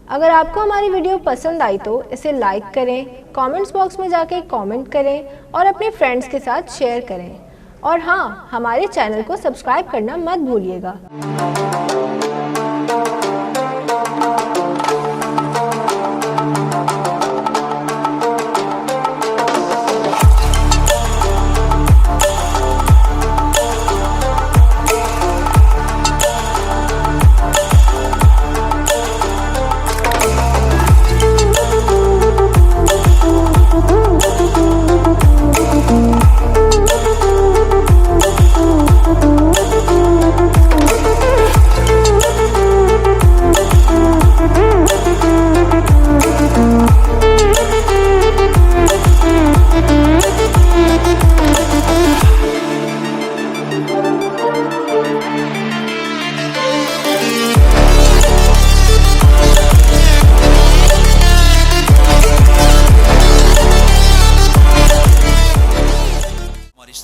اگر آپ کو ہماری ویڈیو پسند آئی تو اسے لائک کریں، کامنٹس باکس میں جا کے کامنٹ کریں اور اپنے فرینڈز کے ساتھ شیئر کریں، اور ہاں، ہمارے چینل کو سبسکرائب کرنا مت بھولیے گا۔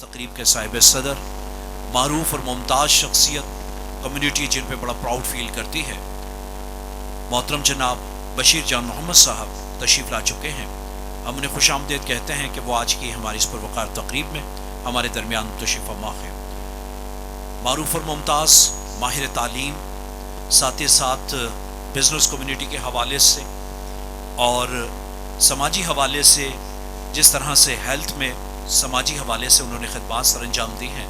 تقریب کے صاحب صدر، معروف اور ممتاز شخصیت، کمیونٹی جن پہ بڑا پراؤڈ فیل کرتی ہے، محترم جناب بشیر جان محمد صاحب تشریف لا چکے ہیں۔ ہم انہیں خوش آمدید کہتے ہیں کہ وہ آج کی ہماری اس پروقار تقریب میں ہمارے درمیان تشریف فرما ہیں۔ معروف اور ممتاز ماہر تعلیم، ساتھ ہی ساتھ بزنس کمیونٹی کے حوالے سے اور سماجی حوالے سے، جس طرح سے ہیلتھ میں سماجی حوالے سے انہوں نے خدمات سر انجام دی ہیں،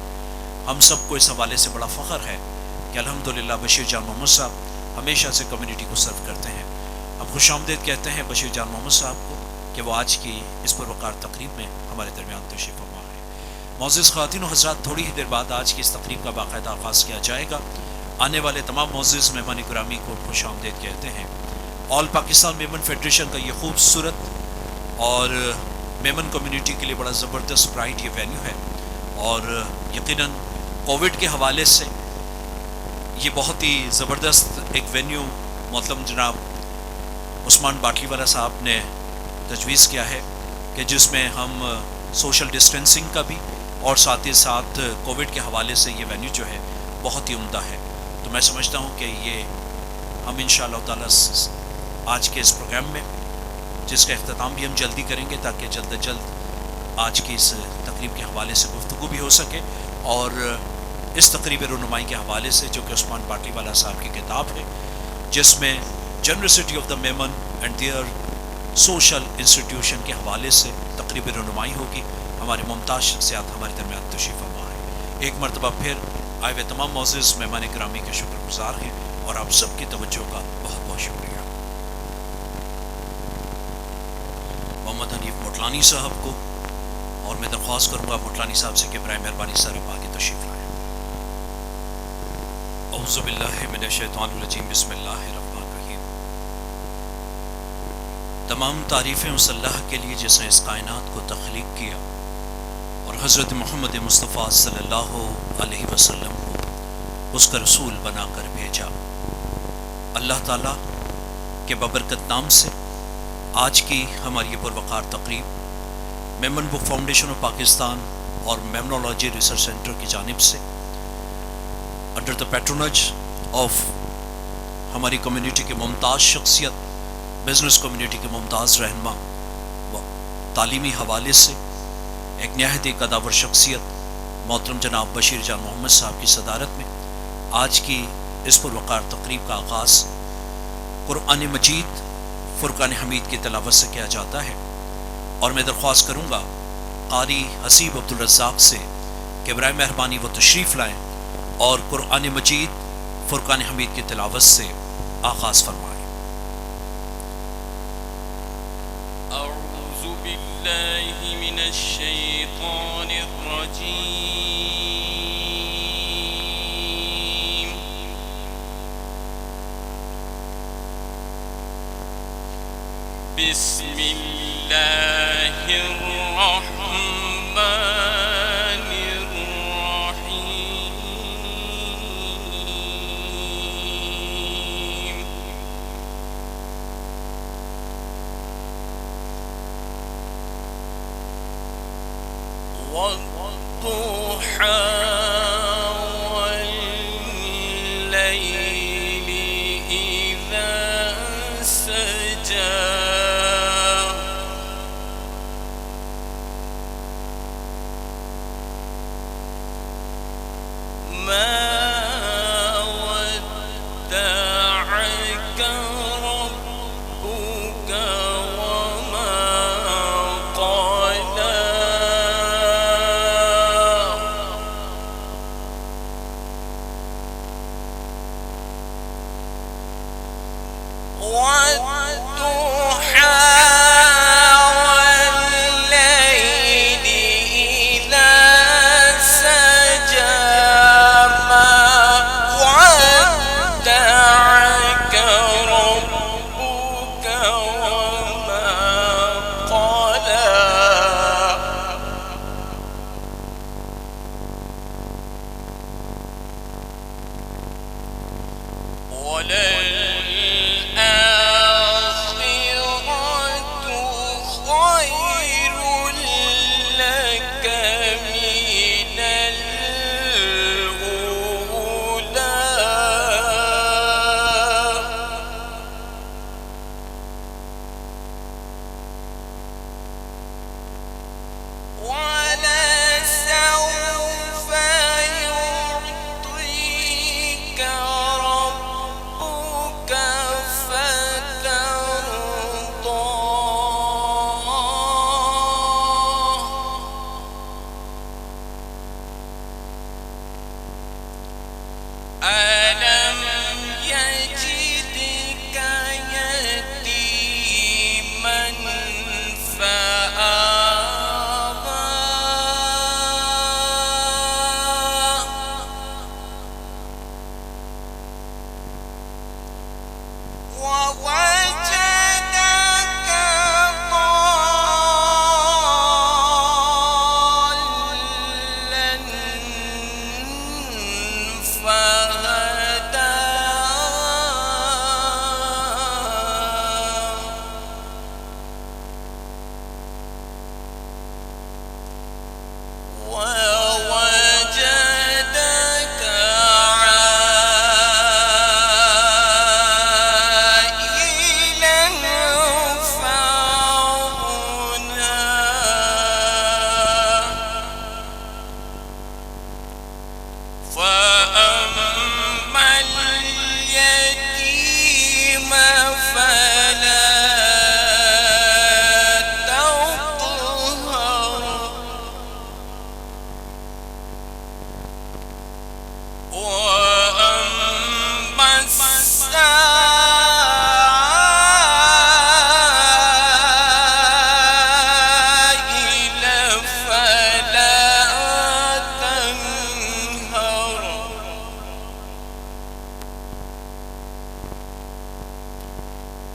ہم سب کو اس حوالے سے بڑا فخر ہے کہ الحمدللہ بشیر جان محمد صاحب ہمیشہ سے کمیونٹی کو سرو کرتے ہیں۔ ہم خوش آمدید کہتے ہیں بشیر جان محمد صاحب کو کہ وہ آج کی اس پروقار تقریب میں ہمارے درمیان تشریف فرما ہیں۔ معزز خواتین و حضرات، تھوڑی ہی دیر بعد آج کی اس تقریب کا باقاعدہ آغاز کیا جائے گا۔ آنے والے تمام معزز مہمان گرامی کو خوش آمدید کہتے ہیں۔ آل پاکستان میمن فیڈریشن کا یہ خوبصورت اور میمن کمیونٹی کے لیے بڑا زبردست برائٹ یہ وینیو ہے، اور یقیناً کووڈ کے حوالے سے یہ بہت ہی زبردست ایک وینیو محترم جناب عثمان باٹلی والا صاحب نے تجویز کیا ہے کہ جس میں ہم سوشل ڈسٹینسنگ کا بھی اور ساتھ ہی ساتھ کووڈ کے حوالے سے یہ وینیو جو ہے بہت ہی عمدہ ہے۔ تو میں سمجھتا ہوں کہ یہ ہم انشاءاللہ تعالی آج کے اس پروگرام میں، جس کا اختتام بھی ہم جلدی کریں گے تاکہ جلد از جلد آج کی اس تقریب کے حوالے سے گفتگو بھی ہو سکے، اور اس تقریب رونمائی کے حوالے سے جو کہ عثمان باٹلی والا صاحب کی کتاب ہے، جس میں generosity of the Memon and their social institution کے حوالے سے تقریب رونمائی ہوگی۔ ہمارے ممتاز شخصیات ہمارے درمیان تشریف فرما ہے۔ ایک مرتبہ پھر آئے ہوئے تمام معزز مہمان گرامی کے شکر گزار ہیں، اور آپ سب کی توجہ کا بہت بہت شکریہ۔ محمد حنیف موٹلانی صاحب کو، اور میں درخواست کروں گا موٹلانی صاحب سے کہ برائے مہربانی سر آپ آگے تشریف لائیں۔ اعوذ باللہ من الشیطان الرجیم، بسم اللہ الرحمن الرحیم۔ تمام تعریفیں اس اللہ کے لیے جس نے اس کائنات کو تخلیق کیا اور حضرت محمد مصطفیٰ صلی اللہ علیہ وسلم کو اس کا رسول بنا کر بھیجا۔ اللہ تعالیٰ کے بابرکت نام سے آج کی ہماری یہ پروقار تقریب میمن بک فاؤنڈیشن آف پاکستان اور میمنالوجی ریسرچ سینٹر کی جانب سے انڈر دا پیٹرونج آف ہماری کمیونٹی کے ممتاز شخصیت، بزنس کمیونٹی کے ممتاز رہنما و تعلیمی حوالے سے ایک نہایت ہی قداور شخصیت محترم جناب بشیر جان محمد صاحب کی صدارت میں آج کی اس پروقار تقریب کا آغاز قرآن مجید فرقان حمید کی تلاوت سے کیا جاتا ہے، اور میں درخواست کروں گا قاری حسیب عبدالرزاق سے کہ برائے مہربانی وہ تشریف لائیں اور قرآن مجید فرقان حمید کی تلاوت سے آغاز فرمائیں۔ اعوذ باللہ من الشیطان الرجیم، بسم اللہ الرحمن الرحیم۔ والضحى والليل إذا سجى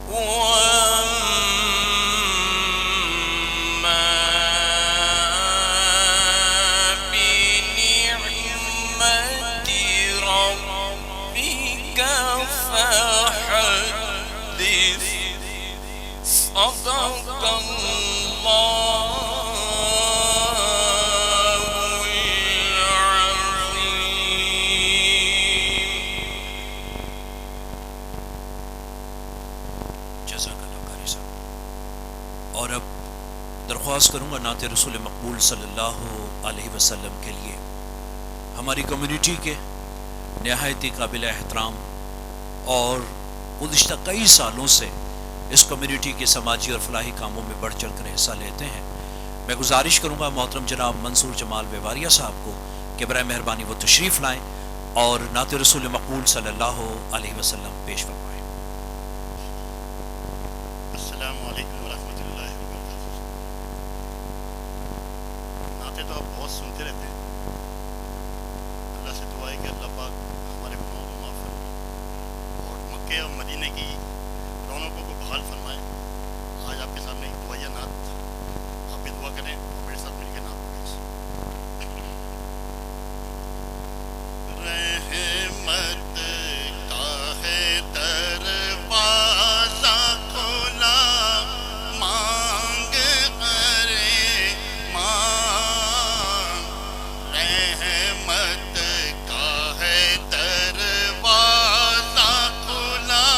وأما بنعمة ربك فحدث. صدق الله اور اب درخواست کروں گا نعت رسول مقبول صلی اللہ علیہ وسلم کے لیے ہماری کمیونٹی کے نہایت ہی قابل احترام اور گزشتہ کئی سالوں سے اس کمیونٹی کے سماجی اور فلاحی کاموں میں بڑھ چڑھ کر حصہ لیتے ہیں، میں گزارش کروں گا محترم جناب منصور جمال ویواریا صاحب کو کہ برائے مہربانی وہ تشریف لائیں اور نعت رسول مقبول صلی اللہ علیہ وسلم پیش فرمائیں۔ السلام علیکم ورحمۃ اللہ وبرکاتہ۔ نعتیں تو آپ بہت سنتے رہتے ہیں، اللہ سے دعا ہے کہ اللہ پاک ہمارے گناہوں کو معاف فرمائے اور مکے اور مدینے کی رونقوں کو بحال فرمائے۔ آج آپ کے سامنے ایک دعائیہ نعت، آپ بھی دعا کریں اور میرے ساتھ مل کے نعت پڑھیں۔ رحمت کا ہے دروازہ کھلا، مانگ ارے مانگ، رحمت کا ہے دروازہ کھلا،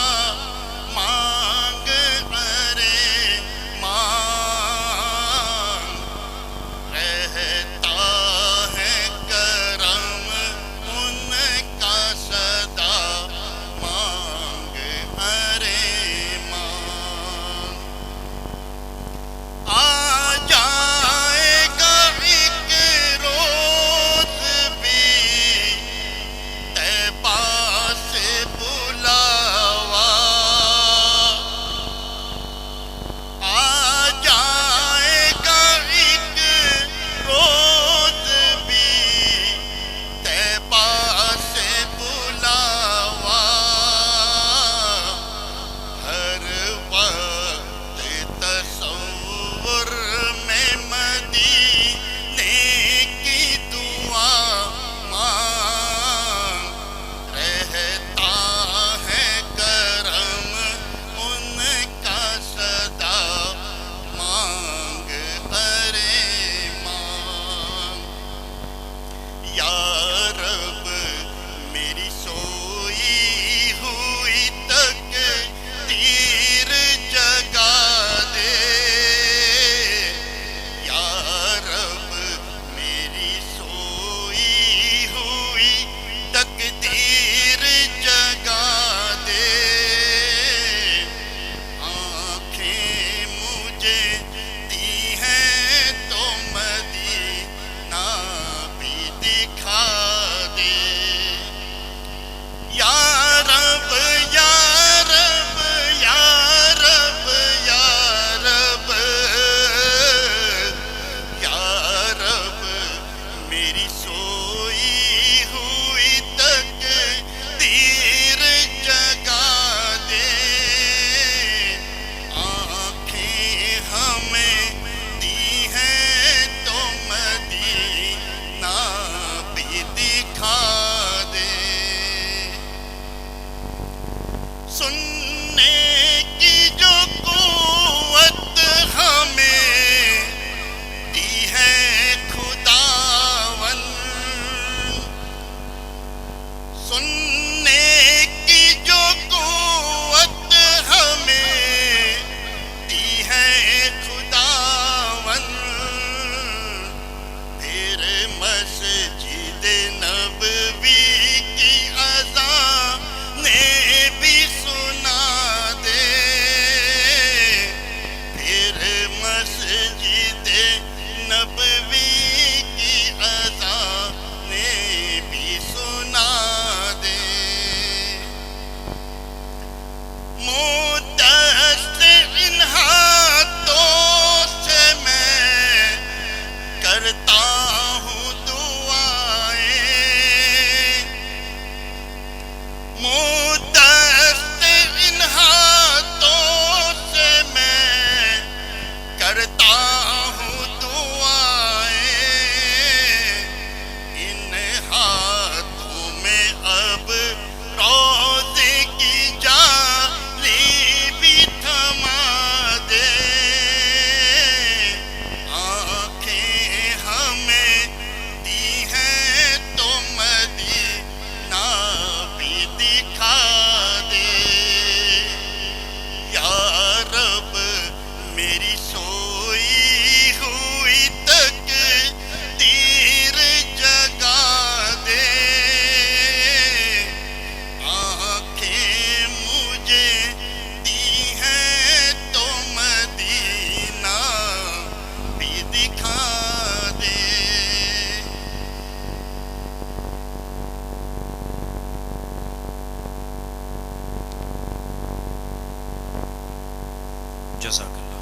जज़ाक अल्लाह।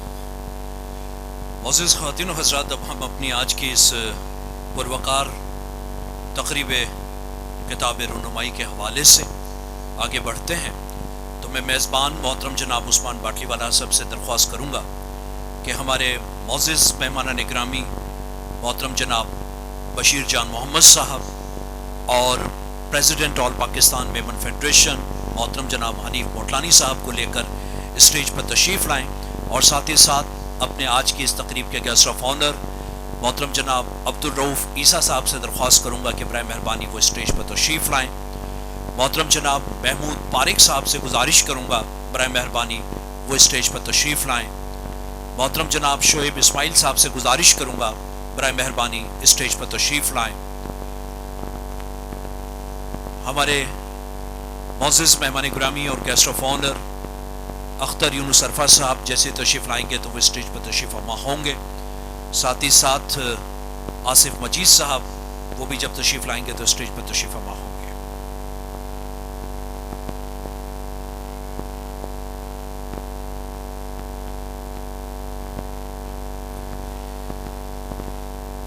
मोअज़्ज़िज़ ख़वातीन व हज़रात, अब हम अपनी आज की इस पुरवकार तक़रीब किताब रहनुमाई के हवाले से आगे बढ़ते हैं। तो मैं मेज़बान मोहतरम जनाब उस्मान बाटली वाला साहब से दरख्वास्त करूँगा कि हमारे मोअज़्ज़िज़ मेहमान इकरामी मोहतरम जनाब बशीर जान मोहम्मद साहब और president all Pakistan Memon federation मोहतरम जनाब हनीफ मोटलानी साहब को लेकर स्टेज पर तशरीफ़ लाएँ, और साथ ही साथ अपने आज की इस तकरीब के गेस्ट ऑफ ऑनर मोहतरम जनाब अब्दुल रऊफ़ ईसा साहब से दरख्वास्त करूँगा कि बराए मेहरबानी वो स्टेज पर तशरीफ़ लाएँ। मोहतरम जनाब महमूद पारिक साहब से गुजारिश करूँगा बराए मेहरबानी वो स्टेज पर तशरीफ़ लाएँ। मोहतरम जनाब शोएब इस्माइल साहब से गुजारिश करूँगा बराए मेहरबानी स्टेज पर तशरीफ़ लाएँ। हमारे मोअज़्ज़िज़ मेहमान ग्रामी और guest of honour Akhtar Younus Arfa साहब जैसे तशरीफ़ लाएंगे तो वो स्टेज पर तशरीफ़ फरमा होंगे। साथ ही साथ आसिफ मजीद साहब वो भी जब तशरीफ़ लाएंगे तो स्टेज पर तशरीफ़ फरमा होंगे।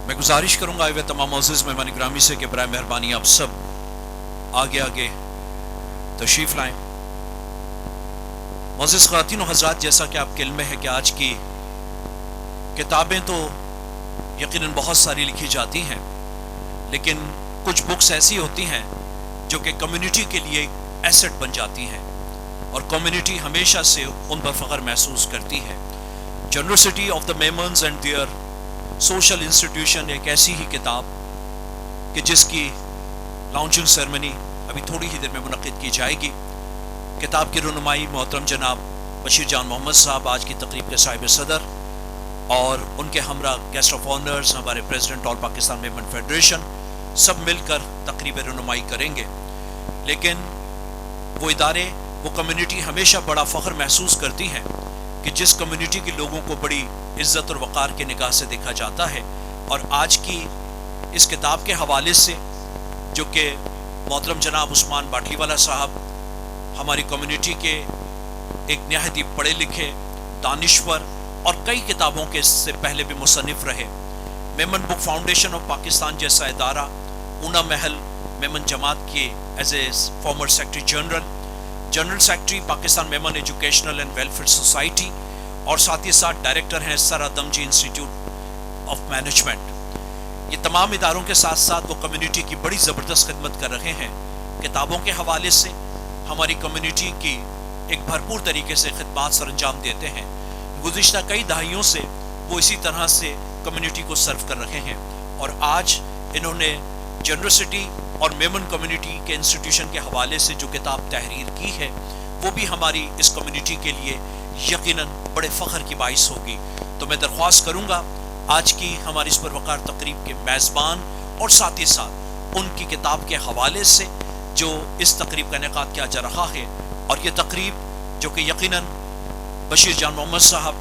मैं गुजारिश करूँगा वे तमाम मोअज़्ज़िज़ मेहमान ग्रामी से कि बराए मेहरबानी आप सब आगे आगे तशरीफ़ लाएँ। मोअज़्ज़िज़ ख़वातीन व हज़रात, जैसा कि आपके इल्म में है कि आज की किताबें तो यकीनन बहुत सारी लिखी जाती हैं, लेकिन कुछ बुक्स ऐसी होती हैं जो कि कम्युनिटी के लिए एसेट बन जाती हैं और कम्युनिटी हमेशा से उन पर फ़ख्र महसूस करती है। Generosity of the Memons and their social institution एक ऐसी ही किताब कि जिसकी लॉन्चिंग सेरेमनी अभी थोड़ी ही देर में मुनक़्क़िद की जाएगी। किताब की रहनुमाई मोहतरम जनाब बशीर जान मोहम्मद साहब आज की तकरीब के साहिब सदर और उनके हमरा गेस्ट ऑफ ऑनर्स हमारे president all Pakistan Memon federation सब मिलकर तकरीब रहनुमाई करेंगे। लेकिन वो इदारे वो कम्युनिटी हमेशा बड़ा फ़ख्र महसूस करती हैं कि जिस कम्युनिटी के लोगों को बड़ी इज़्ज़त और वक़ार के निगाह से देखा जाता है। और आज की इस किताब के हवाले से जो कि मोहतरम जनाब उस्मान बाटली वाला साहब हमारी कम्युनिटी के एक नहायत ही पढ़े लिखे दानिश्वर और कई किताबों के इससे पहले भी मुसन्निफ़ रहे। Memon book foundation of Pakistan जैसा इदारा, ऊना महल मेमन जमात के as a former secretary general secretary Pakistan Memon educational and welfare society और साथ ही साथ डायरेक्टर हैं sir Adamjee institute of management. ये तमाम इदारों के साथ साथ वो कम्युनिटी की बड़ी ज़बरदस्त खिदमत कर रहे हैं। किताबों के हवाले से हमारी कम्युनिटी की एक भरपूर तरीके से खिदमत सर अंजाम देते हैं। गुज़िश्ता कई दहाइयों से वो इसी तरह से कम्युनिटी को सर्व कर रहे हैं और आज इन्होंने जनरसिटी और मेमन कम्युनिटी के इंस्टीट्यूशन के हवाले से जो किताब तहरीर की है वो भी हमारी इस कम्युनिटी के लिए यकीनन बड़े फ़ख्र की बाइस होगी। तो मैं दरख्वास्त करूँगा आज की हमारी इस परवकार तकरीब के मेज़बान और साथ ही साथ उनकी किताब के हवाले से जो इस तकरीब का इनेकाद किया जा रहा है और ये तकरीब जो कि यकीनन बशीर जान मोहम्मद साहब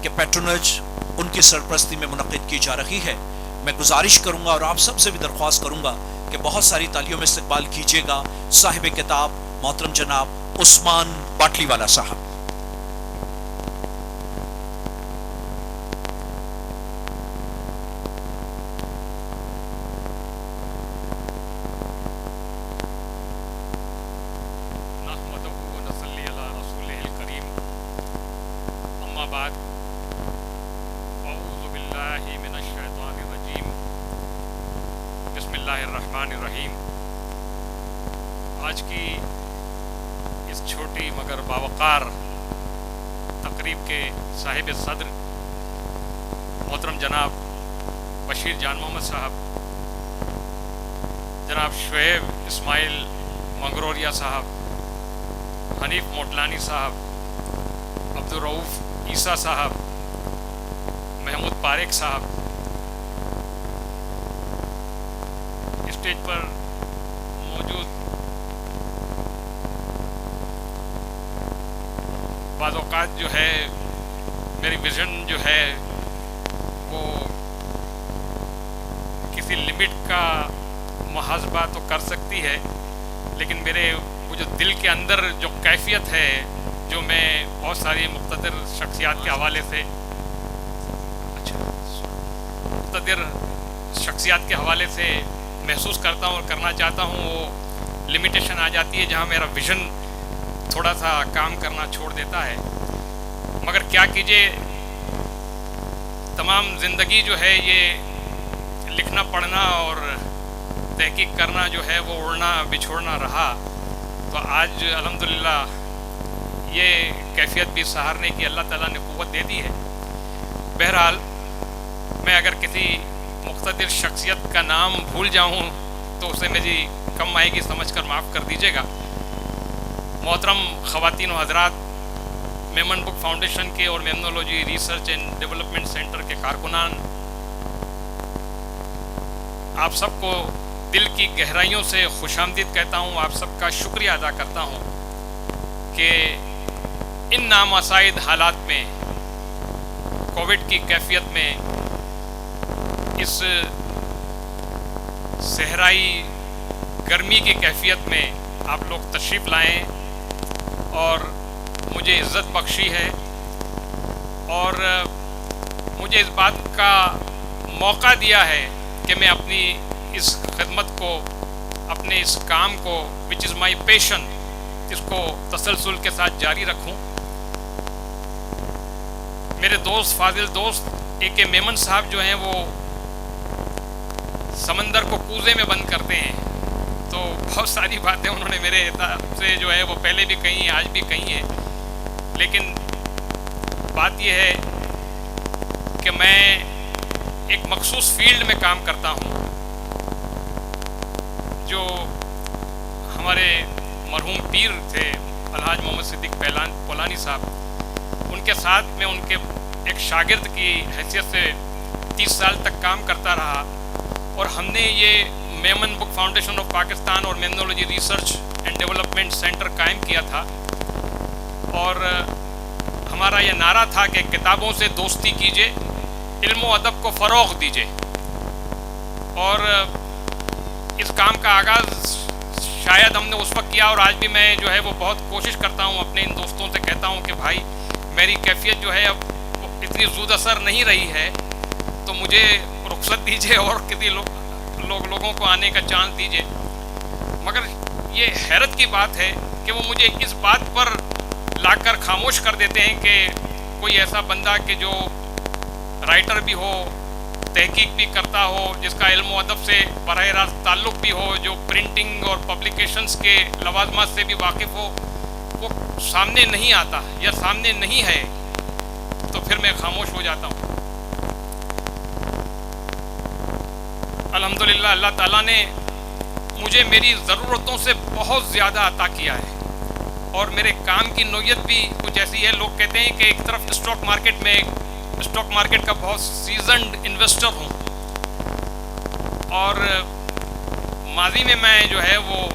के पैट्रोनेज उनकी सरपरस्ती में मुनक़्क़िद की जा रही है। मैं गुजारिश करूँगा और आप सबसे भी दरख्वास्त करूँगा कि बहुत सारी तालियों में इस्तकबाल कीजिएगा साहिब किताब मोहतरम जनाब उस्मान बाटली वाला साहब। बिस्मिल्लाहिर्रहमानिर्रहीम। आज की इस छोटी मगर बावकार तकरीब के साहिब सदर मोहतरम जनाब बशीर जान मोहम्मद साहब, जनाब शोएब इस्माइल मंगरोरिया साहब, हनीफ मोटलानी साहब, अब्दुल रऊफ़ ईसा साहब, महमूद पारिक साहब, स्टेज पर मौजूद बाज़ औक़ात जो है मेरी विज़न जो है वो किसी लिमिट का मुहासबा तो कर सकती है, लेकिन मेरे वो जो दिल के अंदर जो कैफियत है جو میں بہت ساری مقتدر شخصیات کے حوالے سے مقتدر شخصیات کے حوالے سے محسوس کرتا ہوں اور کرنا چاہتا ہوں، وہ لمیٹیشن آ جاتی ہے جہاں میرا ویژن تھوڑا سا کام کرنا چھوڑ دیتا ہے. مگر کیا کیجیے، تمام زندگی جو ہے یہ لکھنا پڑھنا اور تحقیق کرنا جو ہے وہ اڑنا بچھوڑنا رہا. تو آج الحمدللہ یہ کیفیت بھی سہارنے کی اللہ تعالیٰ نے قوت دے دی ہے. بہرحال میں اگر کسی مقتدر شخصیت کا نام بھول جاؤں تو اسے میری کم آئے گی سمجھ کر معاف کر دیجیے گا. محترم خواتین و حضرات، میمن بک فاؤنڈیشن کے اور میمنولوجی ریسرچ اینڈ ڈیولپمنٹ سینٹر کے کارکنان، آپ سب کو دل کی گہرائیوں سے خوش آمدید کہتا ہوں. آپ سب کا شکریہ ادا کرتا ہوں کہ ان نامساعد حالات میں، کووڈ کی کیفیت میں، اس صحرائی گرمی کی کیفیت میں آپ لوگ تشریف لائیں اور مجھے عزت بخشی ہے، اور مجھے اس بات کا موقع دیا ہے کہ میں اپنی اس خدمت کو، اپنے اس کام کو وچ از مائی پیشن، اس کو تسلسل کے ساتھ جاری رکھوں. میرے دوست، فاضل دوست اے کے میمن صاحب جو ہیں وہ سمندر کو کوزے میں بند کرتے ہیں. تو بہت ساری باتیں انہوں نے میرے سے جو ہے وہ پہلے بھی کہی ہیں، آج بھی کہی ہیں. لیکن بات یہ ہے کہ میں ایک مخصوص فیلڈ میں کام کرتا ہوں. جو ہمارے مرحوم پیر تھے الحاج محمد صدیق پولانی صاحب، ان کے ساتھ میں ان کے ایک شاگرد کی حیثیت سے 30 سال تک کام کرتا رہا، اور ہم نے یہ میمن بک فاؤنڈیشن آف پاکستان اور میمنولوجی ریسرچ اینڈ ڈیولپمنٹ سینٹر قائم کیا تھا. اور ہمارا یہ نعرہ تھا کہ کتابوں سے دوستی کیجیے، علم و ادب کو فروغ دیجیے. اور اس کام کا آغاز شاید ہم نے اس وقت کیا، اور آج بھی میں جو ہے وہ بہت کوشش کرتا ہوں، اپنے ان دوستوں سے کہتا ہوں کہ بھائی میری کیفیت جو ہے اب اتنی زود اثر نہیں رہی ہے، تو مجھے رخصت دیجیے اور کسی لوگوں کو آنے کا چانس دیجیے. مگر یہ حیرت کی بات ہے کہ وہ مجھے اس بات پر لا کر خاموش کر دیتے ہیں کہ کوئی ایسا بندہ کہ جو رائٹر بھی ہو، تحقیق بھی کرتا ہو، جس کا علم و ادب سے براہ راست تعلق بھی ہو، جو پرنٹنگ اور پبلیکیشنز کے لوازمات سے بھی واقف ہو، وہ سامنے نہیں آتا یا سامنے نہیں ہے. تو پھر میں خاموش ہو جاتا ہوں. الحمدللہ اللہ تعالیٰ نے مجھے میری ضرورتوں سے بہت زیادہ عطا کیا ہے، اور میرے کام کی نوعیت بھی کچھ ایسی ہے. لوگ کہتے ہیں کہ ایک طرف اسٹاک مارکیٹ کا بہت سیزنڈ انویسٹر ہوں، اور ماضی میں میں جو ہے وہ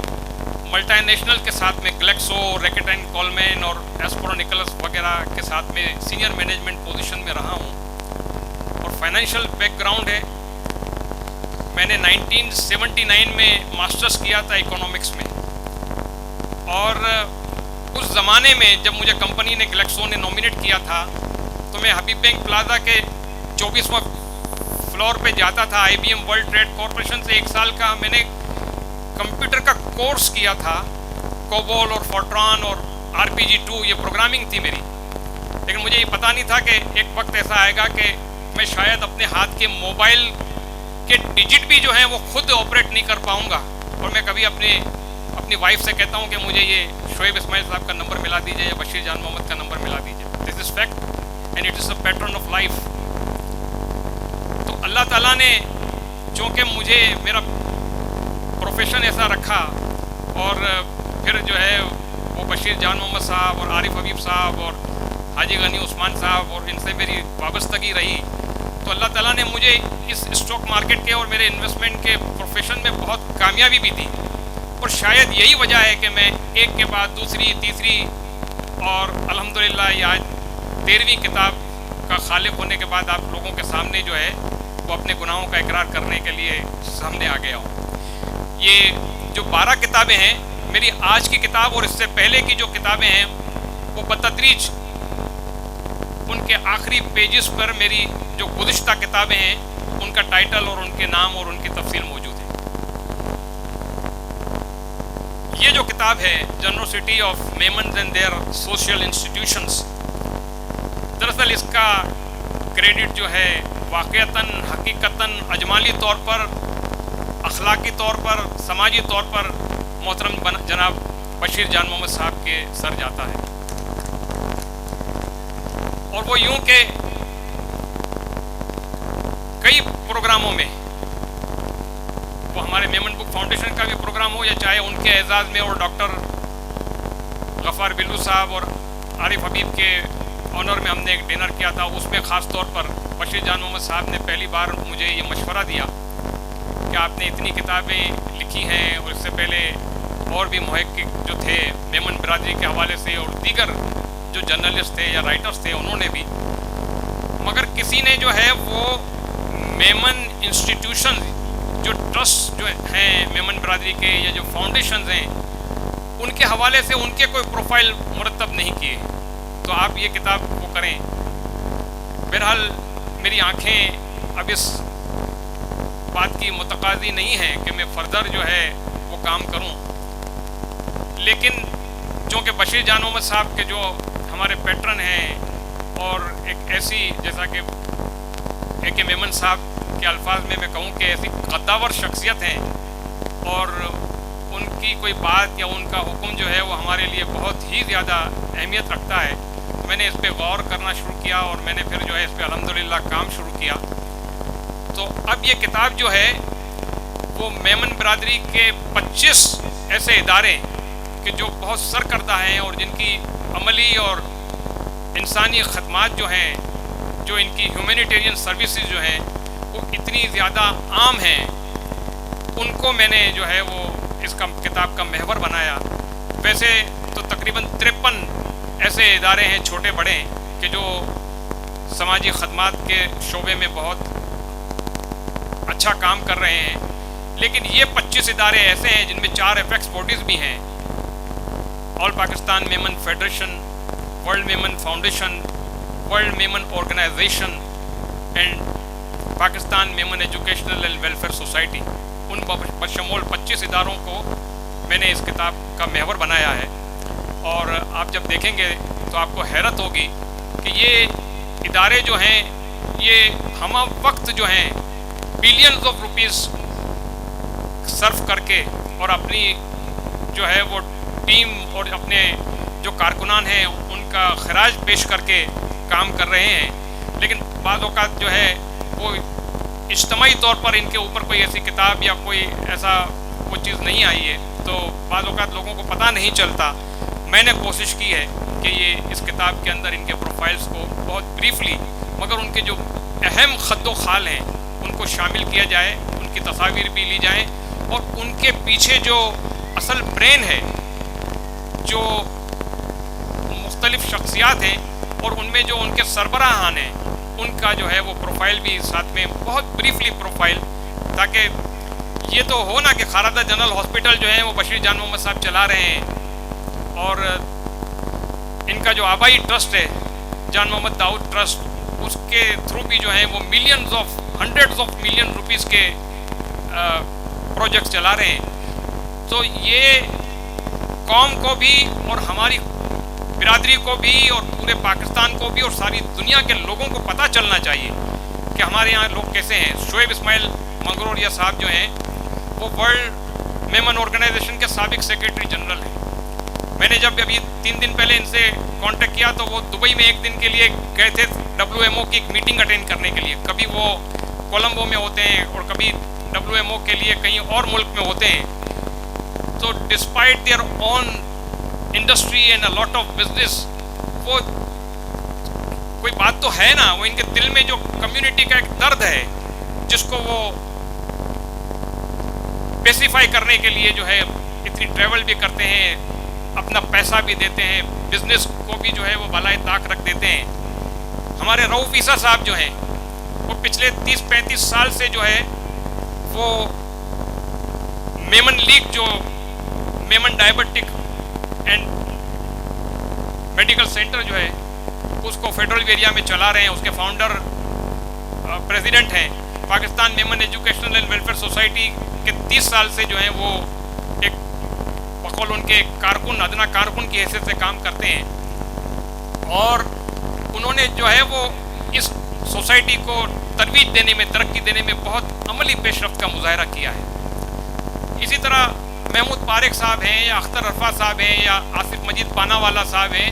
ملٹی نیشنل کے ساتھ میں گلیکسو، ریکٹ اینڈ کولمین اور ایسپرو نکلس وغیرہ کے ساتھ میں سینئر مینجمنٹ پوزیشن میں رہا ہوں، اور فائنینشیل بیک گراؤنڈ ہے. میں نے 1979 میں ماسٹرز کیا تھا اکنامکس میں، اور اس زمانے میں جب مجھے کمپنی نے گلیکسو نے نومینیٹ کیا تھا تو میں حبیب بینک پلازا کے 24واں فلور پہ جاتا تھا. IBM ورلڈ ٹریڈ کارپوریشن سے 1 سال کا میں نے کمپیوٹر کا کورس کیا تھا، کوبول اور فورٹران اور RPG2، یہ پروگرامنگ تھی میری. لیکن مجھے یہ پتہ نہیں تھا کہ ایک وقت ایسا آئے گا کہ میں شاید اپنے ہاتھ کے موبائل کے ڈیجٹ بھی جو ہیں وہ خود آپریٹ نہیں کر پاؤں گا. اور میں کبھی اپنی وائف سے کہتا ہوں کہ مجھے یہ شعیب اسماعیل صاحب کا نمبر ملا دیجیے یا بشیر جان محمد کا نمبر ملا دیجیے. This is fact and it is a pattern of life. تو اللہ تعالیٰ نے چونکہ مجھے میرا پروفیشن ایسا رکھا، اور پھر جو ہے وہ بشیر جان محمد صاحب اور عارف حبیب صاحب اور حاجی غنی عثمان صاحب، اور ان سے میری وابستگی رہی، تو اللہ تعالیٰ نے مجھے اس اسٹاک مارکیٹ کے اور میرے انویسٹمنٹ کے پروفیشن میں بہت کامیابی بھی دی. اور شاید یہی وجہ ہے کہ میں ایک کے بعد دوسری، تیسری، اور الحمدللہ یہ آج 13ویں کتاب کا خالق ہونے کے بعد آپ لوگوں کے سامنے جو ہے وہ اپنے گناہوں کا اقرار کرنے کے لیے سامنے آ گیا ہوں. یہ جو 12 کتابیں ہیں، میری آج کی کتاب اور اس سے پہلے کی جو کتابیں ہیں वो बतदरीज उनके आखिरी पेजेस पर मेरी जो गुज़िश्ता किताबें हैं उनका टाइटल और उनके नाम और उनकी तफसील मौजूद है। ये जो किताब है generosity of Memons and their social institutions, दरअसल इसका क्रेडिट जो है वाक़यतन हकीकतन अजमाली तौर पर, अखलाकी तौर पर, समाजी तौर पर मोहतरम जनाब बशीर जान मोहम्मद साहब के सर जाता है। और वो यूं के कई प्रोग्रामों में, वो हमारे मेमन बुक फाउंडेशन का भी प्रोग्राम हो या चाहे उनके एजाज़ में और डॉक्टर गफ़ार बिल्लू साहब और आरिफ हबीब के ऑनर में हमने एक डिनर किया था, उसमें ख़ास तौर पर बशीर जान मोहम्मद साहब ने पहली बार मुझे ये मशवरा दिया कि आपने इतनी किताबें लिखी हैं और इससे पहले और भी मुहक्किक जो थे मेमन बरादरी के हवाले से और दीगर जो जर्नलिस्ट थे या राइटर्स थे उन्होंने भी, मगर किसी ने जो है वो मेमन इंस्टीट्यूशन जो ट्रस्ट जो हैं मेमन बरादरी के या जो फाउंडेशंस हैं उनके हवाले से उनके कोई प्रोफाइल मुरतब नहीं किए। तो आप ये किताब वो करें। बहरहाल मेरी आँखें अब इस बात की मुतकाज़ी नहीं है कि मैं फर्दर जो है वो काम करूं, लेकिन चूँकि बशीर जान मोहम्मद साहब के जो हमारे पैटर्न हैं और एक ऐसी, जैसा कि A.K. मेमन साहब के अल्फाज में मैं कहूँ कि ऐसी कद्दावर शख्सियत हैं और उनकी कोई बात या उनका हुक्म जो है वो हमारे लिए बहुत ही ज़्यादा अहमियत रखता है। तो मैंने इस पर गौर करना शुरू किया और मैंने फिर जो है इस पर अल्हम्दुलिल्लाह काम शुरू किया। तो अब ये किताब जो है वो मेमन बरादरी के 25 ऐसे इदारे कि जो बहुत सरकर्दा हैं और जिनकी अमली और इंसानी खदमात जो हैं, जो इनकी ह्यूमैनिटेरियन सर्विसेज जो हैं वो इतनी ज़्यादा आम हैं, उनको मैंने जो है वो इस किताब का महवर बनाया। वैसे तो तकरीबन 53 ऐसे इदारे हैं छोटे बड़े कि जो समाजी खदमात के शोबे में बहुत अच्छा काम कर रहे हैं, लेकिन ये 25 इदारे ऐसे हैं जिनमें 4 एपेक्स बॉडीज़ भी हैं। All Pakistan Memon federation, world Memon foundation, world Memon organization and Pakistan Memon educational and welfare society. उन बशमूल 25 इदारों को मैंने इस किताब का महवर बनाया है। और आप जब देखेंगे तो आपको हैरत होगी कि ये इदारे जो हैं ये हम वक्त जो हैं बिलियंस ऑफ रुपीस सर्व करके और अपनी जो है वो टीम और अपने जो कारकुनान हैं उनका खराज पेश करके काम कर रहे हैं, लेकिन बाज़ औक़ात जो है वो इज्तिमाई तौर पर इनके ऊपर कोई ऐसी किताब या कोई ऐसा वो चीज़ नहीं आई है, तो बाज़ औक़ात लोगों को पता नहीं चलता। मैंने कोशिश की है कि ये इस किताब के अंदर इनके प्रोफाइल्स को बहुत ब्रीफली मगर उनके जो अहम खद्दो खाल हैं उनको शामिल किया जाए, उनकी तस्वीर भी ली जाए और उनके पीछे जो असल ब्रेन है, जो मुख्तलिफ शख्सियात हैं और उनमें जो उनके सरबराहान हैं उनका जो है वो प्रोफाइल भी साथ में बहुत ब्रीफली प्रोफाइल, ताकि ये तो हो ना कि खारादा जनरल हॉस्पिटल जो है वो बशीर जान मोहम्मद साहब चला रहे हैं और इनका जो आबाई ट्रस्ट है जान मोहम्मद दाऊद ट्रस्ट, उसके थ्रू भी जो है वो millions of hundreds of million rupees के प्रोजेक्ट्स चला रहे हैं। तो ये कौम को भी और हमारी बिरादरी को भी और पूरे पाकिस्तान को भी और सारी दुनिया के लोगों को पता चलना चाहिए कि हमारे यहाँ लोग कैसे हैं। शोएब इस्माइल मंगरोरिया साहब जो हैं वो वर्ल्ड मेमन ऑर्गेनाइजेशन के साबिक सेक्रेटरी जनरल हैं। मैंने जब अभी 3 दिन पहले इनसे कांटेक्ट किया तो वो दुबई में 1 दिन के लिए गए थे WMO की एक मीटिंग अटेंड करने के लिए। कभी वो कोलंबो में होते हैं और कभी WMO के लिए कहीं और मुल्क में होते हैं। तो despite their own industry and a lot of business, वो कोई बात तो है ना, वो इनके दिल में जो कम्युनिटी का एक दर्द है जिसको वो स्पेसिफाई करने के लिए जो है इतनी ट्रैवल भी करते हैं, अपना पैसा भी देते हैं, बिजनेस को भी जो है वो बालाए ताक रख देते हैं। हमारे रऊफ ईसा साहब जो हैं वो पिछले 30-35 साल से जो है वो मेमन लीग, जो Memon diabetic and medical centre जो है उसको फेडरल एरिया में चला रहे हैं। उसके फाउंडर प्रेसिडेंट हैं। Pakistan Memon educational and welfare society के 30 साल से जो है वो एक बकौल उनके कारकुन, अदना कारकुन की हैसियत से काम करते हैं और उन्होंने जो है वो इस सोसाइटी को तरवीज देने में, तरक्की देने में बहुत अमली पेशरफ्त का मुजाहरा किया है। इसी तरह महमूद पारेख साहब हैं या अख्तर अरफा साहब हैं या आसिफ मजीद पानावाला साहब हैं,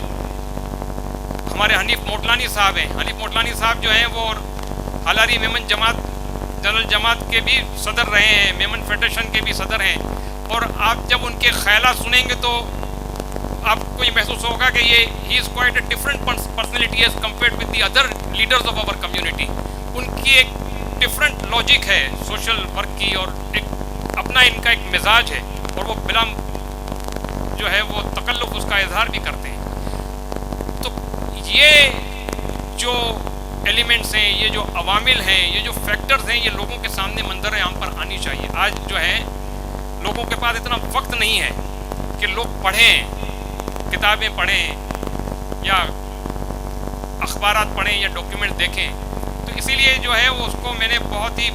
हमारे हनीफ मोटलानी साहब हैं। हनीफ मोटलानी साहब जो हैं वो हालारी मेमन जमात, जनरल जमात के भी सदर रहे हैं, मेमन फेडरेशन के भी सदर हैं। और आप जब उनके ख्यालात सुनेंगे तो आपको ये महसूस होगा कि ये ही is quite a different personality as compared with the other leaders of our community. उनकी एक डिफरेंट लॉजिक है सोशल वर्क की और एक अपना इनका एक मिजाज है और वो बिला जो है वो तकल्लुफ़ उसका इजहार भी करते हैं। तो ये जो एलिमेंट्स हैं, ये जो अवामिल हैं, ये जो फैक्टर्स हैं, ये लोगों के सामने मंजर आम पर आनी चाहिए। आज जो है लोगों के पास इतना वक्त नहीं है कि लोग पढ़ें, किताबें पढ़ें या अखबारात पढ़ें या डॉक्यूमेंट देखें। तो इसीलिए जो है वो उसको मैंने बहुत ही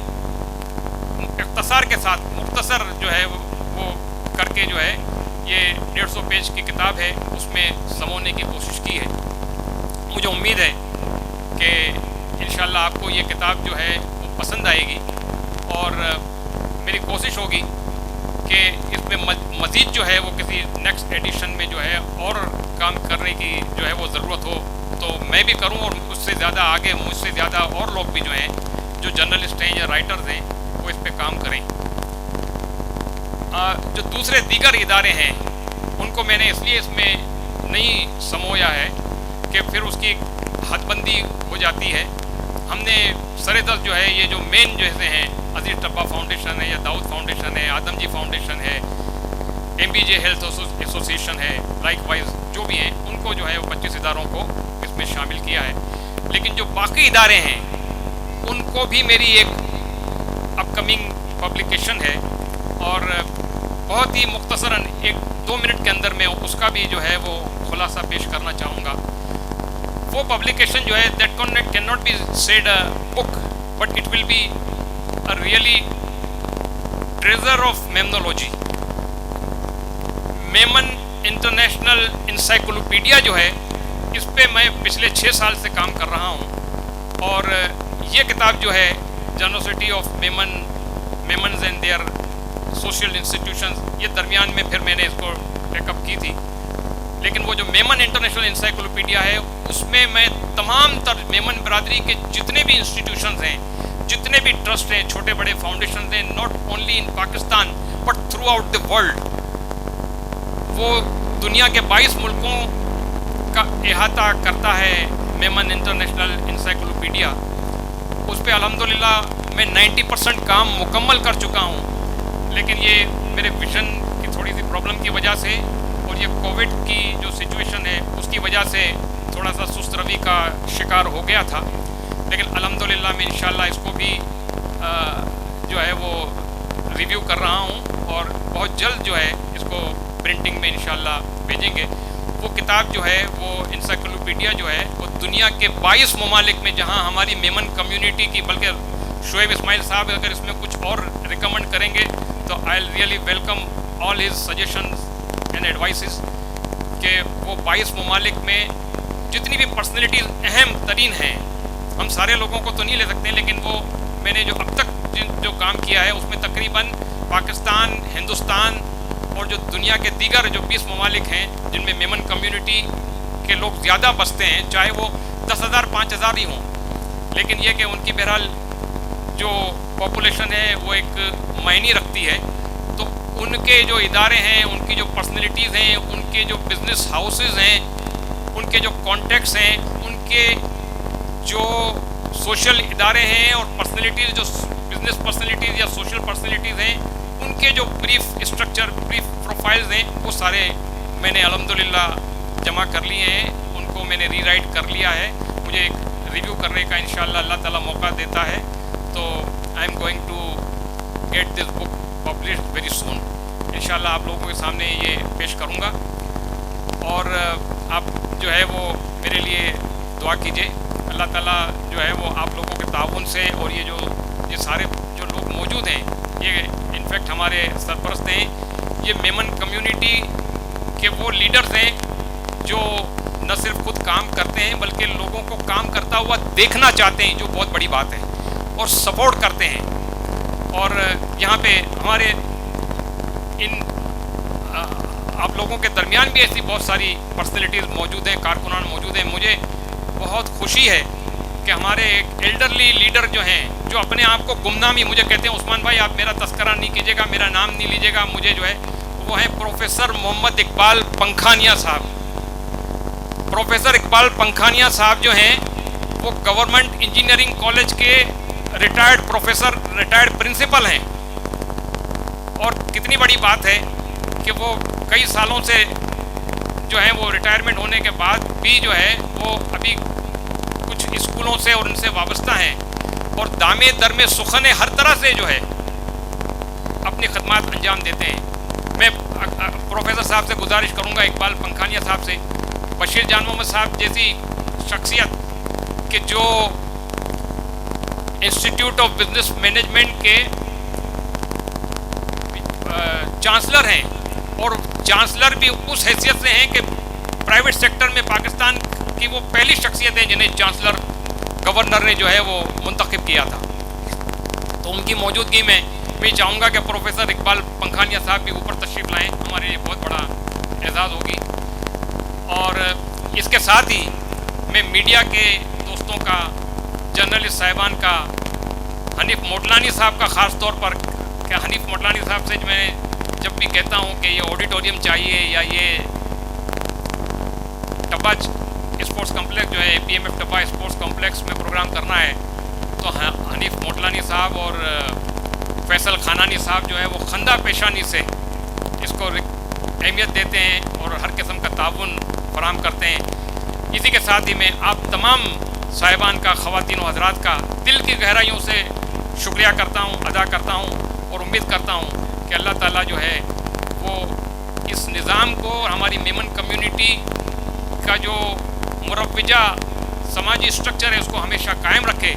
इख्तसार के साथ, मुख्तसर जो है वो करके जो है ये 150 पेज की किताब है उसमें समोने की कोशिश की है। मुझे उम्मीद है कि इंशाल्लाह आपको ये किताब जो है वो पसंद आएगी और मेरी कोशिश होगी कि इसमें मज़ीद जो है वो किसी नेक्स्ट एडिशन में जो है और काम करने की जो है वो ज़रूरत हो तो मैं भी करूं और उससे ज़्यादा आगे मुझसे ज़्यादा और लोग भी जो हैं, जो जर्नलिस्ट हैं या राइटर्स हैं, वो इस पे काम करें। जो दूसरे दीगर इदारे हैं उनको मैंने इसलिए इसमें नहीं समोया है कि फिर उसकी हदबंदी हो जाती है। हमने सरेदस्त जो है ये जो मेन जैसे हैं, अजीज़ टब्बा फाउंडेशन है या दाऊद फाउंडेशन है, आदमजी फाउंडेशन है, MBJ हेल्थ एसोसिएशन है, लाइकवाइज जो भी हैं उनको जो है वो 25 इदारों को इसमें शामिल किया है। लेकिन जो बाकी इदारे हैं उनको भी मेरी एक अपकमिंग पब्लिकेशन है और बहुत ही मुख्तसरन 1-2 मिनट के अंदर मैं उसका भी जो है वो खुलासा पेश करना चाहूँगा। वो पब्लिकेशन जो है that can not be said a book but it will be a really treasure of Memonology. Memon international encyclopedia जो है इस पे मैं पिछले 6 साल से काम कर रहा हूँ और ये किताब जो है generosity of Memons and their social institutions, ये दरमियान में फिर मैंने इसको टेकअप की थी। लेकिन वो जो मेमन इंटरनेशनल इंसाइक्लोपीडिया है उसमें मैं तमाम तर मेमन बरादरी के जितने भी इंस्टीट्यूशंस हैं, जितने भी ट्रस्ट हैं, छोटे बड़े फाउंडेशन हैं, not only in Pakistan but through out the world, वो दुनिया के 22 मुल्कों का अहाता करता है मेमन इंटरनेशनल इंसाइक्लोपीडिया। उस पर अल्हम्दुलिल्लाह मैं 90% काम मुकम्मल कर चुका हूँ। लेकिन ये मेरे विजन की थोड़ी सी प्रॉब्लम की वजह से और ये कोविड की जो सिचुएशन है उसकी वजह से थोड़ा सा सुस्त रवि का शिकार हो गया था। लेकिन अल्हम्दुलिल्लाह मैं इंशाल्लाह इसको भी जो है वो रिव्यू कर रहा हूँ और बहुत जल्द जो है इसको प्रिंटिंग में इंशाल्लाह भेजेंगे। वो किताब जो है वो इंसाइक्लोपीडिया जो है वो दुनिया के 22 ममालिक में, जहाँ हमारी मेमन कम्युनिटी की, बल्कि शोएब इस्माइल साहब अगर इसमें कुछ और रिकमेंड करेंगे तो I really welcome all his suggestions and advices कि वो 22 ममालिक में जितनी भी पर्सनैलिटीज़ अहम तरीन हैं, हम सारे लोगों को तो नहीं ले सकते, लेकिन वो मैंने जो अब तक जो काम किया है उसमें तकरीबन पाकिस्तान, हिंदुस्तान और जो दुनिया के दीगर जो 20 ममालिक हैं जिनमें मेमन कम्युनिटी के लोग ज़्यादा बसते हैं, चाहे वो 10,000 5,000 ही हों, लेकिन ये कि उनकी बहरहाल जो पॉपुलेशन है वो एक मायने रखती है। तो उनके जो इदारे हैं, उनकी जो पर्सनैलिटीज़ हैं, उनके जो बिज़नेस हाउसेस हैं, उनके जो कॉन्टेक्ट्स हैं, उनके जो सोशल इदारे हैं और पर्सनैलिटीज़ जो बिज़नेस पर्सनैलिटीज़ या सोशल पर्सनैलिटीज़ हैं, उनके जो ब्रीफ स्ट्रक्चर, ब्रीफ प्रोफाइल्स हैं, वो सारे मैंने अल्हम्दुलिल्लाह जमा कर लिए हैं, उनको मैंने रीराइट कर लिया है। मुझे एक रिव्यू करने का इंशाल्लाह अल्लाह ताला मौका देता है तो I am going to get this book published very soon. इंशाल्लाह आप लोगों के सामने ये पेश करूँगा और आप जो है वो मेरे लिए दुआ कीजिए। अल्लाह ताला जो है वो आप लोगों के ताउन से, और ये सारे जो लोग मौजूद हैं, ये इनफैक्ट हमारे सरपरस्त हैं, ये मेमन कम्युनिटी के वो लीडर्स हैं जो न सिर्फ खुद काम करते हैं बल्कि लोगों को काम करता हुआ देखना चाहते हैं, जो बहुत बड़ी बात है, और सपोर्ट करते हैं। और यहाँ पे हमारे आप लोगों के दरमियान भी ऐसी बहुत सारी पर्सनैलिटीज़ मौजूद हैं, कारकुनान मौजूद हैं। मुझे बहुत खुशी है कि हमारे एक एल्डरली लीडर जो हैं, जो अपने आप को गुमनामी, मुझे कहते हैं उस्मान भाई आप मेरा तस्करा नहीं कीजिएगा, मेरा नाम नहीं लीजिएगा, मुझे जो है वो है प्रोफेसर मोहम्मद इकबाल पंखानिया साहब। प्रोफेसर इकबाल पंखानिया साहब जो हैं वो गवर्नमेंट इंजीनियरिंग कॉलेज के रिटायर्ड प्रोफेसर, रिटायर्ड प्रिंसिपल हैं। और कितनी बड़ी बात है कि वो कई सालों से जो है वो रिटायरमेंट होने के बाद भी जो है वो अभी कुछ स्कूलों से और उनसे वाबस्ता हैं, और दामे दर में सुखने हर तरह से जो है अपनी खदमात अंजाम देते हैं। मैं प्रोफेसर साहब से गुजारिश करूंगा, इकबाल पंखानिया साहब से, बशीर जान मोहम्मद साहब जैसी शख्सियत के जो इंस्टीट्यूट ऑफ बिजनेस मैनेजमेंट के चांसलर हैं, और चांसलर भी उस हैसियत से हैं कि प्राइवेट सेक्टर में पाकिस्तान की वो पहली शख्सियत हैं जिन्हें चांसलर गवर्नर ने जो है वो मुंतखब किया था। तो उनकी मौजूदगी में मैं चाहूँगा कि प्रोफेसर इकबाल पंखानिया साहब भी ऊपर तशरीफ़ लाएँ, हमारे लिए बहुत बड़ा एजाज़ होगी। और इसके साथ ही मैं मीडिया के दोस्तों का, जर्नलिस्ट साहिबान का, हनीफ मोटलानी साहब का ख़ास तौर पर, क्या हनीफ मोटलानी साहब से मैं जब भी कहता हूँ कि ये ऑडिटोरियम चाहिए या ये टब्बा स्पोर्ट्स कॉम्प्लेक्स जो है APMF टब्बा स्पोर्ट्स कॉम्प्लेक्स में प्रोग्राम करना है, तो हनीफ मोटलानी साहब और फैसल खानानी साहब जो है वो खंदा पेशानी से इसको अहमियत देते हैं और हर किस्म का ताउन फराहम करते हैं। इसी के साथ ही मैं आप तमाम साहिबान का, ख़वातीन व हज़रात का दिल की गहराइयों से शुक्रिया करता हूँ, अदा करता हूँ, और उम्मीद करता हूँ कि अल्लाह ताला जो है वो इस निज़ाम को और हमारी मेमन कम्युनिटी का जो मुरव्वजा समाजी स्ट्रक्चर है उसको हमेशा कायम रखे।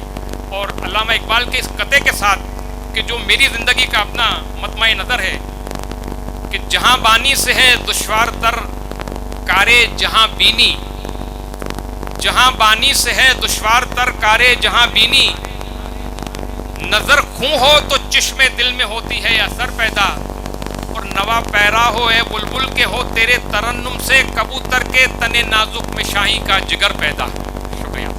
और अल्लामा इकबाल के इस कते के साथ कि जो मेरी ज़िंदगी का अपना मतमाए नज़र है कि जहाँ बानी से है दुश्वार तर कारे जहाँ बीनी, जहाँ बानी से है दुश्वार तर कारे जहाँ बीनी, नज़र खूं हो तो चिश्मे दिल में होती है असर पैदा, और नवा पैरा हो ए बुलबुल के हो तेरे तरन्नुम से कबूतर के तने नाजुक में शाही का जिगर पैदा। शुक्रिया।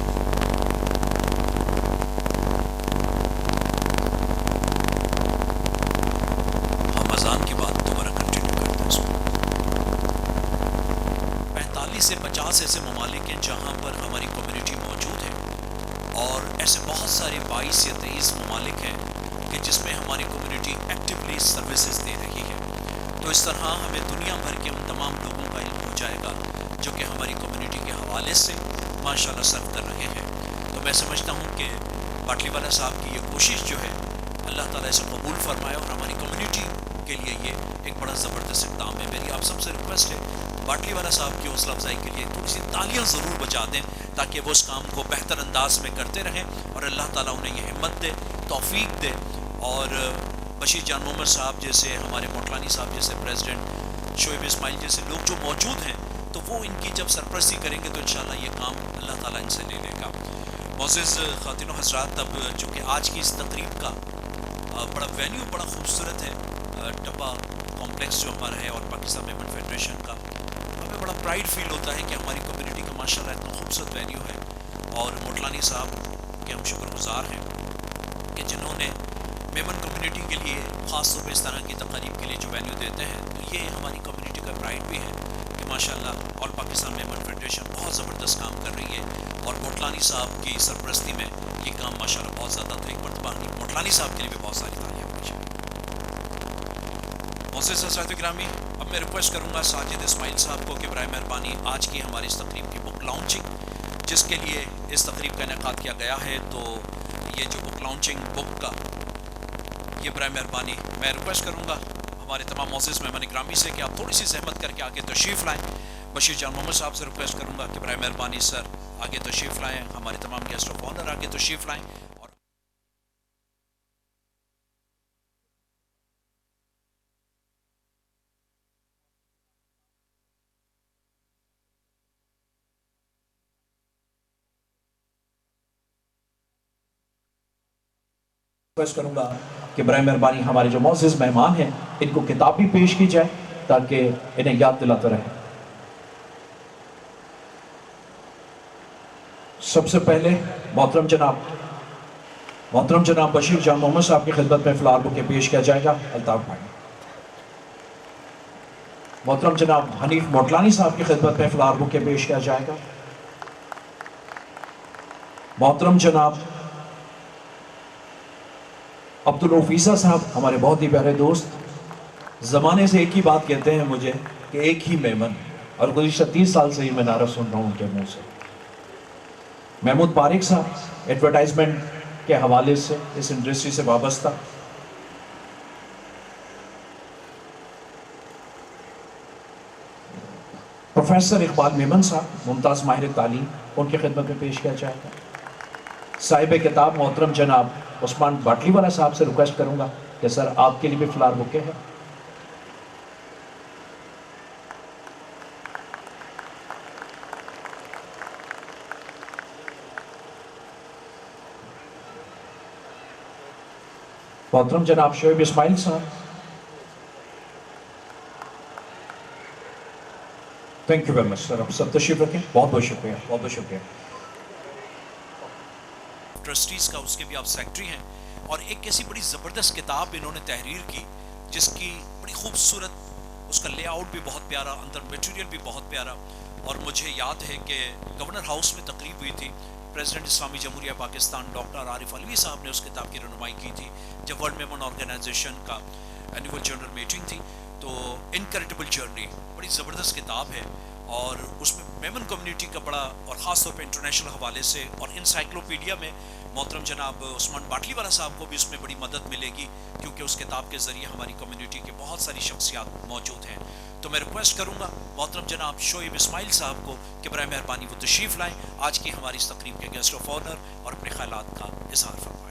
हम अजान के बाद दोबारा कंटिन्यू करते हैं। 45 से 50 ऐसे ममालिक हैं जहाँ पर हमारी कम्युनिटी मौजूद है, और ऐसे बहुत सारे 22 या 23 ममालिक हैं कि जिसमें हमारी कम्युनिटी एक्टिवली सर्विसेज दे रही है। तो इस तरह हमें दुनिया भर के उन तमाम लोगों का इल्म हो जाएगा जो कि हमारी कम्युनिटी के हवाले से माशाल्लाह सर्व कर रहे हैं। तो मैं समझता हूँ कि बाटलीवाला साहब की ये कोशिश जो है अल्लाह ताला इसे कबूल फरमाए, और हमारी कम्युनिटी के लिए ये एक बड़ा ज़बरदस्त इक़दाम है। मेरी आप सबसे रिक्वेस्ट है, बाटलीवाला साहब की हौसला अफजाई के लिए थोड़ी सी तालियां ज़रूर बजा दें ताकि वो उस काम को बेहतर अंदाज में करते रहें, और अल्लाह ताला उन्हें ये हिम्मत दे, तौफीक दे। और बशीर जान मोहम्मद साहब जैसे, हमारे मोटलानी साहब जैसे प्रेसिडेंट, शोएब इस्माइल जैसे लोग जो मौजूद हैं, तो वो इनकी जब सरपरस्ती करेंगे तो इंशाल्लाह ये काम अल्लाह ताला इनसे ले लेगा। मोअज़्ज़िज़ ख़वातीन व हज़रात, अब चूँकि आज की इस तकरीब का बड़ा वेन्यू बड़ा खूबसूरत है, टब्बा कॉम्प्लेक्स जो हमारा है और पाकिस्तान मेमन फेडरेशन का, हमें बड़ा प्राइड फील होता है कि हमारी कम्युनिटी का माशाल्लाह इतना खूबसूरत वेन्यू है। और मोटलानी साहब के हम शुक्रगुजार हैं कि जिन्होंने मेमन कम्युनिटी के लिए ख़ास तौर पर इस तरह की तक़रीब के लिए जो वेन्यू देते हैं, तो ये हमारी कम्युनिटी का प्राइड भी है कि माशाल्लाह ऑल पाकिस्तान मेमन फेडरेशन बहुत ज़बरदस्त काम कर रही है, और मोटलानी साहब की सरपरस्ती में ये काम माशाल्लाह बहुत ज़्यादा। तो एक मरतबा मोटलानी साहब के लिए भी बहुत सारी तालियां होनी चाहिए। मोअज़्ज़िज़ हज़रात गिरामी, अब मैं रिक्वेस्ट करूँगा साजिद इस्माइल साहब को कि बराए मेहरबानी आज की हमारी इस तकरीब की बुक लॉन्चिंग, जिसके लिए इस तकरीब का इनेकाद किया गया है, तो ये जो बुक लॉन्चिंग बुक का ये बराए मेहरबानी मैं रिक्वेस्ट करूँगा हमारे तमाम मोअज़्ज़िज़ मेहमान गिरामी से कि आप थोड़ी सी ज़हमत करके आगे तशरीफ़ लाएँ। बशीर जान मोहम्मद साहब से रिक्वेस्ट करूंगा कि बराए मेहरबानी सर आगे तशरीफ लाएं, हमारे तमाम गेस्ट ऑफ ऑनर आगे तशरीफ लाएं और रिक्वेस्ट करूंगा कि बराए मेहरबानी हमारे जो मौजूद मेहमान हैं इनको किताब भी पेश की जाए ताकि इन्हें याद दिलाता रहे। सबसे पहले मोहतरम जनाब बशीर जान मोहम्मद साहब की खिदमत में फ्लावर बुके पेश किया जाएगा। अल्ताफ भाई। मोहतरम जनाब हनीफ मोटलानी साहब की खिदमत में फ्लावर बुके पेश किया जाएगा। मोहतरम जनाब अब्दुल रफीसा साहब, हमारे बहुत ही प्यारे दोस्त, ज़माने से एक ही बात कहते हैं मुझे कि एक ही मेमन, और गुज़िश्ता 30 साल से ही मैं नारा सुन रहा हूँ उनके मुंह से। महमूद पारिक साहब एडवर्टाइजमेंट के हवाले से इस इंडस्ट्री से वाबस्ता। प्रोफेसर इकबाल मेमन साहब मुमताज़ माहिर तालीम, उनकी खिदमत में पेश किया जाएगा। साहिब किताब मोहतरम जनाब उस्मान बाटलीवाला साहब से रिक्वेस्ट करूंगा कि सर आपके लिए भी फ्लावर बुके है। मोहतरम जनाब शोएब इस्माइल साहब, thank you very much sir, आप सब तशरीफ रखें। बहुत बहुत शुक्रिया, बहुत बहुत शुक्रिया। ट्रस्टीज का उसके भी आप सेक्रेटरी हैं, और एक ऐसी बड़ी ज़बरदस्त किताब इन्होंने तहरीर की जिसकी बड़ी खूबसूरत, उसका लेआउट भी बहुत प्यारा, अंदर मटेरियल भी बहुत प्यारा। और मुझे याद है कि गवर्नर हाउस में तकरीब हुई थी, प्रेसिडेंट इस्लामी जमहूरिया पाकिस्तान डॉक्टर आरिफ अलवी साहब ने उस किताब की रहनुमाई की थी जब वर्ल्ड मेमन ऑर्गेनाइजेशन का एनुअल जनरल मीटिंग थी। तो इनक्रेडिबल जर्नी बड़ी ज़बरदस्त किताब है, और उसमें मेमन कम्युनिटी का बड़ा, और ख़ास तौर पे इंटरनेशनल हवाले से, और इंसाइक्लोपीडिया में मोहतरम जनाब उस्मान बाटलीवाला साहब को भी उसमें बड़ी मदद मिलेगी, क्योंकि उस किताब के ज़रिए हमारी कम्युनिटी की बहुत सारी शख्सियात मौजूद हैं। तो मैं रिक्वेस्ट करूँगा मोहतरम जनाब शोएब इस्माइल साहब को कि बराए मेहरबानी वो तशरीफ़ लाएँ आज की हमारी इस तकरीब के गेस्ट ऑफ ऑनर और अपने ख्यालात का इजहार फरमाएँ।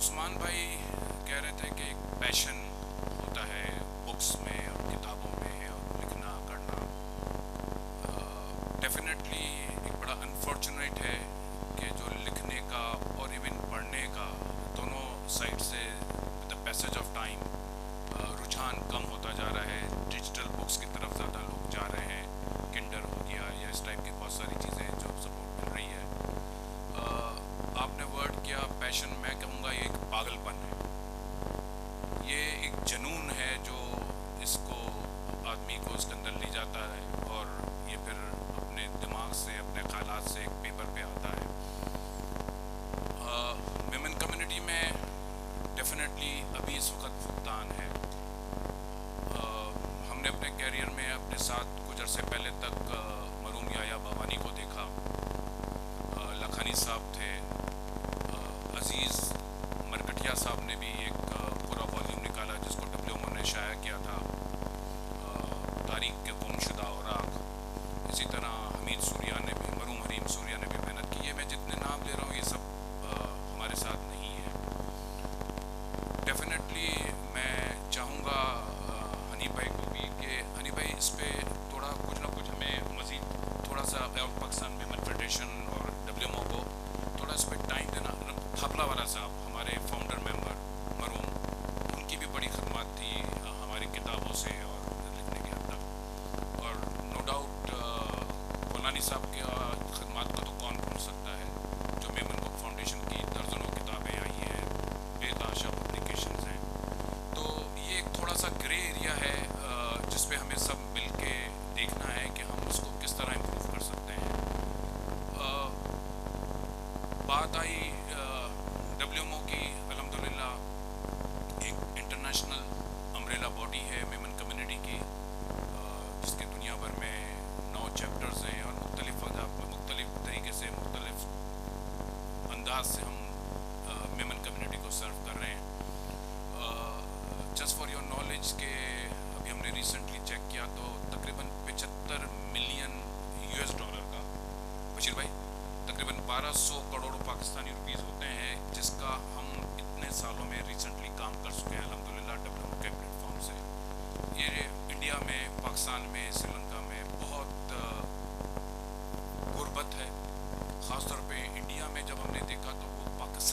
उस्मान भाई कह रहे थे कि एक पैशन होता है बुक्स में और किताबों में और लिखना करना। डेफिनेटली एक बड़ा अनफॉर्चुनेट है कि जो लिखने का और इवन पढ़ने का दोनों साइड से with the passage of time रुझान कम होता जा रहा है। डिजिटल बुक्स की तरफ ज़्यादा लोग जा रहे हैं, किंडर हो गया या इस टाइप की बहुत सारी चीज़ें जो सपोर्ट मिल रही है। आपने वर्ड किया पैशन, मैं कहूँगा ये एक पागलपन है, ये एक जुनून है जो इसको आदमी को उसके अंदर ले जाता है और ये फिर अपने दिमाग से, अपने ख्यालात से एक पेपर पे आता है। विमेन कम्युनिटी में डेफिनेटली अभी इस वक्त भुगतान है। हमने अपने कैरियर में अपने साथ कुछ अर्से पहले तक मरूम याया भवानी को देखा, लखानी साहब थे, अजीज़ मरकटिया साहब ने भी एक पूरा वॉल्यूम निकाला जिसको डब्ल्यू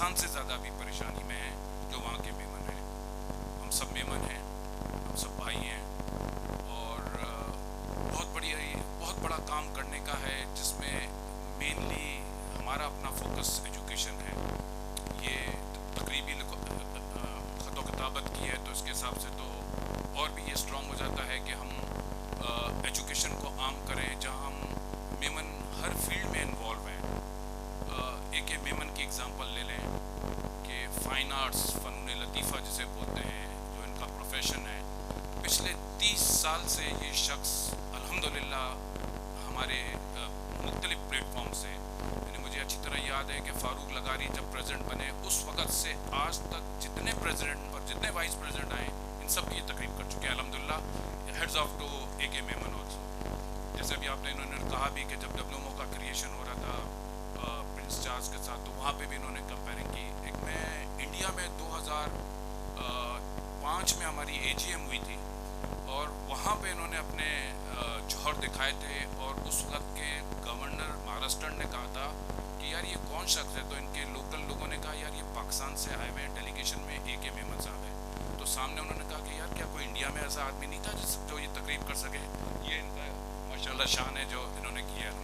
انسان سے زیادہ بھی پریشانی میں ہیں جو وہاں کے میمن ہیں. ہم سب میمن ہیں, ہم سب بھائی ہیں, اور بہت بڑا کام کرنے کا ہے جس میں مینلی ہمارا اپنا فوکس ایجوکیشن ہے. یہ تقریبی خط و کتابت کی ہے تو اس کے حساب سے تو اور بھی یہ اسٹرانگ ہو جاتا ہے کہ ہم ایجوکیشن کو عام کریں جہاں ہم میمن ہر فیلڈ میں انوالو ہیں. ایک میمن کی اگزامپل لے لیں کہ فائن آرٹس, فنون لطیفہ جسے بولتے ہیں, جو ان کا پروفیشن ہے, پچھلے 30 سال سے یہ شخص الحمدللہ ہمارے مختلف پلیٹ فارم سے, یعنی مجھے اچھی طرح یاد ہے کہ فاروق لغاری جب پریزیڈنٹ بنے اس وقت سے آج تک جتنے پریزیڈنٹ اور جتنے وائس پریزیڈنٹ آئے ان سب کی یہ تقریب کر چکے ہیں الحمدللہ. ہیڈز آف ٹو اے کے میمن آلسو. جیسے ابھی آپ نے انہوں نے کہا بھی کہ جب WMO کا کریشن ہو رہا تھا پرنس چارلز کے ساتھ تو وہاں پہ بھی انہوں نے کمپیئرنگ کی. ایک میں انڈیا میں 2005 میں ہماری AGM ہوئی تھی اور وہاں پہ انہوں نے اپنے جوہر دکھائے تھے اور اس وقت کے گورنر مہاراشٹر نے کہا تھا کہ یار یہ کون شخص ہے, تو ان کے لوکل لوگوں نے کہا یار یہ پاکستان سے آئے ہوئے ہیں ڈیلیگیشن میں اے کے میمن صاحب ہے. تو سامنے انہوں نے کہا کہ یار کیا کوئی انڈیا میں ایسا آدمی نہیں تھا جو یہ تقریب کر سکے. یہ ان کا ماشاءاللہ شان ہے جو انہوں نے کیا ہے.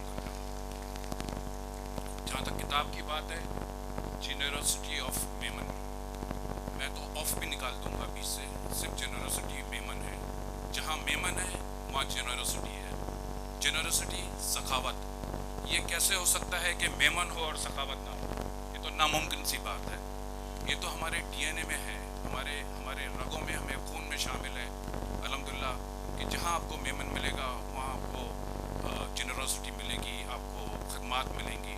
جہاں تک کتاب کی بات ہے, جنرosity آف میمن, میں تو آف بھی نکال دوں گا بیچ سے, صرف جنرosity میمن ہے. جہاں میمن ہے وہاں جنرosity ہے. جنرosity سخاوت. یہ کیسے ہو سکتا ہے کہ میمن ہو اور سخاوت نہ ہو؟ یہ تو ناممکن سی بات ہے. یہ تو ہمارے DNA میں ہے, ہمارے رگوں میں, ہمیں خون میں شامل ہے الحمدللہ کہ جہاں آپ کو میمن ملے گا وہاں آپ کو جنرosity ملے گی, آپ کو خدمات ملیں گی.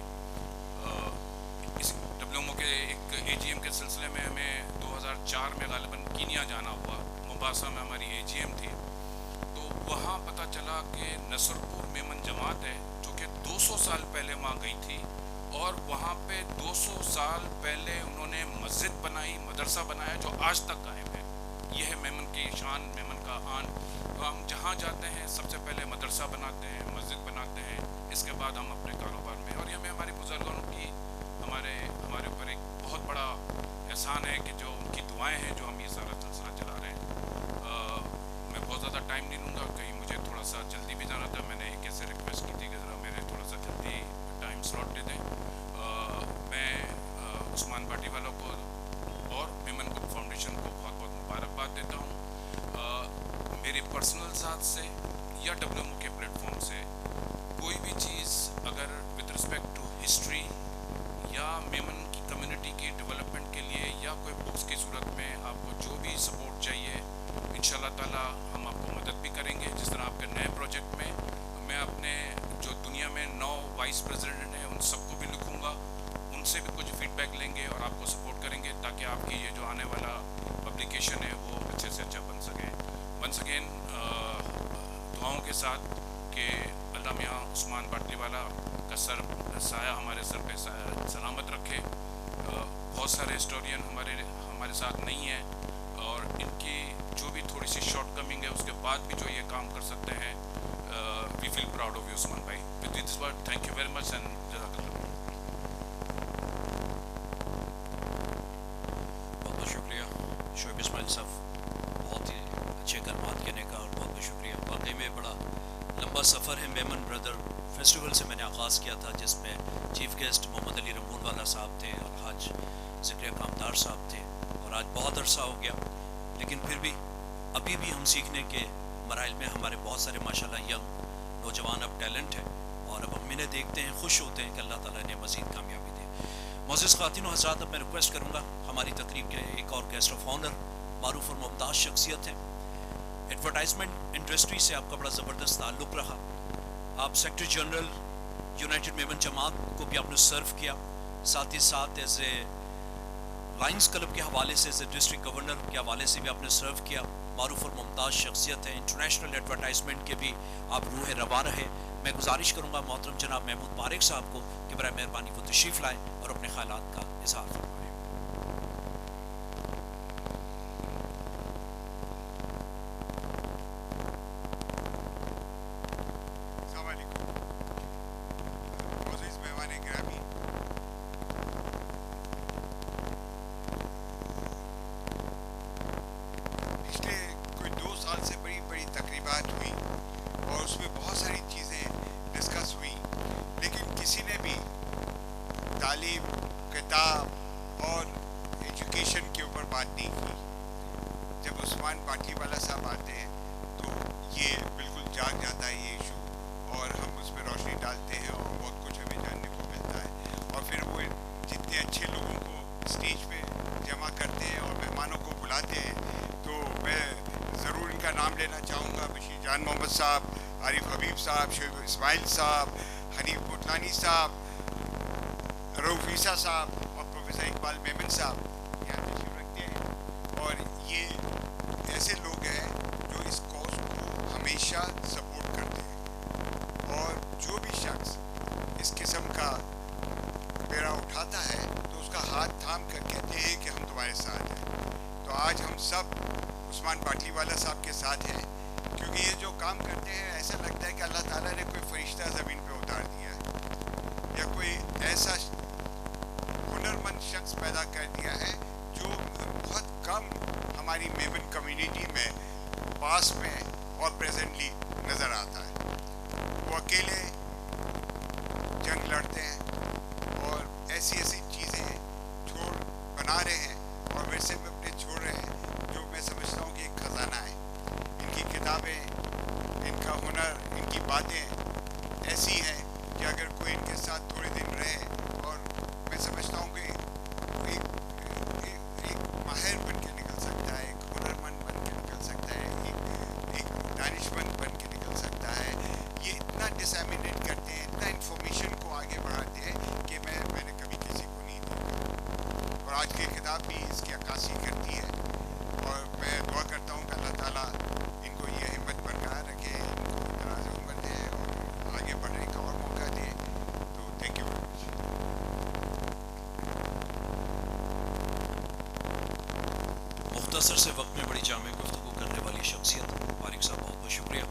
اس WMO کے ایک AGM کے سلسلے میں ہمیں 2004 میں غالباً کینیا جانا ہوا. ممباسا میں ہماری AGM تھی تو وہاں پتہ چلا کہ نصر پور میمن جماعت ہے جو کہ 200 سال پہلے وہاں گئی تھی اور وہاں پہ 200 سال پہلے انہوں نے مسجد بنائی, مدرسہ بنایا جو آج تک قائم ہے. یہ ہے میمن کی شان, میمن کا آن. ہم جہاں جاتے ہیں سب سے پہلے مدرسہ بناتے ہیں, مسجد بناتے ہیں, اس کے بعد ہم اپنے کاروبار میں, اور یہ ہمیں ہمارے بزرگوں کی ہمارے اوپر ایک بہت بڑا احسان ہے کہ جو ان کی دعائیں ہیں جو ہم یہ سارا سلسلہ چلا رہے ہیں. میں بہت زیادہ ٹائم نہیں لوں گا, کہیں مجھے تھوڑا سا جلدی بھی جانا تھا. میں نے ایک ایسے ریکویسٹ کی تھی کہ ذرا میرے تھوڑا سا جلدی ٹائم سلاٹ دے دیں. میں عثمان بھاٹی والوں کو اور میمن بک فاؤنڈیشن کو بہت بہت مبارکباد دیتا ہوں. میرے پرسنل ذات سے یا WMO کے پلیٹ فارم سے کوئی بھی چیز اگر وتھ رسپیکٹ ٹو ہسٹری یا میمن کی کمیونٹی کی ڈیولپمنٹ کے لیے یا کوئی بکس کی صورت میں آپ کو جو بھی سپورٹ چاہیے انشاءاللہ تعالی ہم آپ کو مدد بھی کریں گے. جس طرح آپ کے نئے پروجیکٹ میں میں اپنے جو دنیا میں 9 وائس پریزیڈنٹ ہیں ان سب کو بھی لکھوں گا, ان سے بھی کچھ فیڈ بیک لیں گے اور آپ کو سپورٹ کریں گے تاکہ آپ کی یہ جو آنے والا پبلیکیشن ہے وہ اچھے سے اچھا بن سکے. ونس اگین دعاؤں کے ساتھ کہ اللہ میاں عثمان بھاٹی والا کا سایہ ہمارے سر پہ سلامت رکھے. بہت سارے ہسٹورین ہمارے ساتھ نہیں ہیں اور ان کی جو بھی تھوڑی سی شارٹ کمنگ ہے اس کے بعد بھی جو یہ کام کر سکتے ہیں. وی فیل پراؤڈ آف یو عثمان بھائی. With this word thank you very much and جزاک اللہ. بہت بہت شکریہ شعیب اسماعیل صاحب, بہت ہی اچھے کلمات کہنے کا اور بہت بہت شکریہ. واقعی میں بڑا لمبا سفر ہے. میمن بردر فیسٹیول سے میں نے آغاز کیا تھا جس میں چیف گیسٹ محمد علی رمون والا صاحب تھے اور حاج ذکریہ کامدار صاحب تھے, اور آج بہت عرصہ ہو گیا لیکن پھر بھی ابھی بھی ہم سیکھنے کے مراحل میں. ہمارے بہت سارے ماشاءاللہ ینگ نوجوان اب ٹیلنٹ ہیں اور اب ہم انہیں دیکھتے ہیں, خوش ہوتے ہیں کہ اللہ تعالیٰ نے مزید کامیابی دے. معزز خواتین و حضرات, اب میں ریکویسٹ کروں گا ہماری تقریب کے ایک اور گیسٹ آف آنر معروف اور ممتاز شخصیت ہیں. ایڈورٹائزمنٹ انڈسٹری سے آپ کا بڑا زبردست تعلق رہا. آپ سیکرٹری جنرل یونائٹڈ میمن جماعت کو بھی آپ نے سرو کیا, ساتھ ہی ساتھ ایز اے لائنز کلب کے حوالے سے ایز اے ڈسٹرکٹ گورنر کے حوالے سے بھی آپ نے سرو کیا. معروف اور ممتاز شخصیت ہیں. انٹرنیشنل ایڈورٹائزمنٹ کے بھی آپ روح رواں رہے. میں گزارش کروں گا محترم جناب محمود طارق صاحب کو کہ برائے مہربانی وہ تشریف لائیں اور اپنے خیالات کا اظہار فرمائیں. بات نہیں کی. جب عثمان باٹلی والا صاحب آتے ہیں تو یہ بالکل جاگ جاتا ہے یہ ایشو, اور ہم اس پہ روشنی ڈالتے ہیں اور بہت کچھ ہمیں جاننے کو ملتا ہے. اور پھر وہ جتنے اچھے لوگوں کو اسٹیج پہ جمع کرتے ہیں اور مہمانوں کو بلاتے ہیں, تو میں ضرور ان کا نام لینا چاہوں گا. بشیر جان محمد صاحب, عارف حبیب صاحب, شعیب اسماعیل صاحب, حنیف بٹلانی صاحب, رؤوف عیسیٰ صاحب اور پروفیسر اقبال میمن صاحب یہاں تشریف رکھتے ہیں. اور یہ ایسے لوگ ہیں جو اس کاز کو ہمیشہ سپورٹ کرتے ہیں, اور جو بھی شخص اس قسم کا بیڑا اٹھاتا ہے تو اس کا ہاتھ تھام کر کہتے ہیں کہ ہم تمہارے ساتھ ہیں. تو آج ہم سب عثمان باٹلی والا صاحب کے ساتھ ہیں, کیونکہ یہ جو کام کرتے ہیں ایسا لگتا ہے کہ اللہ تعالیٰ نے کوئی فرشتہ زمین پہ اتار دیا ہے, یا کوئی ایسا ہنرمند شخص پیدا کر دیا ہے جو بہت کم ہماری میمن کمیونٹی میں پاس میں اور پریزنٹلی نظر آتا ہے. وہ اکیلے جنگ لڑتے ہیں اور ایسی ایسی چیزیں چھوڑ بنا رہے ہیں اور ویسے میں اپنے چھوڑ رہے ہیں جو میں سمجھتا ہوں کہ ایک خزانہ ہے. ان کی کتابیں, ان کا ہنر, ان کی باتیں ایسی ہیں کہ اگر کوئی ان کے ساتھ تھوڑے دن رہے, اور میں سمجھتا ہوں کہ ایک ماہر بن کے نکل سکتا ہے, ایک ہنرمند بن کے نکل سکتا ہے, ایک دانشمند بن کے نکل سکتا ہے. یہ اتنا ڈسیمینیٹ کرتے ہیں, اتنا انفارمیشن کو آگے بڑھاتے ہیں کہ میں نے کبھی کسی کو نہیں دیکھا. اور آج کی کتاب بھی اس کی عکاسی کرتی ہے, اور میں دعا کرتا ہوں کہ اللہ تعالیٰ ان کو یہ ہمت برقرار رکھے, ان کو دراز عمر دے اور آگے بڑھنے کا اور موقع دے. تو تھینک یو ویری مچ. مختصر سے وقت میں بڑی جامع گفتگو کرنے والی شخصیت فارغ صاحب, بہت بہت شکریہ.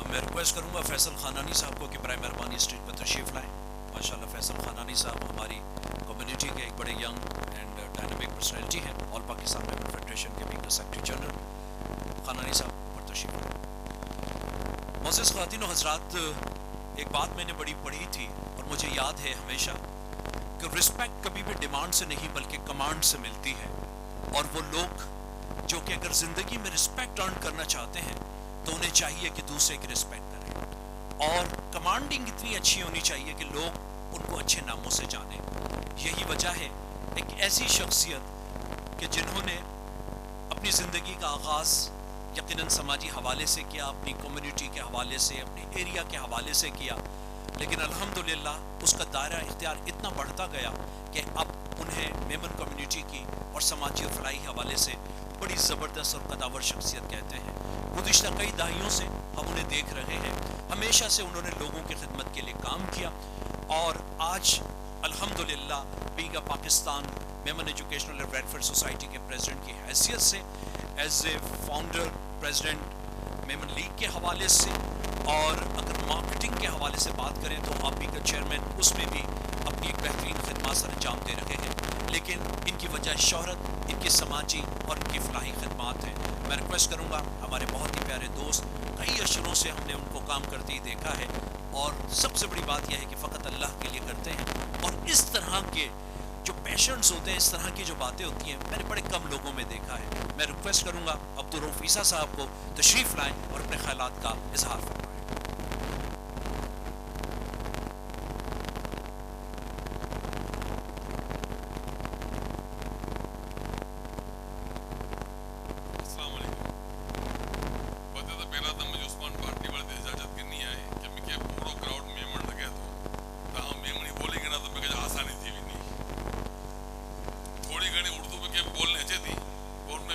میں ریکویسٹ کروں گا فیصل خانانی صاحب کو کہ برائے مہربانی اسٹیج پر تشریف لائیں. ماشاءاللہ فیصل خانانی صاحب ہماری کمیونٹی کے ایک بڑے ینگ اینڈ ڈائنامک پرسنالٹی ہیں, آل پاکستان میمن فیڈریشن کے بھی سیکرٹری جنرل. خانانی صاحب پر تشریف لائیں. معزز خواتین و حضرات, ایک بات میں نے بڑی پڑھی تھی اور مجھے یاد ہے ہمیشہ کہ رسپیکٹ کبھی بھی ڈیمانڈ سے نہیں بلکہ کمانڈ سے ملتی ہے. اور وہ لوگ جو کہ اگر زندگی میں رسپیکٹ ارن کرنا چاہتے ہیں تو انہیں چاہیے کہ دوسرے کی رسپیکٹ کریں, اور کمانڈنگ اتنی اچھی ہونی چاہیے کہ لوگ ان کو اچھے ناموں سے جانیں. یہی وجہ ہے ایک ایسی شخصیت کہ جنہوں نے اپنی زندگی کا آغاز یقیناً سماجی حوالے سے کیا, اپنی کمیونٹی کے حوالے سے, اپنے ایریا کے حوالے سے کیا, لیکن الحمدللہ اس کا دائرہ اختیار اتنا بڑھتا گیا کہ اب انہیں میمن کمیونٹی کی اور سماجی اور فلاحی حوالے سے بڑی زبردست اور قداور شخصیت کہتے ہیں. گزشتہ کئی دہائیوں سے ہم انہیں دیکھ رہے ہیں, ہمیشہ سے انہوں نے لوگوں کی خدمت کے لیے کام کیا, اور آج الحمدللہ being Pakistan Memon educational and welfare society کے پریزیڈنٹ کی حیثیت سے, as a founder president Memon league کے حوالے سے, اور اگر مارکیٹنگ کے حوالے سے بات کریں تو آپ بھی کا چیئرمین اس میں بھی اپنی ایک بہترین خدمات سر انجام دے رہے ہیں. لیکن ان کی وجہ شہرت, ان کی سماجی اور ان کی فلاحی خدمات ہیں. میں ریکویسٹ کروں گا, ہمارے بہت ہی پیارے دوست, کئی اشروں سے ہم نے ان کو کام کرتے ہی دیکھا ہے, اور سب سے بڑی بات یہ ہے کہ فقط اللہ کے لیے کرتے ہیں. اور اس طرح کے جو پیشنٹس ہوتے ہیں, اس طرح کی جو باتیں ہوتی ہیں, میں نے بڑے کم لوگوں میں دیکھا ہے. میں ریکویسٹ کروں گا عبدالرؤف عیسیٰ صاحب کو تشریف لائیں اور اپنے خیالات کا اظہار فرمائیں.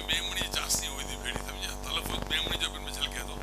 میمنی جاستی ہوئی تھی بیڑی سمجھا تلفظ میمنی جو میں چھل کے تو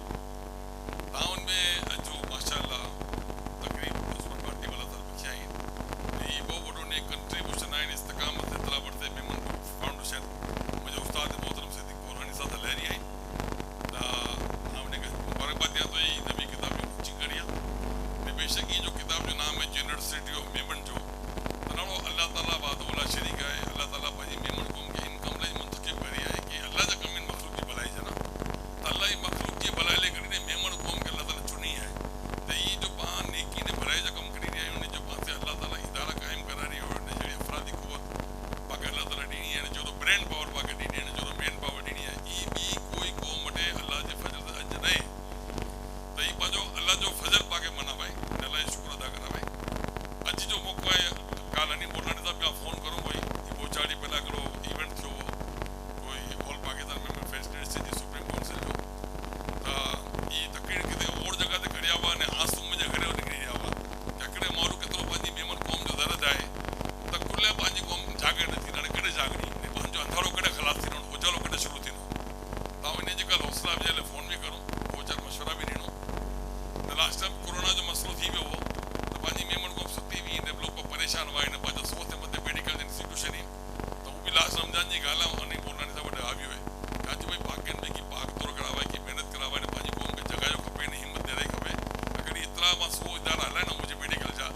संविधान जी ॻाल्हि आहे अनिल मोटवानी सां वटि आवियो आहे काज भाई पाकनि में की पाक तौर कराए की मेहनत कराए ने पंहिंजी क़ौम खे जॻह जो खपे ने हिम्मत ॾियणी खपे अगरि एतिरा मां 100 इदारा हलाइण मुंहिंजे मेडिकल जा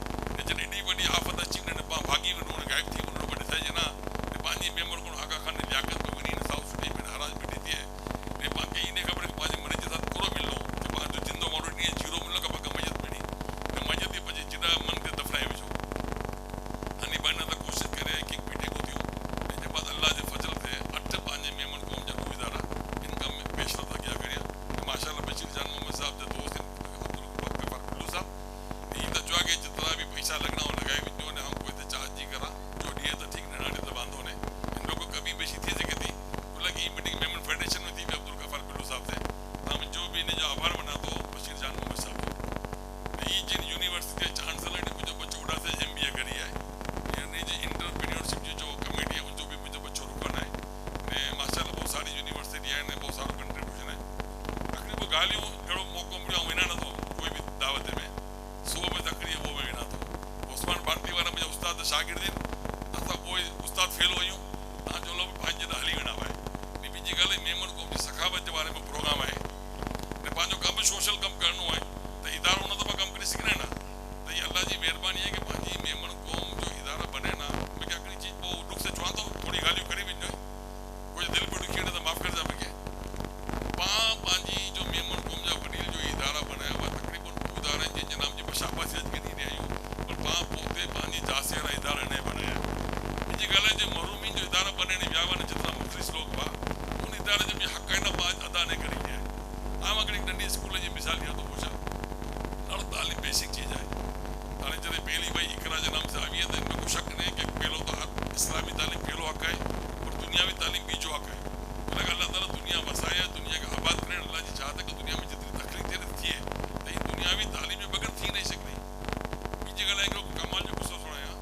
जॾहिं एॾी वॾी आफ़त अची वञे पाण भागी वञो गाइब थी वञो पर ॾिसाइजे न पंहिंजी मेंबर कोन आगा खान लियाकत में वञी साउथ सिटी में नाराज़ में ॾिठी आहे ने पाण खे इन ख़बर कि पंहिंजे मरीज सां थोरो मिलणो कि पंहिंजो जिंदो माण्हू ॾींहुं जीरो मिलणो खपे कि मयत मिली न मयत थी पंहिंजे जिना मन खे दफ़नाए विझो अनी पाण त कोशिशि करे कि मीटिंगूं थियूं तंहिंजे बाद अल्लाह जे फज़ल ते 8 पंहिंजे मेमन क़ौम जा इदारा इनकम में पेशरत अॻियां करिया माशाअल्लाह बशीर जान मोहम्मद साहब जा दोस्त अब्दुल गफ़ार बिल्लू साहब हीअं त चयो आहे कि जेतिरा बि पैसा लॻणा हो लॻाए विझो ने हम कोई त चार्ज जी करा जो ॾींहं त ठीकु न हाणे त वांदो ने इन लोगों कभी बेशी थी सघे थी बोला कि मीटिंग मेमन फेडरेशन में थी हुई अब्दुल गफ़ार बिल्लू साहब से तव्हां मुंहिंजो बि इन जो आभार मञा थो बशीर जान मोहम्मद साहब जो हीअ जिन यूनिवर्सिटी जे चांसलर ने मुंहिंजो बच्चो उड़ासे MBA करी आहे यानी जी इंटरप्रेन्योरशिप जो कमेटी है उनजो भी मुझे बच्चों रुकन है ने माशाल्लाह बहुत सारी यूनिवर्सिटी है ने बहुत सारो कंट्रीब्यूशन है आखिरी वो गालियों जड़ो मौको मिलियो विना न थो कोई भी दावत में 100 में तकरी वो में विना थो उस्मान भारती वाला मुझे उस्ताद शागिर्द असां कोई उस्ताद फेल हुयूं तव्हां जो लोग पंहिंजे त हली वेंदा हुआ ॿी ॻाल्हि मेमन क़ौम जी सखावत जे बारे में प्रोग्राम आहे ने पंहिंजो कमु सोशल कमु करिणो आहे त इदारो हुन दफ़ा कमु करे सघंदा न त इहा अल्लाह जी महिरबानी आहे कि पंहिंजी मेमन क़ौम जो इदारा बने ना मूंखे हिकिड़ी चीज पोइ दुख से चवां थो थोरी ॻाल्हियूं करे वञो कुझु दिलि में ॾुखी त माफ़ु करे मूंखे पंहिंजी जो मेमन क़ौम जा वॾील जो इदारा बनाया हुआ तक़रीबन इदारा आहिनि जंहिंजे नाम जी शाबाशी अॼु कॾहिं ॾींदा आहियूं पर पोइ पंहिंजी जासे वारा इदारा न बनाया मुंहिंजी ॻाल्हि आहे जो महरूमीन जो इदारा बनण विया हुआ न जेतिरा मुख़लिस लोग हुआ उन इदारे जो बि हक़ आहे न पाण अदा न करे ॾिया आम हिकिड़ी नंढी स्कूल जी मिसाल ॾियां थो पुछां ॾाढो तालीम बेसिक चीज़ आहे हाणे जॾहिं पहली भाई इकरा जे नाम से आई है तो इनमें कोई शक नहीं कि पहलो तो इस्लामी तालीम पहलो हक़ है और दुनियावी तालीम बीजो हक़ है लगा अल्लाह ताला दुनिया वसाया दुनिया का आबाद करें अल्लाह जी चाहत है कि दुनिया में जितनी तकलीफ थिए थी तो ये दुनियावी तालीम में बगैर थी नहीं सकती बीजी ॻाल्हि आहे कमाल जो गुस्सो सुणायां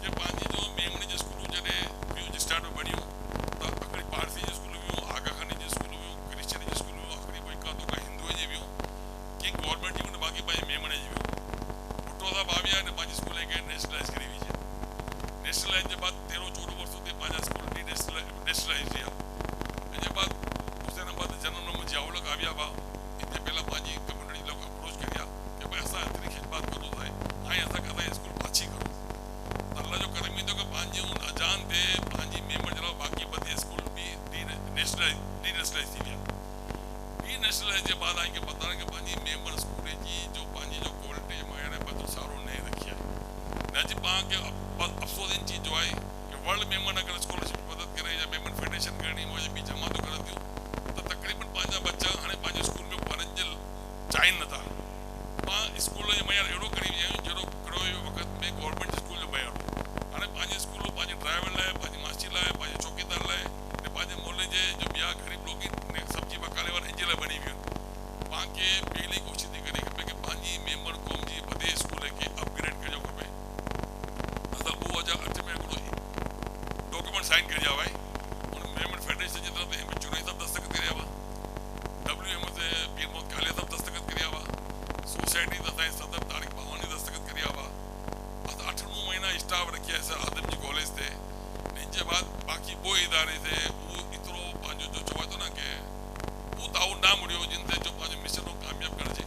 कि पंहिंजी जो मेमणी जे स्कूलूं जॾहिं ॿियूं स्टार्ट में बणियूं त हिकिड़ी पारसी जी स्कूल हुयूं आगा खानी जी स्कूल हुयूं क्रिश्चन जी स्कूल हुयूं आख़िरी कोई का तो का हिंदुअ जी हुयूं कंहिं गवर्नमेंट जी हुयूं बाक़ी पंहिंजे मेमणे जी हुयूं भुट्टो साहब आविया ने पंहिंजी स्कूल खे नेशनलाइज़ करे विझे नेशनलाइज़ जे बाद 13-14 वर्षों ते पंहिंजा स्कूल बि नेशनलाइज़ थिया इनजे बाद हुसैनाबाद जनरल मोहम्मद जियाउल आविया हुआ इनजे पहिला पंहिंजी कम्युनिटी लोग अप्रोच करिया कि भई असां एतिरी खिदमत करूं था ऐं असांखे असांजी स्कूल पाछी करूं त अल्लाह जो करम ईंदो कि पंहिंजे उन अजान ते पंहिंजी मेमण जे बाक़ी ॿ स्कूल बि डीनेशनलाइज़ थी विया डीनेशनलाइज़ जे बाद आएंगे पता है कि पंहिंजी मेमण स्कूल जी जो पंहिंजी जो क्वालिटी जो मायर है बदल सारो नहीं रखी है न अॼु पाण खे अफ़सोस इन चीज़ जो आहे कि वर्ल्ड मेमन अगर स्कॉलरशिप मदद करे या मेमन फेडरेशन करणी हो या ॿी जमातूं करनि थियूं त तक़रीबन पंहिंजा बच्चा हाणे पंहिंजे स्कूल में पढ़नि जे चाहिनि नथा पाण स्कूल जो मयार अहिड़ो करे विया आहियूं जहिड़ो कहिड़ो वक़्त में गवर्नमेंट स्कूल जो मयार हो हाणे पंहिंजे स्कूल पंहिंजे ड्राइवर लाइ पंहिंजी मास्टर लाइ पंहिंजे चौकीदार लाइ ऐं पंहिंजे मोहल्ले जे जो ॿिया ग़रीब लोग सब्जी बकाले वारा इन जे लाइ बणी वियूं आहिनि पाण खे पहली कोशिशि थी करे खपे कि पंहिंजी मेमण क़ौम जी वॾे स्कूल खे अपग्रेड करिणो खपे असां 2008 में हिकिड़ो डॉक्यूमेंट साइन करिया हुआ उन मेमण फेडरेशन जी तरफ़ एम चुनाई साहब दस्तखत करिया हुआ WMO से पीर मोहम्मद कालिया साहब दस्तखत करिया हुआ सोसाइटी असांजे सदर तारिक बावानी दस्तखत करिया हुआ असां 8-9 महीना स्टाफ रखिया सर आदमजी कॉलेज ते इन जे बाद बाक़ी ॿियो इदारे थे उहो एतिरो पंहिंजो जो चवां थो न कि उहो ताउन न मुड़ियो जिन ते जो पंहिंजो मिशन हो कामयाबु करिजे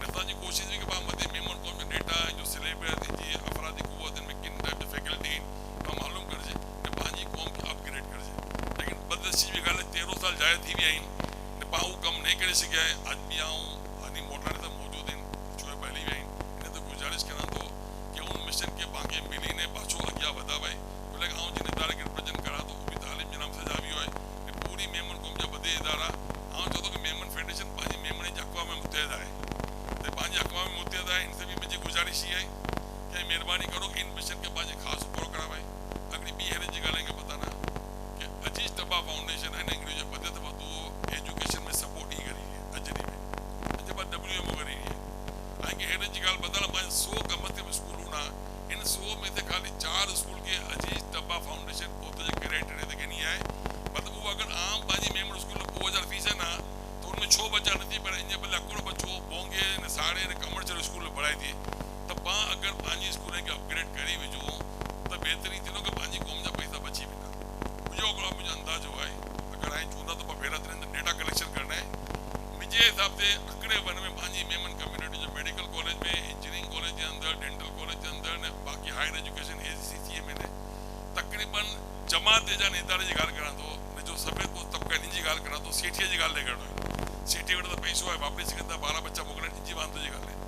असांजी कोशिशि हुई कि पाण मथे मेमण क़ौम जो डेटा जो सिलेबस जी अफ़रादी क़ुव्वत में किन टाइप जो फैकल्टी पाण मालूम करिजे कि पंहिंजी क़ौम खे अपग्रेड करिजे लेकिन बदनसीबी जी ॻाल्हि 13 साल ज़ाया थी विया आहिनि पाण उहो कमु नहीं करे सघिया आहे अॼु बि अनी मोटाणे त मौजूदु आहिनि छो पहली विया आहिनि इन ते गुज़ारिश करां थो कि उन मिशन खे पाण खे मिली ने पाछो अॻियां वधाए भले आउं जिन इदारे खे रिप्रेजेंट करां थो उहो बि तालीम जे नाम सां जावियो आहे कि पूरी मेमण क़ौम जा वॾे इदारा आउं चवां थो कि मेमन फेडरेशन पंहिंजी मेमणे जी अक़वाम मुतहद आहे त पंहिंजी अक़वाम मुतहद आहे इनसे बि मुंहिंजी गुज़ारिश ई आहे कि महिरबानी करो कि इन मिशन खे पंहिंजे ख़ासि पूरो कराए अॻिली ॿी हेरे जी ॻाल्हि खे पता न कि अजीज टब्बा फाउंडेशन ऐं अंग्रेज वधे त वधो एजुकेशन में सपोर्ट ई करी है अॼु ॾींहुं में अॼु बाद WMO करी है ऐं की हेॾे जी ॻाल्हि ॿुधण पंहिंजे 100 कम ते स्कूल हूंदा इन 100 में से खाली 4 स्कूल के अजीज टब्बा फाउंडेशन पोते जे क्राइटेरिया ते गिनी आहे मतिलबु उहो अगरि आम पंहिंजी मेमण स्कूल 2000 फीस आहे न त उनमें छो बचा नथी पर इन भले अकुड़ बचो बोंगे ने साड़े ने कमर्शियल स्कूल में पढ़ाई थी त पाण अगरि पंहिंजी स्कूल खे अपग्रेड करे विझूं त बहितरीन थींदो कि पंहिंजी क़ौम जा पैसा बची वेंदा हिसाब से अकड़े वन में पंहिंजी मेमन कम्युनिटी जो मेडिकल कॉलेज में, इंजीनियरिंग कॉलेज के अंदर, डेंटल कॉलेज के अंदर ने बाक़ी हायर एजुकेशन ACCA में ने तकरीबन जमात जा इदारे जी ॻाल्हि करा तो ने जो सफ़ेद पोस्ट तबका इन जी ॻाल्हि करा तो सेठीअ जी ॻाल्हि न करणो सेठी वटि त पैसो आहे वापरी सघनि था, 12 बच्चा मोकिलनि, इन जी वांदो जी ॻाल्हि आहे।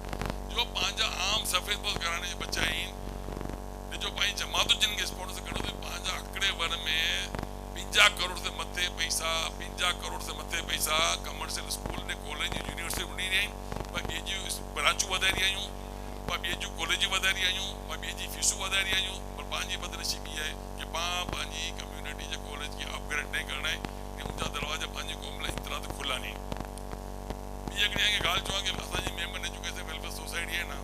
जो पंहिंजा आम सफ़ेद पोस्ट कराइण जे बच्चा आहिनि जो पंहिंजी जमातूं जिन खे स्पोर्ट्स करणो त पंहिंजा आंकड़े वन में 50 करोड़ से मथे पैसा 50 करोड़ से मथे पैसा कमर्शियल स्कूल ने कॉलेज यूनिवर्सिटी उड़ी आहिनि पर ॿिए जी ब्रांचूं वधाए रहिया आहियूं पर ॿिए जूं कॉलेजूं वधाए रहिया आहियूं पर ॿिए जी फीसूं वधाए रहिया आहियूं पर पंहिंजी बदनसीबी आहे कि पाण पंहिंजी कम्युनिटी जे कॉलेज खे अपग्रेड नहीं करणा आहे कि उनजा दरवाजा पंहिंजी क़ौम लाइ इतना त खुला नहीं। ॿी हिकिड़ी ॻाल्हि चवां कि असांजी मेमन एजुकेशन वेलफेयर सोसाइटी आहे न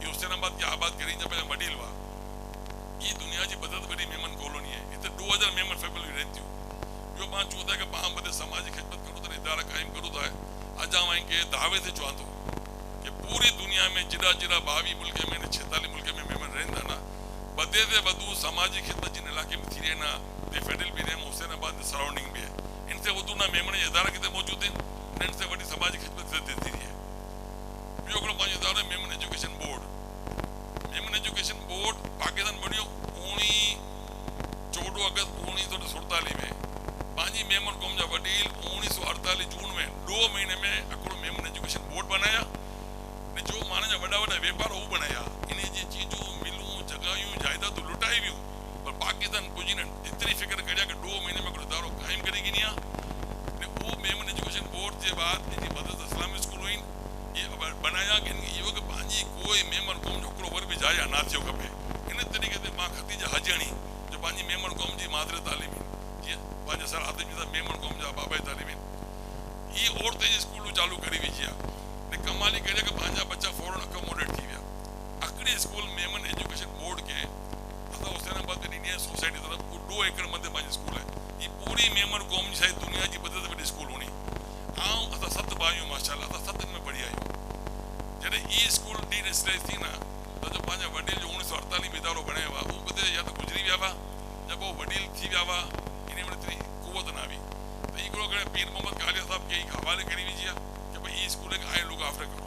ये हुसैनाबाद की आबाद करी जा पहिरियों वडील हुआ ये दुनिया की बदत बड़ी मेमन कॉलोनी है इतने 2000 मेमन फैमिली रहती हूँ जो मां चूँ था कि पाण बदे समाजी खिदमत करूँ तो इदारा कायम करूँ था अजा वहीं के दावे से चवां थो कि पूरी दुनिया में जिड़ा जिड़ा 22 मुल्क में 46 मुल्क में मेमन रहंदा ना बदे से वधू समाजी खिदमत जिन इलाके में थी रहे ना दे फेडरल भी रहे हुसैनाबाद सराउंडिंग में है इनसे वधू ना मेमन इदारा कितने मौजूद हैं इनसे वही समाजी खिदमत थी रही है। ॿियो हिकिड़ो पंहिंजो इदारो आहे Memon education board. Memon education board Pakistan बणियो 14 अगस्त 1947 में पंहिंजी मेमन कौम जा वडील 1948 जून में 2 महीने में हिकिड़ो मेमन एजुकेशन बोर्ड बनाया ने जो माण्हुनि जा वॾा वॾा वापार हू बनाया इन जी चीजूं मिलूं जॻहियूं जाइदादूं लुटाई वियूं पर पाकिस्तान कुझु न एतिरी फिक्र करिया कि 2 महीने में हिकिड़ो इदारो क़ाइमु करे गिनी आहे ने उहो मेमन एजुकेशन बोर्ड जे बाद इन जी मदद इस्लामिक स्कूल हुई ये बनाया कि इहो कि पंहिंजी कोई मेमन कौम जो हिकिड़ो वरी बि जाया ना थियो खपे। इन तरीक़े ते मां खतीजा हजाणी जो पंहिंजी मेमन कौम जी मादर तालीम जीअं पंहिंजे सर आदमी सां मेमन कौम जा बाबा तालीम ये औरतें जी स्कूलूं चालू करी विझी आहे ने कमाली करे कि पंहिंजा बच्चा फौरन अकोमोडेट थी विया। अकड़ी स्कूल मेमन एजुकेशन बोर्ड के असां हुसैनाबाद में ॾिनी आहे सोसाइटी तरफ़ 2 एकड़ मथे पंहिंजी स्कूल आहे ये पूरी मेमन कौम जी शायदि दुनिया जी वॾे से वॾी स्कूल हुई ऐं असां 7 भाइयूं माशाल्लाह असां 7 में पढ़ी आहियूं। जॾहिं ई स्कूल डीरेस्टलाइज थी न त जो पंहिंजा वडील जो 1948 में इदारो बणायो आहे उहो बदिले या त गुज़री विया हुआ या पोइ वडील थी विया हुआ इन में एतिरी कुवत न हुई त हिकिड़ो करे पीर मोहम्मद कालिया साहब खे हवाले करी विझी आहे कि भई ई स्कूल खे आए लुक आफ्टर करो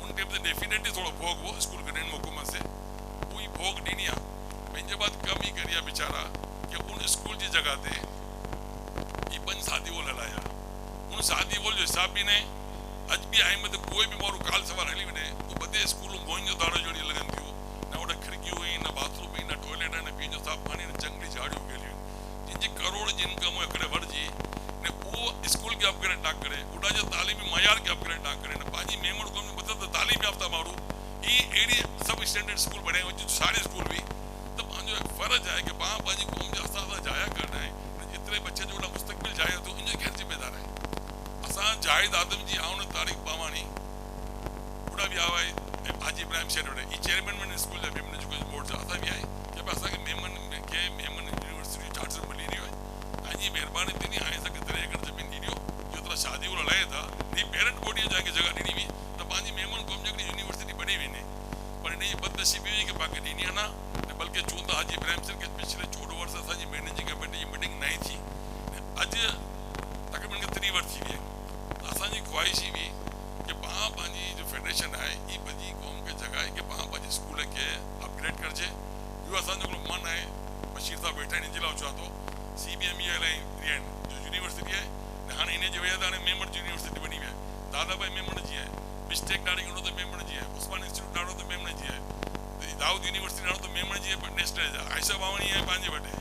उन टाइम ते डेफिनेटली थोरो भोग हो स्कूल खे ॾियण हुकूमत से उहा भोग ॾिनी आहे पंहिंजे बाद कम ई करी आहे वीचारा कि उन स्कूल जी जॻह ते ई 5 शादी हॉल हलाया उन शादी हॉल जो हिसाब बि न अज भी आई मत कोई भी मारू काल सवार हली वने वो बदे स्कूलों मोइन जो दाड़ो जोड़ी लगन थियो न ओडे खिड़की हुई न बाथरूम हुई न टॉयलेट न पीजो साफ पानी न जंगली झाड़ियों गेलियो जिनजी करोड़ इनकम है अकड़े वरजी ने वो स्कूल के अपग्रेड ना करे उडा जो तालीमी मयार के अपग्रेड ना करे न पाजी मेमन को मतलब तालीम याफ्ता मारू ई एडी सब स्टैंडर्ड स्कूल बने हो जो सारे स्कूल भी तो पांजो एक फर्ज है कि पाजी कौम जा असा जाया करना है इतने बच्चे जो मुस्तकबिल जाए तो इनके घर जिम्मेदार है असां जाहिद आदम जी आउन तारीख़ पावानी उड़ा भी आवा हाजी इब्राहिम शेरोडे ई चेयरमैन में स्कूल जा मेमन एजुकेशन बोर्ड जा असां भी आए कि असां के मेमन यूनिवर्सिटी चार्टर मिली रही है हाजी मेहरबानी थी आए सके 3 एकड़ जमीन दी दियो जो तरह शादी वो लाए था नी पेरेंट बॉडी जाके जगह दी हुई तो पांजी मेमन कौम जकड़ी यूनिवर्सिटी बड़ी हुई ने पर इन बदनसीबी हुई कि बाकी दी ना बल्कि चूं तो हाजी इब्राहिम सर के पिछले 14 वर्ष असांजी मैनेजिंग कमेटी जी मीटिंग नहीं थी अज तकरीबन 3 वर्ष थी विया असांजी ख्वाहिश ही हुई कि पाण पंहिंजी जो फेडरेशन है ये पंहिंजी कौम के जगह है कि पाण पंहिंजे स्कूल के अपग्रेड करजे। ॿियो असांजो हिकिड़ो मन है बशीर साहब वेठा आहिनि इनजे लाइ चवां थो CBME रियन जो यूनिवर्सिटी है हाँ इन जी वजह से मेमन यूनिवर्सिटी बनी हुई है दादा भाई मेमन जी है बिस्टेक ॾाढी घणो तो मेमन जी है उस्मान इंस्टीट्यूट ॾाढो तो मेमन जी है दाऊद यूनिवर्सिटी ॾाढो तो मेमन जी है नेशनल आयशा बावणी है पंहिंजे वटि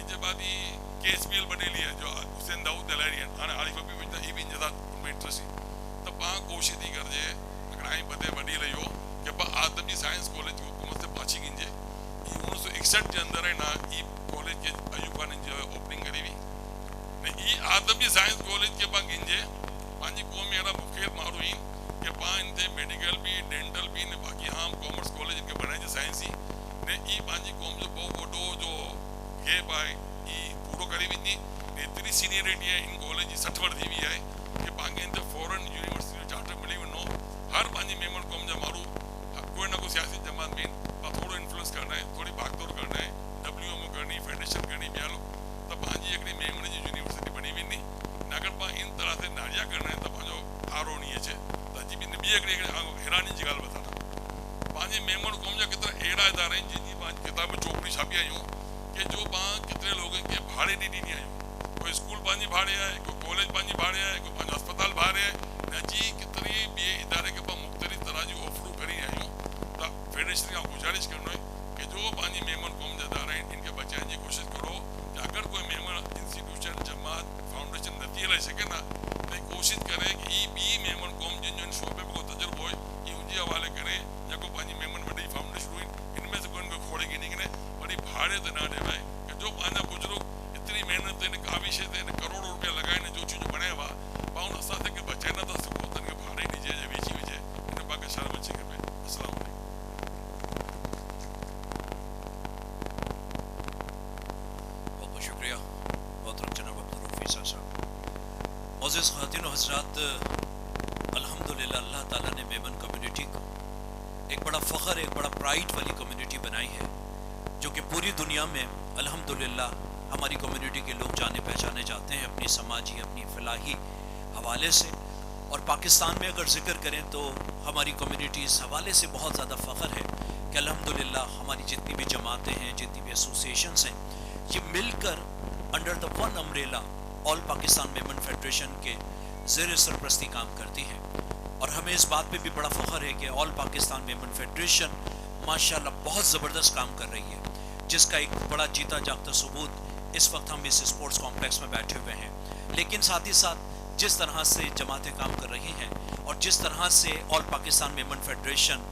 इनजे बाद ही KSPL बनेली है जो हुसैन दाऊद दलारी है हाँ आरिफ भी विझंदा ही भी इन उनमें इंटरेस्ट तो पाण कोशिश थी करजे अगर आई बदे वडी रहियो कि पाण आदम जी साइंस कॉलेज हुकूमत से पाछी गिंजे 1961 के अंदर है ना ई कॉलेज के अयूब खान जो ओपनिंग करी हुई ने ई आदम जी साइंस कॉलेज के पाण गिंजे पंहिंजी कौम में अहिड़ा मुख़्तलिफ़ माण्हू आहिनि कि पाण इनते मेडिकल भी डेंटल भी ने बाक़ी आम कॉमर्स कॉलेज इनके बनाए साइंस ही ने ई पंहिंजी कौम जो बहुत वॾो जो गैप है ई पूरो करी वेंदी एतिरी सीनियरिटी है इन कॉलेज जी 60 वर्ष थी हुई है कि पाण इन फॉरन यूनिवर्सिटी चार्टर मिली वञो हर पंहिंजी मेमन कौम जा माण्हू कोई ना कोई सियासी जमात में थोड़ा इन्फ्लुएंस करना है थोड़ी भागदौड़ करना है WMO करनी फेडरेशन करनी ॿिया तो पंहिंजी हिकिड़ी मेमन जी यूनिवर्सिटी बनी वेंदी अगर पाण इन तरह से नारिया करना है तो पंहिंजो RO कि जो वहाँ कितने लोग हैं कि भाड़े ॾिनी नहीं आहियूं, कोई स्कूल पंहिंजी भाड़े आहे, कोई कॉलेज पंहिंजी भाड़े आहे, कोई पंहिंजो अस्पताल भाड़े आहे, न जी केतिरी ॿिए इदारे खे पाण मुख़्तलिफ़ तरह जी ऑफरूं करी आहियूं। त फेडरेशन खां गुज़ारिश करनो आहे कि जो पंहिंजी मेमन क़ौम जा इदारा आहिनि इनखे बचाइण जी कोशिशि करो कि अगरि कोई मेमन इंस्टीट्यूशन जमात फाउंडेशन नथी हलाए सघे न त कोशिशि करे कि ही ॿी मेमन क़ौम जिन जो इन शोबे में को तजुर्बो हुए ही उनजे हवाले करे जेको पंहिंजी मेमन वॾी फाउंडेशन हुई इनमें से कोई खोड़े गिनी करे वरी भाड़े ते न ॾियवाए कि जो पंहिंजा बुज़ुर्ग एतिरी महिनत इन कावी शइ ते करोड़ों रुपया लॻाइनि जो चीज बणाया हुआ पाण असां तंहिंखे बचाए नथा सघूं त हिनखे भाड़े ॾिजे या वेची विझे इन पाण खे शर्म अचे खपे। अस्सलाम वालेकुम। बहुत बहुत शुक्रिया मोहतरम जनाब अब्दुल रऊफ ईसा साहब। मोअज़्ज़िज़ ख़वातीन व हज़रात, अल्हम्दुलिल्लाह अल्लाह ताला ने मेमन कम्युनिटी को एक बड़ा फ़ख्र, एक बड़ा प्राइड वाली कम्युनिटी बनाई है जो कि पूरी दुनिया में अल्हम्दुलिल्लाह हमारी कम्युनिटी के लोग जाने पहचाने जाते हैं अपनी समाजी, अपनी फलाही हवाले से। और पाकिस्तान में अगर ज़िक्र करें तो हमारी कम्युनिटी इस हवाले से बहुत ज़्यादा फ़ख्र है कि अल्हम्दुलिल्लाह हमारी जितनी भी जमातें हैं, जितनी भी एसोसिएशंस हैं, ये मिलकर under the one umbrella all Pakistan Memon federation के ज़ेर सरपरस्ती काम करती है। और हमें इस बात पे भी बड़ा फ़ख्र है कि ऑल पाकिस्तान मेमन फेडरेशन माशाल्लाह बहुत ज़बरदस्त काम कर रही है, जिसका एक बड़ा जीता जागता सबूत इस वक्त हम इस स्पोर्ट्स कॉम्प्लेक्स में बैठे हुए हैं। लेकिन साथ ही साथ जिस तरह से जमातें काम कर रही हैं और जिस तरह से ऑल पाकिस्तान मेमन फेडरेशन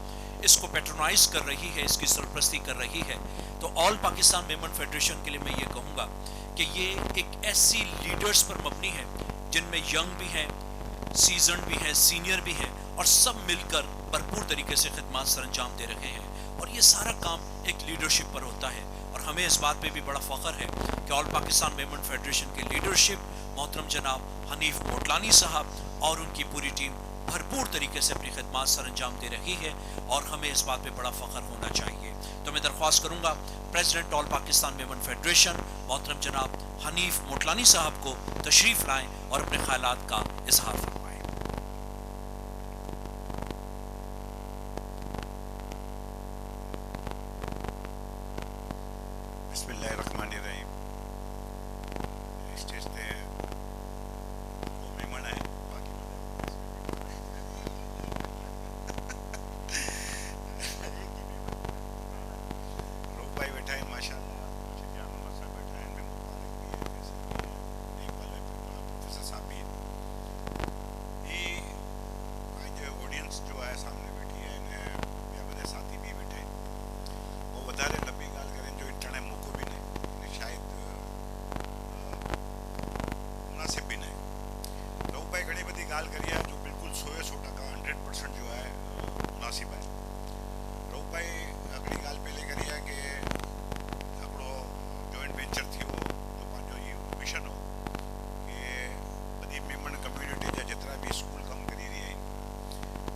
इसको पेट्रोनाइज कर रही है, इसकी सरपरस्ती कर रही है, तो ऑल पाकिस्तान मेमन फेडरेशन के लिए मैं ये कहूँगा कि ये एक ऐसी लीडर्स पर मबनी है जिनमें यंग भी हैं, सीजन भी हैं, सीनियर भी हैं, और सब मिलकर भरपूर तरीके से खिदमत सर अंजाम दे रहे हैं। और ये सारा काम एक लीडरशिप पर होता है। और हमें इस बात पे भी बड़ा फ़ख्र है कि ऑल पाकिस्तान मेमन फेडरेशन की लीडरशिप मोहतरम जनाब हनीफ मोटलानी साहब और उनकी पूरी टीम भरपूर तरीके से अपनी खिदमत सर अंजाम दे रही है, और हमें इस बात पे बड़ा फ़ख्र होना चाहिए। तो मैं दरख्वास्त करूँगा president all Pakistan Memon federation मोहतरम जनाब हनीफ मोटलानी साहब को तशरीफ़ लाएँ और अपने ख्यालात का इजहार फरमाएँ। बिस्मिल्लाहिर्रहमानिर्रहीम। स्टेज पे वो मेहमान आए, बाकी रूप भाई बैठा है माशाल्लाह, जान मसा बैठा है, मैं मुबारक भी है, वैसे भी है, एक वाला प्रोफेसर साहब भी ये आज ऑडियंस जो है सामने बैठी है ने या बड़े साथी भी बैठे वो बता रहे लंबी गाल करें जो इंटरनेट मौको भी नहीं शायद मुनासिब भी नहीं। लोग भाई घनी बड़ी गाल करी है जो बिल्कुल 100% 100% जो है मुनासिब है। लोग भाई अगली गाल पहले करी है कि हिकिड़ो जॉइंट वेंचर थी वो जो पंहिंजो इहो मिशन हो कि बड़ी मेमन कम्युनिटी जा जेतिरा भी स्कूल कम करी रही आहिनि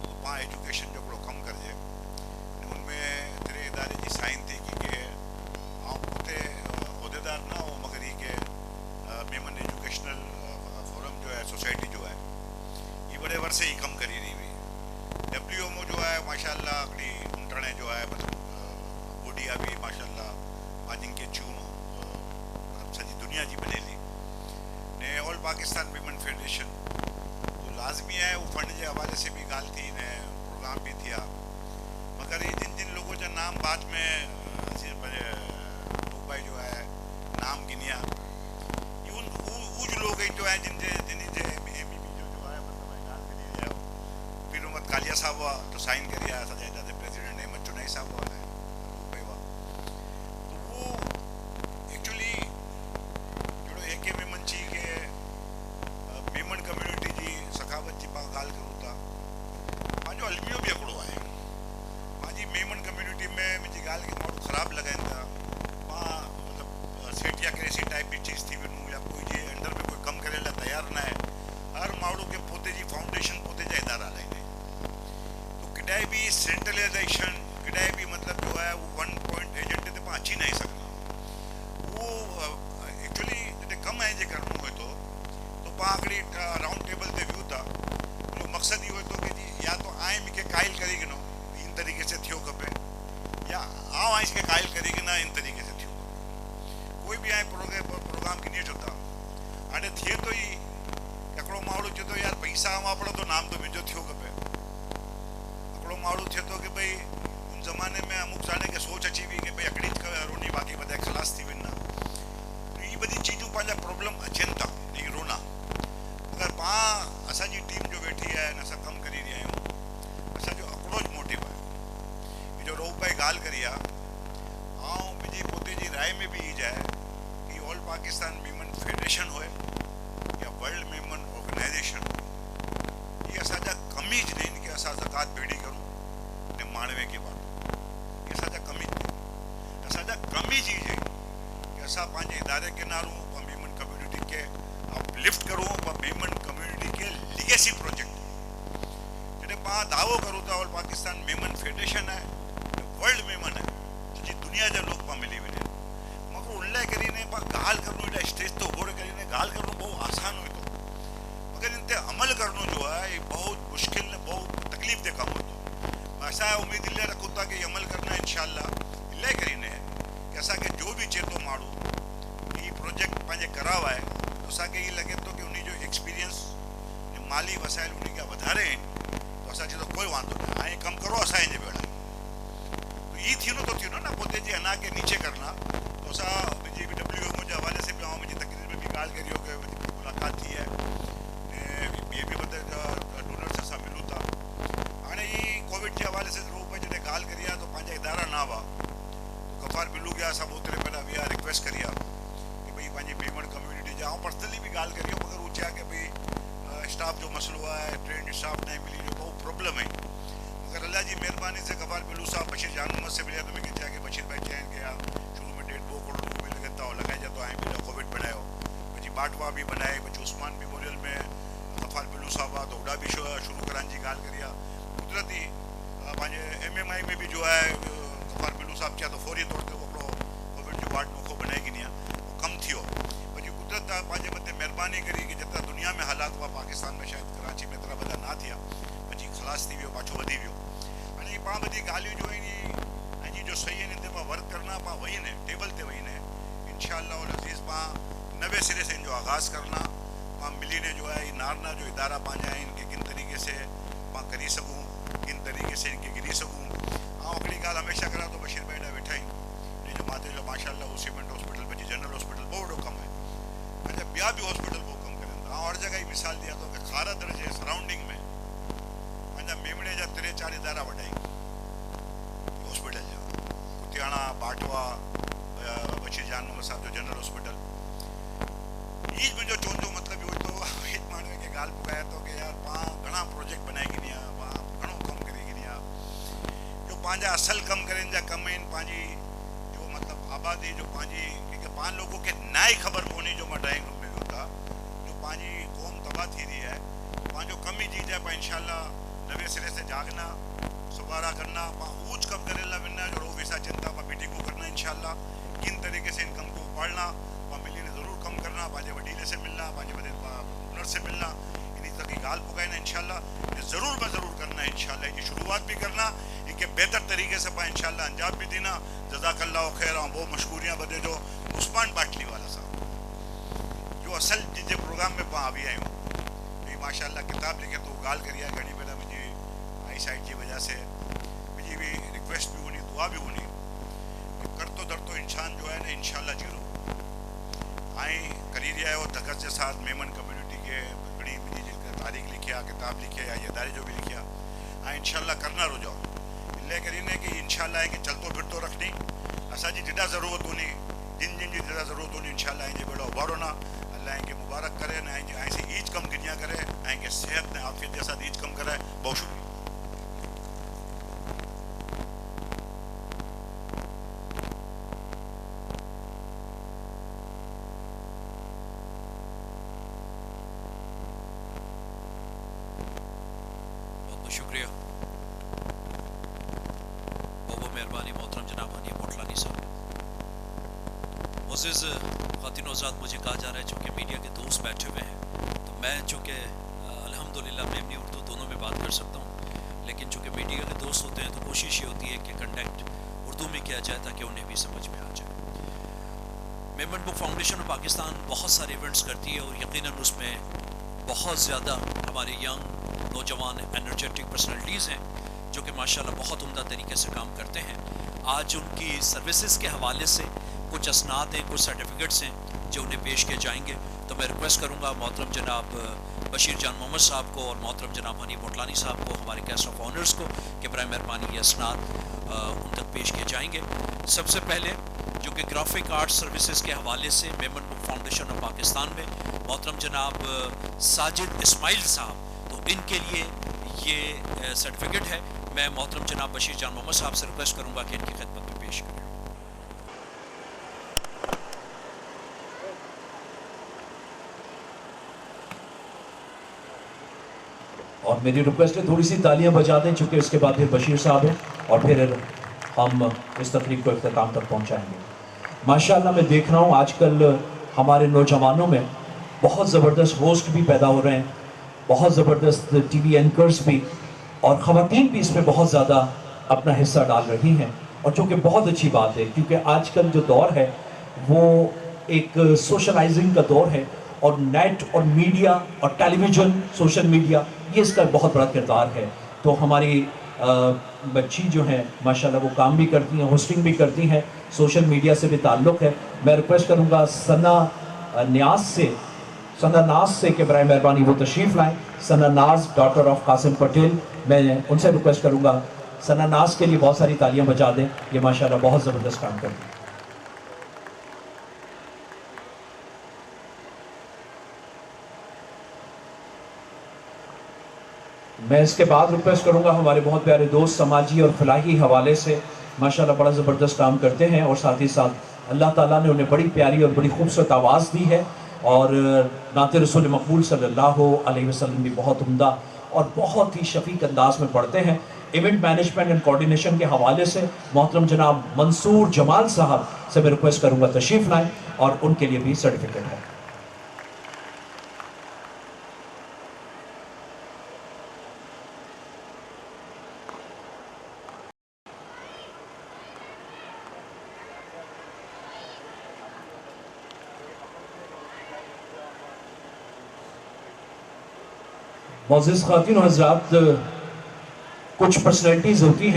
तो पाण एजुकेशन जो हिकिड़ो कमु करिजे। उनमें तेरे इदारे जी साइन थी कि उते उहदेदार ना हो मगर ये कि मेमन एजुकेशनल फोरम जो है सोसाइटी जो है ये बड़े वर्ष ही कम करी रही हुई। WMO जो है माशाल्लाह अगली उंटणे जो है मतलब ओडिया भी माशाल्लाह पाजिंग के चूं मतलब सजी दुनिया जी बनेली ने ऑल पाकिस्तान मेमन फेडरेशन तो लाजमी है वो फंड के हवाले से भी गाल थी ने प्रोग्राम भी थिया। मगर ये जिन जिन लोगों का नाम बाद में भाई जो है नाम गिनिया लोग जो है जिनके MEP जो है मतलब गाल करी रहा पीर मोहम्मद कालिया साहब हुआ तो साइन करिया सजा प्रेसिडेंट अहमद चुनाई साहब हुआ है तो वो एक्चुअली जो AK मेमन छी के मेमन कम्युनिटी जी सखावत जी पाण गाल करूँ था पंहिंजो अलमियो भी हिकिड़ो आहे। पंहिंजी मेमन कम्युनिटी में मुंहिंजी ॻाल्हि खे माण्हू ख़राबु लॻाइनि था, मां मतिलबु सेठ या क्रेसी टाइप जी चीज़ थी वञूं या कोई जे अंडर में कोई कमु करण लाइ तयारु न आहे। हर माण्हू खे पोते जी फाउंडेशन पोते जा इदारा हलाईंदा आहिनि तो कॾहिं बि सेंट्रलाइजेशन कॾहिं बि मतिलबु जो आहे उहो 1 पॉइंट एजेंडे ते पाण अची न सघंदा। उहो एक्चुअली जिते कमु आहे जे करिणो हुए तो पाण हिकिड़ी राउंड टेबल ते वियूं था, जो मक़सदु इहो थो कि जी या तो आए मूंखे काइल करी गिनो इन तरीक़े से थियो खपे या आउं आइस खे काइल करी गिना इन तरीक़े से थियो खपे। ॿिया प्रोग्राम गिनी छॾा हाणे थिए थो ई हिकिड़ो माण्हू चए थो यार पैसा वापरो तो नाम तो मुंहिंजो थियो खपे हिकिड़ो माण्हू थिए थो की भई उन ज़माने में अमुक ॼणे खे सोच अची वई की भई हिकिड़ी रोनी बाक़ी वधाए ख़लास थी वेंदा इहे बधी चीजूं पंहिंजा प्रॉब्लम अचनि था ई रोना अगरि पाण असांजी टीम जो वेठी आहे असां कमु करे रहिया आहियूं असांजो अप्रोच मोटिव आहे जो रोब भाई ॻाल्हि करी आहे ऐं मुंहिंजी पोते जी राय में बि इहा आहे कि ऑल पाकिस्तान मीमन फेडरेशन हुए या वर्ल्ड मीमन ऑर्गेनाइजेशन ये असांजा कमी ज आहिनि कि असां ज़कात भेड़ी करूं ने माण्हूअ खे बाटूं ये असांजा कमी असांजा कमी चीज़ है कि असां पंहिंजे इदारे के नारूं पर मीमन कम्युनिटी के अपलिफ्ट करूं पर मीमन कम्युनिटी के लीगेसी प्रोजेक्ट जॾहिं पाण दावो करूं था ऑल पाकिस्तान मीमन फेडरेशन है वर्ल्ड मीमन है जी दुनिया जा लोग पाण मिली वञनि मगर उन लाइ કરીને पाण ॻाल्हि करणु एॾा स्टेज ते उभो કરીને ॻाल्हि करणु बहुत आसान हुई थो मगर इन ते अमल करणु जो है ये बहुत मुश्किल ने बहुत तकलीफ़ दे कमु होतो असां उम्मीद इलाही रखूं था कि अमल करना इंशाअल्लाह इलाही કરીને कि असांखे जो बि चए थो माण्हू ही प्रोजेक्ट पंहिंजे कराव आहे तो असांखे ईअं लॻे थो कि उन जो एक्सपीरियंस माली वसाइल उन खां वधारे आहिनि तो असां चए थो कोई वांदो न हाणे कमु करो असांजे भेड़ा तो ये थींदो तो थियो न पोते जी अना के नीचे करना तो असां मुंहिंजी WMO जे हवाले से बि ऐं मुंहिंजी तकरीर में बि ॻाल्हि करी हो कि मुलाक़ात थी है ॿिए बि वधे डोनर्स सां मिलूं था हाणे ई कोविड जे हवाले से रूप में जॾहिं ॻाल्हि करी आहे तो पंहिंजा इदारा न हुआ तो गफ़ार बिलू गया असां ओतिरे पहिरियां विया रिक्वेस्ट करी आहे कि भई पंहिंजी मीमन कम्युनिटी जा ऐं पर्सनली बि ॻाल्हि करी आहे मगर हू चया कि भई स्टाफ जो मसइलो आहे ट्रेंड स्टाफ न मिली जो बहुत प्रॉब्लम है मगर अल्लाह जी मेहरबानी से गफ़ार बिलू साहब बशीर जान मोहम्मद से मिलिया तो मूंखे चया कि बशीर भाई चयनि कि यार शुरू में 1.5-2 करोड़ रुपये लॻनि था लॻाए जातो ऐं बिना कोविड बनायो પછી બાટવા બી બનાય પછી ઉસ્માન મેમોરિયલ में गफ़ार बिलू साहब आहे तो उड़ा भी शुरू कराइण जी ॻाल्हि करी आहे कुदरती पंहिंजे MMI में भी जो है गफ़ार बिलू साहब चया तो फौरी तौर ते हिकिड़ो कोविड जो वार्ड मौक़ो बनाए गिनी आहे उहो कमु थियो પછી कुदरत पंहिंजे मथे महिरबानी करी कि जेतिरा दुनिया में हालात हुआ पाकिस्तान में शायदि कराची में एतिरा वॾा न थिया પછી ख़लास थी वियो पाछो वधी वियो हाणे पाण बधी ॻाल्हियूं जो आहिनि ऐं जी जो सही आहिनि इन ते पाण वर्क करना पाण वही ने टेबल ते वही ने इंशाअल्लाह उल अज़ीज़ पाण नवे सिरे से इनजो आगाज़ करना पाण मिलीने जो है नारना जो इदारा पंहिंजा आहिनि कि किन तरीक़े से पाण करी सघूं किन तरीक़े से इनके गिरी सघूं ऐं हिकिड़ी ॻाल्हि हमेशह करा तो बशीर भाई ॾा वेठा आहिनि इन जो माते जो माशाअल्लाह वो सीमेंट हॉस्पिटल પછી जनरल हॉस्पिटल बहुत वॾो कमु आहे पंहिंजा ॿिया बि हॉस्पिटल बहुत कमु करनि था हर जगह ही मिसाल दिया तो कि खारा दर्जे सराउंडिंग में पंहिंजा मेमणे जा 3-4 इदारा वॾा आहिनि हॉस्पिटल जा कुतियाणा बाटवा बशीर जान मोहम्मद साहब जो जनरल हॉस्पिटल ई मुंहिंजो चवण जो मतिलबु इहो तो हिकु माण्हूअ खे ॻाल्हि पुकाए थो कि यार पाण घणा प्रोजेक्ट बनाए गिनी आहे पाण घणो कमु करे गिनी आहे जो पंहिंजा असल कमु करनि जा कम आहिनि पंहिंजी जो मतिलबु आबादी जो पंहिंजी कि पाण लोगों खे ना ई ख़बर कोन्हे जो मां ड्राइंग रूम में वियो था जो पंहिंजी क़ौम तबाह थी रही है पंहिंजो कम ई चीज़ है पाण इंशाअल्लाह नवे सिरे से जागना सुबारा करना पाण ऊँच कम करे ला मिलना जो रोज़ ऐसा चिंता पाण मीटिंगों करना इंशाअल्लाह किन तरीके से इन कम को उपाड़ना पाण मिली ने ज़रूर कम करना पंहिंजे वडीले से मिलना पंहिंजे वॾे ओनर से मिलना इन तक की ॻाल्हि पुकाइना इंशाअल्लाह ये ज़रूर में ज़रूर करना इंशाअल्लाह की शुरुआत भी करना इनके बेहतर तरीके से पाण इंशाअल्लाह अंजाम भी देना जज़ाकल्लाह खैर और बहुत मशहूरियाँ बदे जो उस्मान बाटली वाला साहब जो असल जिनके प्रोग्राम में पाण आवी आहियूं ये माशाअल्लाह किताब लिखे तो ॻाल्हि करी आहे घणी भेरा मुंहिंजी आई साइड की वजह से मुंहिंजी भी रिक्वेस्ट भी होनी दुआ भी होनी करतो धरतो इंसान जो है ना इंशाअल्लाह जीरो आई करी रहा है धगत के साथ मेमन कम्युनिटी के घणी मुंहिंजी तारीख़ लिखिया किताब लिखे या इदारे जो भी लिखिया ऐं इंशाअल्लाह करना रुझो इलाही करीने कि इंशाअल्लाह कि चलतो फिरतो रखनी असांजी जिदा ज़रूरत होनी जिन जिन जी जिदा ज़रूरत होनी इंशाअल्लाह इनजे बेड़ो उभारो ना अल्लाह इनके मुबारक करे न ऐं से ईज कम गिनिया करे ऐं के सेहत ने आफ़ियत के साथ ईज कम कराए बहुत शुक्रिया शुक्रिया बहुत मेहरबानी मोहतरम जनाब हानिया मोटलानी साहब मुअज़्ज़िज़ ख़वातीन हज़रात मुझे कहा जा रहा है चूँकि मीडिया के दोस्त बैठे हुए हैं तो मैं चूँकि अल्हम्दुलिल्लाह मेमनी उर्दू दोनों में बात कर सकता हूँ लेकिन चूँकि मीडिया के दोस्त होते हैं तो कोशिश ये होती है कि कंटेंट उर्दू में किया जाए ताकि उन्हें भी समझ में आ जाए Memon book foundation of Pakistan बहुत सारे इवेंट्स करती है और यकीनन उसमें बहुत ज़्यादा हमारे यंग नौजवान एनर्जेटिक पर्सनैलिटीज़ हैं जो कि माशाल्लाह बहुत उम्दा तरीके से काम करते हैं। आज उनकी सर्विसेज के हवाले से कुछ असनाद हैं, कुछ सर्टिफिकेट्स हैं जो उन्हें पेश किए जाएंगे। तो मैं रिक्वेस्ट करूँगा मोहतरम जनाब बशीर जान मोहम्मद साहब को और मोहतरम जनाब हनी मोटलानी साहब को, हमारे गेस्ट ऑफ ऑनर्स को, कि बराए मेहरबानी ये असनाद उन तक पेश किए जाएंगे। सबसे पहले जो कि ग्राफिक आर्ट सर्विसेज के हवाले से Memon book foundation of Pakistan में मोहतरम जनाब साजिद इस्माइल साहब, तो इनके लिए ये सर्टिफिकेट है। मैं मोहतरम जनाब बशीर जान मोहम्मद साहब से रिक्वेस्ट करूँगा कि इनकी खिदमत में पेश करें। और मेरी रिक्वेस्ट है थोड़ी सी तालियां बजा दें, चूँकि इसके बाद फिर बशीर साहब हैं और फिर हम इस तकरीब को इख्तिताम तक पहुंचाएंगे। माशाल्लाह मैं देख रहा हूँ आजकल हमारे नौजवानों में बहुत ज़बरदस्त होस्ट भी पैदा हो रहे हैं, बहुत ज़बरदस्त टीवी एंकर्स भी, और ख़वातीन भी इसमें बहुत ज़्यादा अपना हिस्सा डाल रही हैं, और जो कि बहुत अच्छी बात है क्योंकि आजकल जो दौर है वो एक सोशलाइजिंग का दौर है, और नेट और मीडिया और टेलीविज़न, सोशल मीडिया, ये इसका बहुत बड़ा किरदार है। तो हमारी बच्ची जो हैं माशाल्लाह वो काम भी करती हैं, होस्टिंग भी करती हैं, सोशल मीडिया से भी ताल्लुक़ है। मैं रिक्वेस्ट करूँगा सना नाज से कि बराए मेहरबानी वो तशरीफ़ लाएँ। सना नाज डॉटर ऑफ कासिम पटेल, मैं उनसे रिक्वेस्ट करूँगा सना नाज के लिए बहुत सारी तालियाँ बजा दें, ये माशाल्लाह बहुत ज़बरदस्त काम करती हैं। मैं इसके बाद रिक्वेस्ट करूंगा हमारे बहुत प्यारे दोस्त समाजी और फलाही हवाले से माशाल्लाह बड़ा ज़बरदस्त काम करते हैं, और साथ ही साथ अल्लाह ताला ने उन्हें बड़ी प्यारी और बड़ी खूबसूरत आवाज़ दी है, और नाते रसूल मकबूल सल्लल्लाहु अलैहि वसल्लम भी बहुत उम्दा और बहुत ही शफीक अंदाज में पढ़ते हैं। इवेंट मैनेजमेंट एंड कोऑर्डिनेशन के हवाले से मोहतरम जनाब मंसूर जमाल साहब से मैं रिक्वेस्ट करूँगा तशरीफ़ लाएँ, और उनके लिए भी सर्टिफिकेट है। मोअज़्ज़िज़ ख़वातीन और हज़रात, कुछ पर्सनैलिटीज़ होती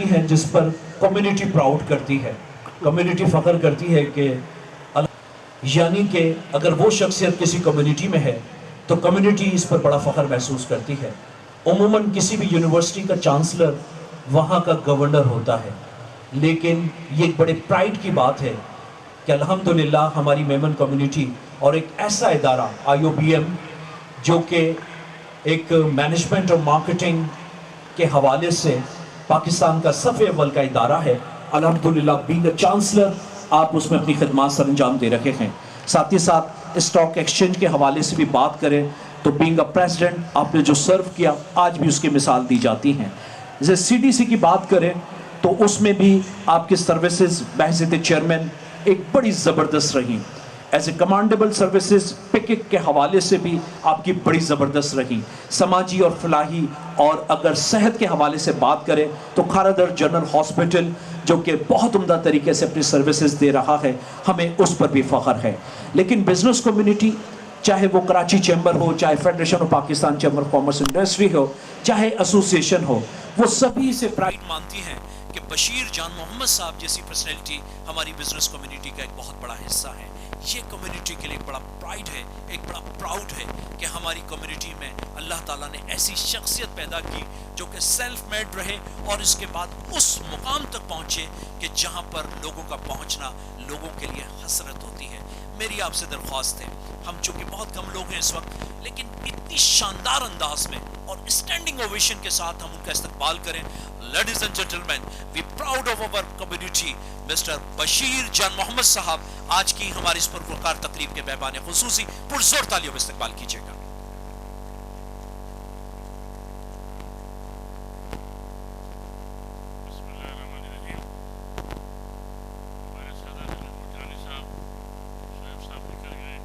हैं जिस पर कम्युनिटी प्राउड करती है, कम्युनिटी फ़ख्र करती है कि यानी कि अगर वो शख्सियत किसी कम्युनिटी में है तो कम्युनिटी इस पर बड़ा फ़ख्र महसूस करती है। उमूमन किसी भी यूनिवर्सिटी का चांसलर वहाँ का गवर्नर होता है, लेकिन ये एक बड़े प्राइड की बात है कि अल्हम्दुलिल्लाह हमारी मेमन कम्युनिटी और एक ऐसा इदारा IOBM जो कि एक मैनेजमेंट और मार्केटिंग के हवाले से पाकिस्तान का सफ़े अव्वल का इदारा है, अल्हम्दुलिल्लाह बीइंग अ चांसलर आप उसमें अपनी खिदमत सर अंजाम दे रखे हैं। साथ ही साथ स्टॉक एक्सचेंज के हवाले से भी बात करें तो बीइंग अ प्रेसिडेंट आपने जो सर्व किया आज भी उसकी मिसाल दी जाती हैं। जैसे CDC की बात करें तो उसमें भी आपकी सर्विसेज बहैसियत चेयरमैन एक बड़ी ज़बरदस्त रही। एज ए कमांडेबल सर्विसेज पिकिक के हवाले से भी आपकी बड़ी ज़बरदस्त रही। समाजी और फलाही और अगर सेहत के हवाले से बात करें तो खारादर जनरल हॉस्पिटल जो कि बहुत उम्दा तरीके से अपनी सर्विसेज दे रहा है, हमें उस पर भी फ़ख्र है। लेकिन बिज़नेस कम्युनिटी, चाहे वो कराची चैम्बर हो, चाहे federation of Pakistan chamber of commerce industry हो, चाहे एसोसिएशन हो, वो सभी से प्राइड मानती हैं कि बशीर जान मोहम्मद साहब जैसी पर्सनैलिटी हमारी बिजनेस कम्युनिटी का एक बहुत बड़ा हिस्सा है। ये कम्युनिटी के लिए एक बड़ा प्राइड है, एक बड़ा प्राउड है कि हमारी कम्युनिटी में अल्लाह ताला ने ऐसी शख्सियत पैदा की जो कि सेल्फ मेड रहे और इसके बाद उस मुकाम तक पहुँचे कि जहाँ पर लोगों का पहुँचना लोगों के लिए हसरत होती है। मेरी आपसे दरख्वास्त है, हम चूँकि बहुत कम लोग हैं इस वक्त, लेकिन इतनी शानदार अंदाज में और स्टैंडिंग ओवेशन के साथ हम उनका इस्तकबाल करें। Ladies and gentleman, we proud of our community mister Bashir Jan Mohammad साहब आज की हमारी इस पुरवकार तकरीब के मेहमान खुसूसी पुरजोर तालियों में इस्तकबाल कीजिएगा। हमारे सादा मोटलानी साहब शोएब साहब निकल गए,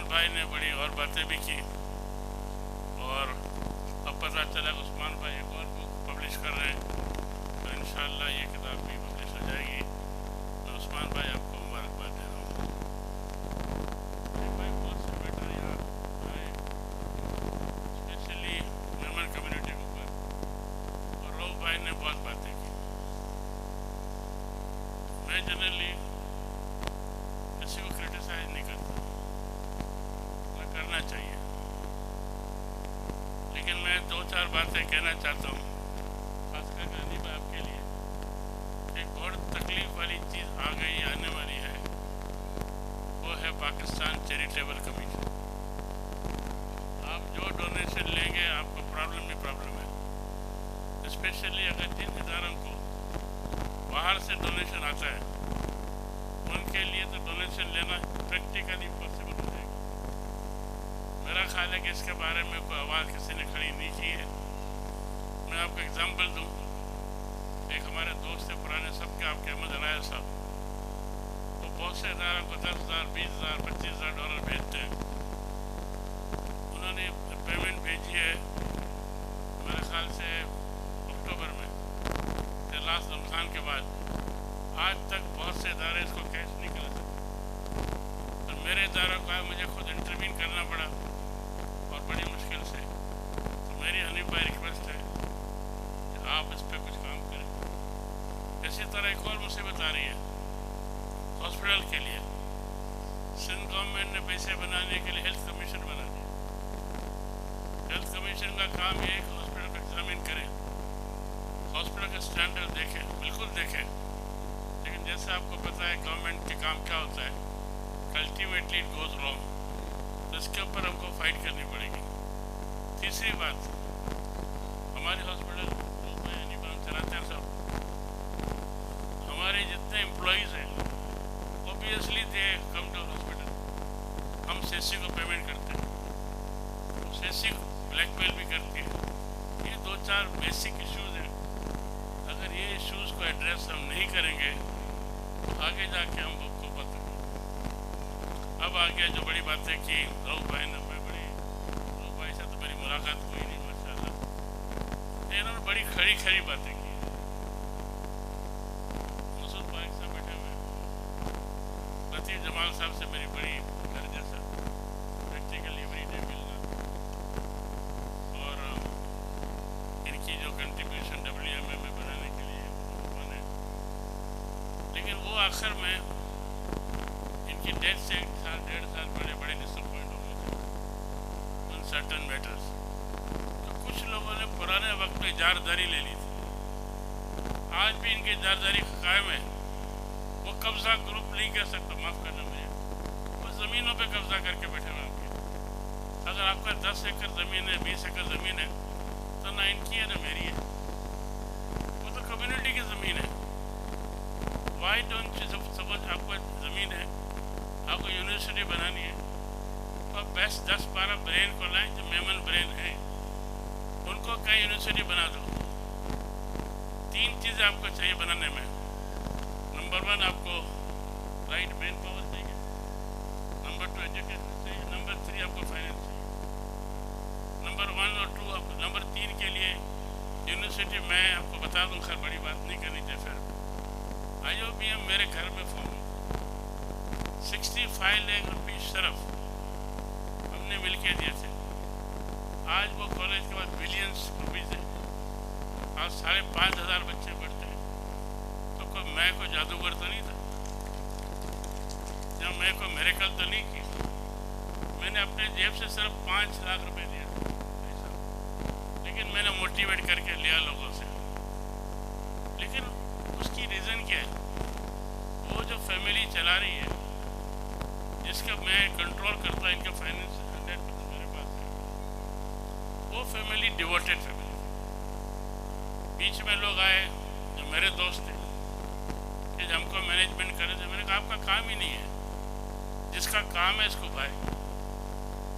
उस्मान भाई ने बड़ी और बातें भी की, और अब पता चला कि उस्मान भाई एक और बुक पब्लिश कर रहे हैं, तो इंशाअल्लाह ये किताब भी पब्लिश हो जाएगी। मैं उस्मान भाई आपको मुबारकबाद दे रहा हूँ। भाई बहुत से बेटर यहाँ आए, स्पेशली मेमन कम्युनिटी के ऊपर, और रऊफ भाई ने बहुत बातें की। मैं जनरली किसी को क्रिटिसाइज नहीं करता, ना करना चाहिए, लेकिन मैं 2-4 बातें कहना चाहता हूँ, खासकर गरीब आपके लिए। एक बहुत तकलीफ वाली चीज़ आ गई, आने वाली है, वो है पाकिस्तान चैरिटेबल कमीशन। आप जो डोनेशन लेंगे आपको प्रॉब्लम ही प्रॉब्लम है, स्पेशली अगर जिन इदारों को बाहर से डोनेशन आता है उनके लिए तो डोनेशन लेना प्रैक्टिकली पॉसिबल हो जाएगा। मेरा ख्याल है कि इसके बारे में कोई आवाज़ किसी ने खड़ी नहीं की है। मैं आपको एग्जांपल दूं, एक हमारे दोस्त है पुराने सबके, आपके अहमद राय साहब, वो बहुत से इदारों को 10,000, 20,000, 25,000 डॉलर भेजते हैं। उन्होंने पेमेंट भेजी है मेरे ख्याल से अक्टूबर में, लास्ट रमज़ान के बाद। आज तक बहुत से इदारे इसको कैश नहीं करा सकते, और मेरे इदारों का मुझे खुद इंटरवीन करना पड़ा और बड़ी मुश्किल से। तो मेरी हनीफ भाई रिक्वेस्ट है कि आप इस पर कुछ काम करें। इसी तरह एक और मुसीबत आ रही है हॉस्पिटल के लिए। सिंध गवर्नमेंट ने पैसे बनाने के लिए हेल्थ कमीशन बना दिया। हेल्थ कमीशन का काम ये है कि हॉस्पिटल को एग्जामिन करें, हॉस्पिटल का स्टैंडर्ड देखें, बिल्कुल देखें। लेकिन जैसे आपको पता है गवर्नमेंट के काम क्या होता है, अल्टीमेटली इट गोज रॉन्ग, तो इसके ऊपर हमको फाइट करनी पड़ेगी। तीसरी बात, हमारे हॉस्पिटल चलाते हैं सब, हमारे जितने एम्प्लॉयज़ हैं obviously they come to hospital. हम सेसी को पेमेंट करते हैं, तो सेसी ब्लैकमेल भी करती है। ये 2-4 बेसिक इश्यूज़ हैं। अगर ये इश्यूज़ को एड्रेस हम नहीं करेंगे तो आगे जाके हम को पता। अब आगे जो बड़ी बातें की रऊफ भाई ने, रऊफ भाई से तो मेरी मुलाकात हुई नहीं माशाल्लाह, इन्होंने बड़ी खरी बातें की। मसूद भाई साहब बैठे हुए, लतीफ़ जमाल साहब से मेरी बड़ी घर जैसा प्रैक्टिकल एवरी डे मिलना, और इनकी जो कंट्रीब्यूशन WMA में बनाने के लिए बने, लेकिन वो आखिर में इनकी डेथ से 1-1.5 साल पहले बड़े डिसअपॉइंट हो गए थे उन सर्टन मैटर्स। तो कुछ लोगों ने पुराने वक्त में इजारदारी ले ली थी, आज भी इनकी इजारदारी कायम है। वो कब्जा ग्रुप नहीं कह सकता, माफ़ करना मुझे, वो ज़मीनों पे कब्जा करके बैठे हुए आपके। अगर आपका 10 एकड़ ज़मीन है, 20 एकड़ ज़मीन है, तो ना इनकी है ना मेरी है, वो तो कम्युनिटी की ज़मीन है। वाई डोंट यू सपोज आपको ज़मीन है, आपको यूनिवर्सिटी बनानी है, तो आप बेस्ट 10-12 ब्रेन को लाएं जो मेमन ब्रेन है, उनको कहीं यूनिवर्सिटी बना दो। 3 चीज़ें आपको चाहिए बनाने में। नंबर 1 आपको राइट मेन पावर चाहिए, नंबर 2 एजुकेशन चाहिए, नंबर 3 आपको फाइनेंस चाहिए। नंबर 1 और 2 आपको, नंबर 3 के लिए यूनिवर्सिटी मैं आपको बता दूँ, खैर बड़ी बात नहीं करनी चाहिए। फिर IOBM मेरे घर में फॉर्म 65 लाख रुपये शरफ हमने मिलके दिए थे। आज वो कॉलेज के बाद बिलियंस रुपीज़ है, आज 5,500 बच्चे पढ़ते हैं। तो मैं कोई जादूगर तो नहीं था, जब मैं कोई मेरेकल तो नहीं की। मैंने अपने जेब से सिर्फ 5 लाख रुपए दिए पैसा, लेकिन मैंने मोटिवेट करके लिया लोगों से। लेकिन उसकी रीज़न क्या है? वो जो फैमिली चला रही है, जिसका मैं कंट्रोल करता, इनका फाइनेंस 100% मेरे पास है, वो फैमिली डिवोटेड फैमिली। बीच में लोग आए जो मेरे दोस्त थे कि हमको मैनेजमेंट करे थे। मैंने कहा आपका काम ही नहीं है, जिसका काम है इसको भाई।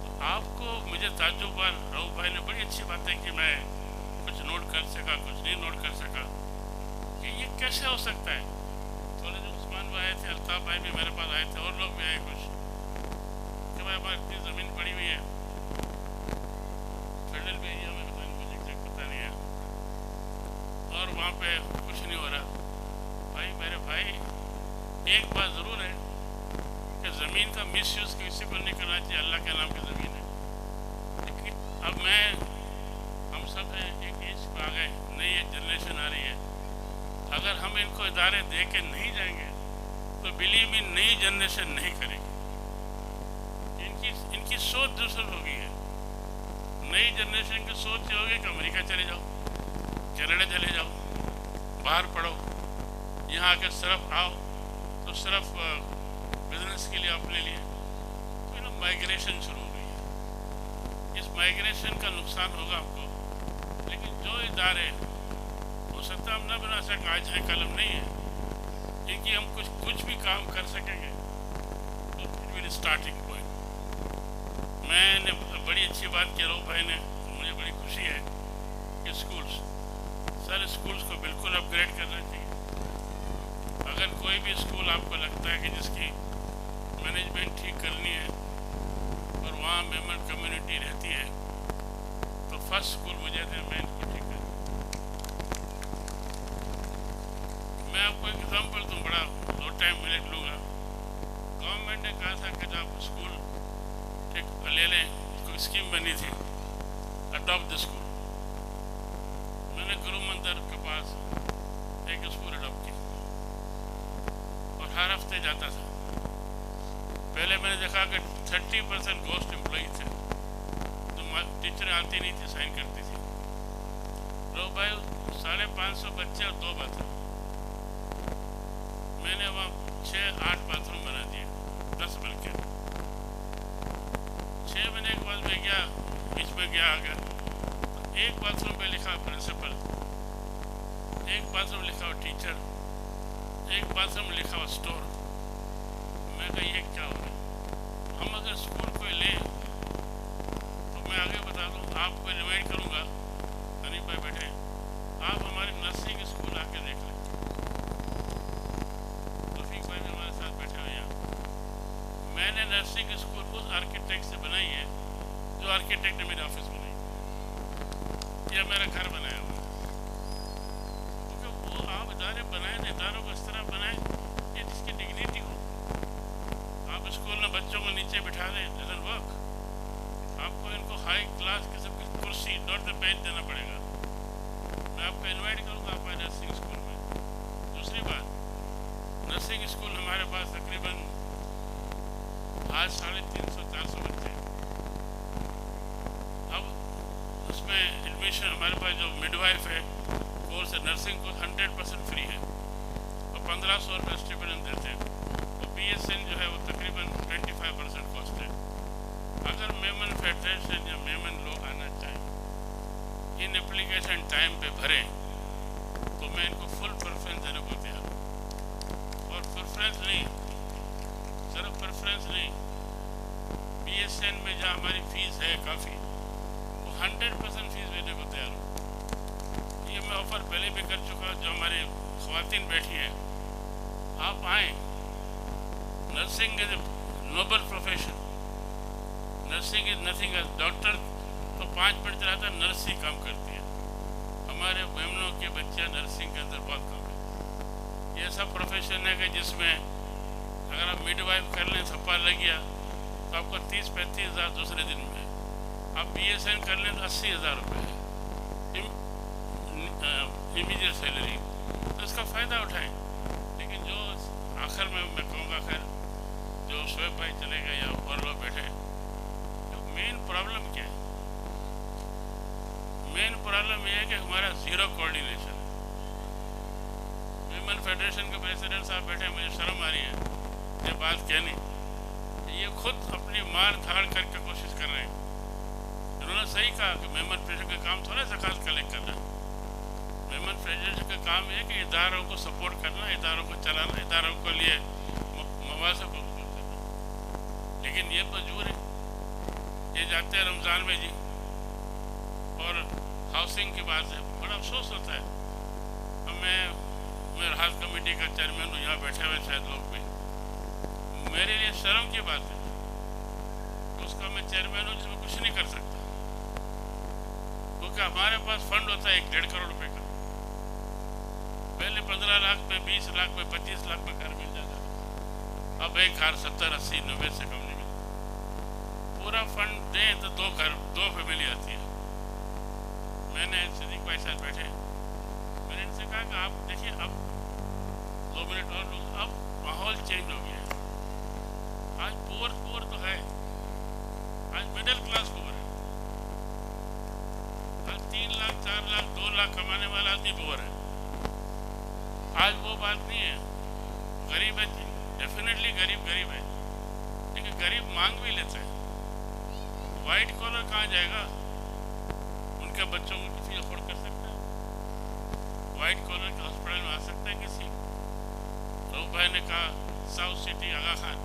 तो आपको मुझे ताज्जुब हुआ, रऊफ भाई ने बड़ी अच्छी बातें की, मैं कुछ नोट कर सका, कुछ नहीं नोट कर सका कि ये कैसे हो सकता है। थोड़े जो उस्मान भाई आए थे, अल्ताफ़ भाई भी मेरे पास आए थे, और लोग भी आए कुछ, कि भाई हमारी इतनी पे कुछ नहीं हो रहा। भाई मेरे भाई, एक बात ज़रूर है कि ज़मीन का मिस यूज़ किसी को नहीं करना चाहिए, अल्लाह के नाम की ज़मीन है। लेकिन अब हम सब एक एज पर आ गए, नई जनरेशन आ रही है, अगर हम इनको इदारे दे के नहीं जाएंगे तो बिलीव इन नई जनरेशन नहीं करेगी। इनकी सोच दूसरी हो गई है। नई जनरेशन की सोच ये होगी कि अमेरिका चले जाओ, कनाडा चले जाओ, बाहर पढ़ो, यहाँ आके सिर्फ आओ तो सिर्फ बिजनेस के लिए अपने लिए, तो माइग्रेशन शुरू हो गई है। इस माइग्रेशन का नुकसान होगा हमको, लेकिन जो इदारे हो सकता हम न बना सकें, आज है कलम नहीं है, क्योंकि हम कुछ भी काम कर सकेंगे तो इट विल स्टार्टिंग पॉइंट। मैंने बड़ी अच्छी बात की रूप भाई ने, मुझे बड़ी खुशी है कि स्कूल्स को बिल्कुल अपग्रेड करना चाहिए। अगर कोई भी स्कूल आपको लगता है कि जिसकी मैनेजमेंट ठीक करनी है और वहाँ मेंबर कम्युनिटी रहती है, तो फर्स्ट स्कूल मुझे दे, मैं इनको ठीक करूँ। मैं आपको एग्जाम्पल दूँ, बड़ा 2 मिनट लूँगा। गवर्नमेंट ने कहा था कि आप स्कूल ठीक ले लें, कोई स्कीम बनी थी, अडॉप्ट द स्कूल। मैंने गुरु मंदिर के पास एक स्कूल अडॉप्ट किया और हर हफ्ते जाता था। पहले मैंने देखा कि 30% घोस्ट एम्प्लॉई थे, तो टीचर आती नहीं थी, साइन करती थी। लो भाई 550 बच्चे और 2 बाथरूम। मैंने वहाँ 6-8 बाथरूम बना दिए, 10 बल्कि। 6 महीने के बाद मैं गया, बीच में गया आगे, तो एक बाथरूम पे लिखा प्रिंसिपल, एक बाथरूम लिखा हुआ टीचर, एक बाथरूम लिखा हुआ स्टोर। मैं कहा ये क्या हो रहा है? हम अगर स्कूल को लें तो मैं आगे बता दूँ, आपको रिमाइंड करूँगा, अनिल भाई बैठे, आप हमारे नर्सिंग स्कूल आके देख लें। तौफीक भाई भी हमारे साथ बैठे हुए हैं। मैंने नर्सिंग स्कूल उस आर्किटेक्ट से बनाई है जो आर्किटेक्ट ने मेरे ऑफिस बनाई, या मेरा घर बनाया हुआ। क्योंकि वो आप इदारे बनाए, इदारों को इस तरह बनाए कि जिसकी डिग्निटी हो। आप स्कूल में बच्चों को नीचे बिठा दें, डजंट वर्क। आपको इनको हाई क्लास किस्म की कुर्सी, नॉट द बेंच देना पड़ेगा। मैं आपको इन्वाइट करूँगा आपका नर्सिंग स्कूल में। दूसरी बात, नर्सिंग स्कूल हमारे पास तकरीबन आज 350-400 बच्चे हैं। अब उसमें एडमिशन, हमारे पास जो मिडवाइफ है कोर्स है, नर्सिंग को 100% फ्री है और 1500 रुपये स्टिपेंड देते हैं। और BSN जो है वो तकरीबन 25% कॉस्ट है। अगर मेमन फेडरेशन या मेमन लोग आना चाहें, इन एप्लीकेशन टाइम पे भरें, तो मैं इनको फुल प्रेफरेंस देने को तैयार हूँ। और प्रेफरेंस नहीं, सिर्फ प्रेफरेंस नहीं, BSN में जहाँ हमारी फ़ीस है काफ़ी, वो 100% फीस देने को तैयार हूँ। ये मैं ऑफ़र पहले भी कर चुका, जो हमारी ख़वातीन बैठी हैं, आप आएँ। Nursing is a noble profession. Nursing is nothing else. Doctor तो 5 मिनट चलाता है, नर्स ही काम करती है। हमारे मेमनों के बच्चे नर्सिंग के अंदर बहुत कम है। ये ऐसा प्रोफेशन है कि जिसमें अगर आप मिडवाइफ कर लें, थप्पा लग गया तो आपको 30-35 हज़ार दूसरे दिन में है। आप BSN कर लें तो 80,000 रुपये है इमीडिएट सैलरी, तो इसका फ़ायदा उठाएं। लेकिन जो आखिर में मैं कहूँगा, खैर जो शोएब भाई चले गए या और लोग बैठे, तो मेन प्रॉब्लम क्या है? मेन प्रॉब्लम ये है कि हमारा ज़ीरो कोऑर्डिनेशन है। विमेन फेडरेशन के प्रेसिडेंट साहब बैठे, मुझे शर्म आ रही है ये बात कहनी, ये खुद अपनी मार धाड़ करके कोशिश कर रहे हैं। उन्होंने सही कहा कि मेमन फेडरेशन का काम थोड़ा ज़कात कलेक्ट करना है। मेमन फेडरेशन का काम है कि इदारों को सपोर्ट करना, इदारों को चलाना, इदारों के लिए मवाज़ को करना। लेकिन ये मजबूर है, ये जाते हैं रमज़ान में जी, और हाउसिंग की बात है, बड़ा अफसोस होता है। अब मैं राहत कमेटी का चेयरमैन हूँ, यहाँ बैठे हुए शायद लोग भी, मेरे लिए शर्म की बात है तो उसका मैं चेयरमैन हूँ जिसमें कुछ नहीं कर सकता, क्योंकि हमारे पास फंड होता है 1-1.5 करोड़ रुपए का। पहले 15 लाख में, 20 लाख में, 25 लाख में घर मिल जाता था। अब एक घर 70, 80, 90 से कम नहीं मिलता। पूरा फंड दें तो दो फैमिली आती है। मैंने सिद्दीक भाई साहब बैठे, मैंने इनसे कहा कि आप देखिए, अब 2 मिनट और लोग, अब माहौल चेंज हो गया है। आज पुअर तो है, आज मिडिल क्लास पुअर है। आज 3 लाख, 4 लाख, 2 लाख कमाने वाला आदमी पुअर है। आज वो बात नहीं है। गरीब है, डेफिनेटली गरीब है, लेकिन गरीब मांग भी लेता है। वाइट कॉलर कहाँ जाएगा? उनके बच्चों को किसी अफोर्ड कर सकता है? वाइट कॉलर के हॉस्पिटल में आ सकता है किसी? तो भाई ने कहा साउथ सिटी आगा खान,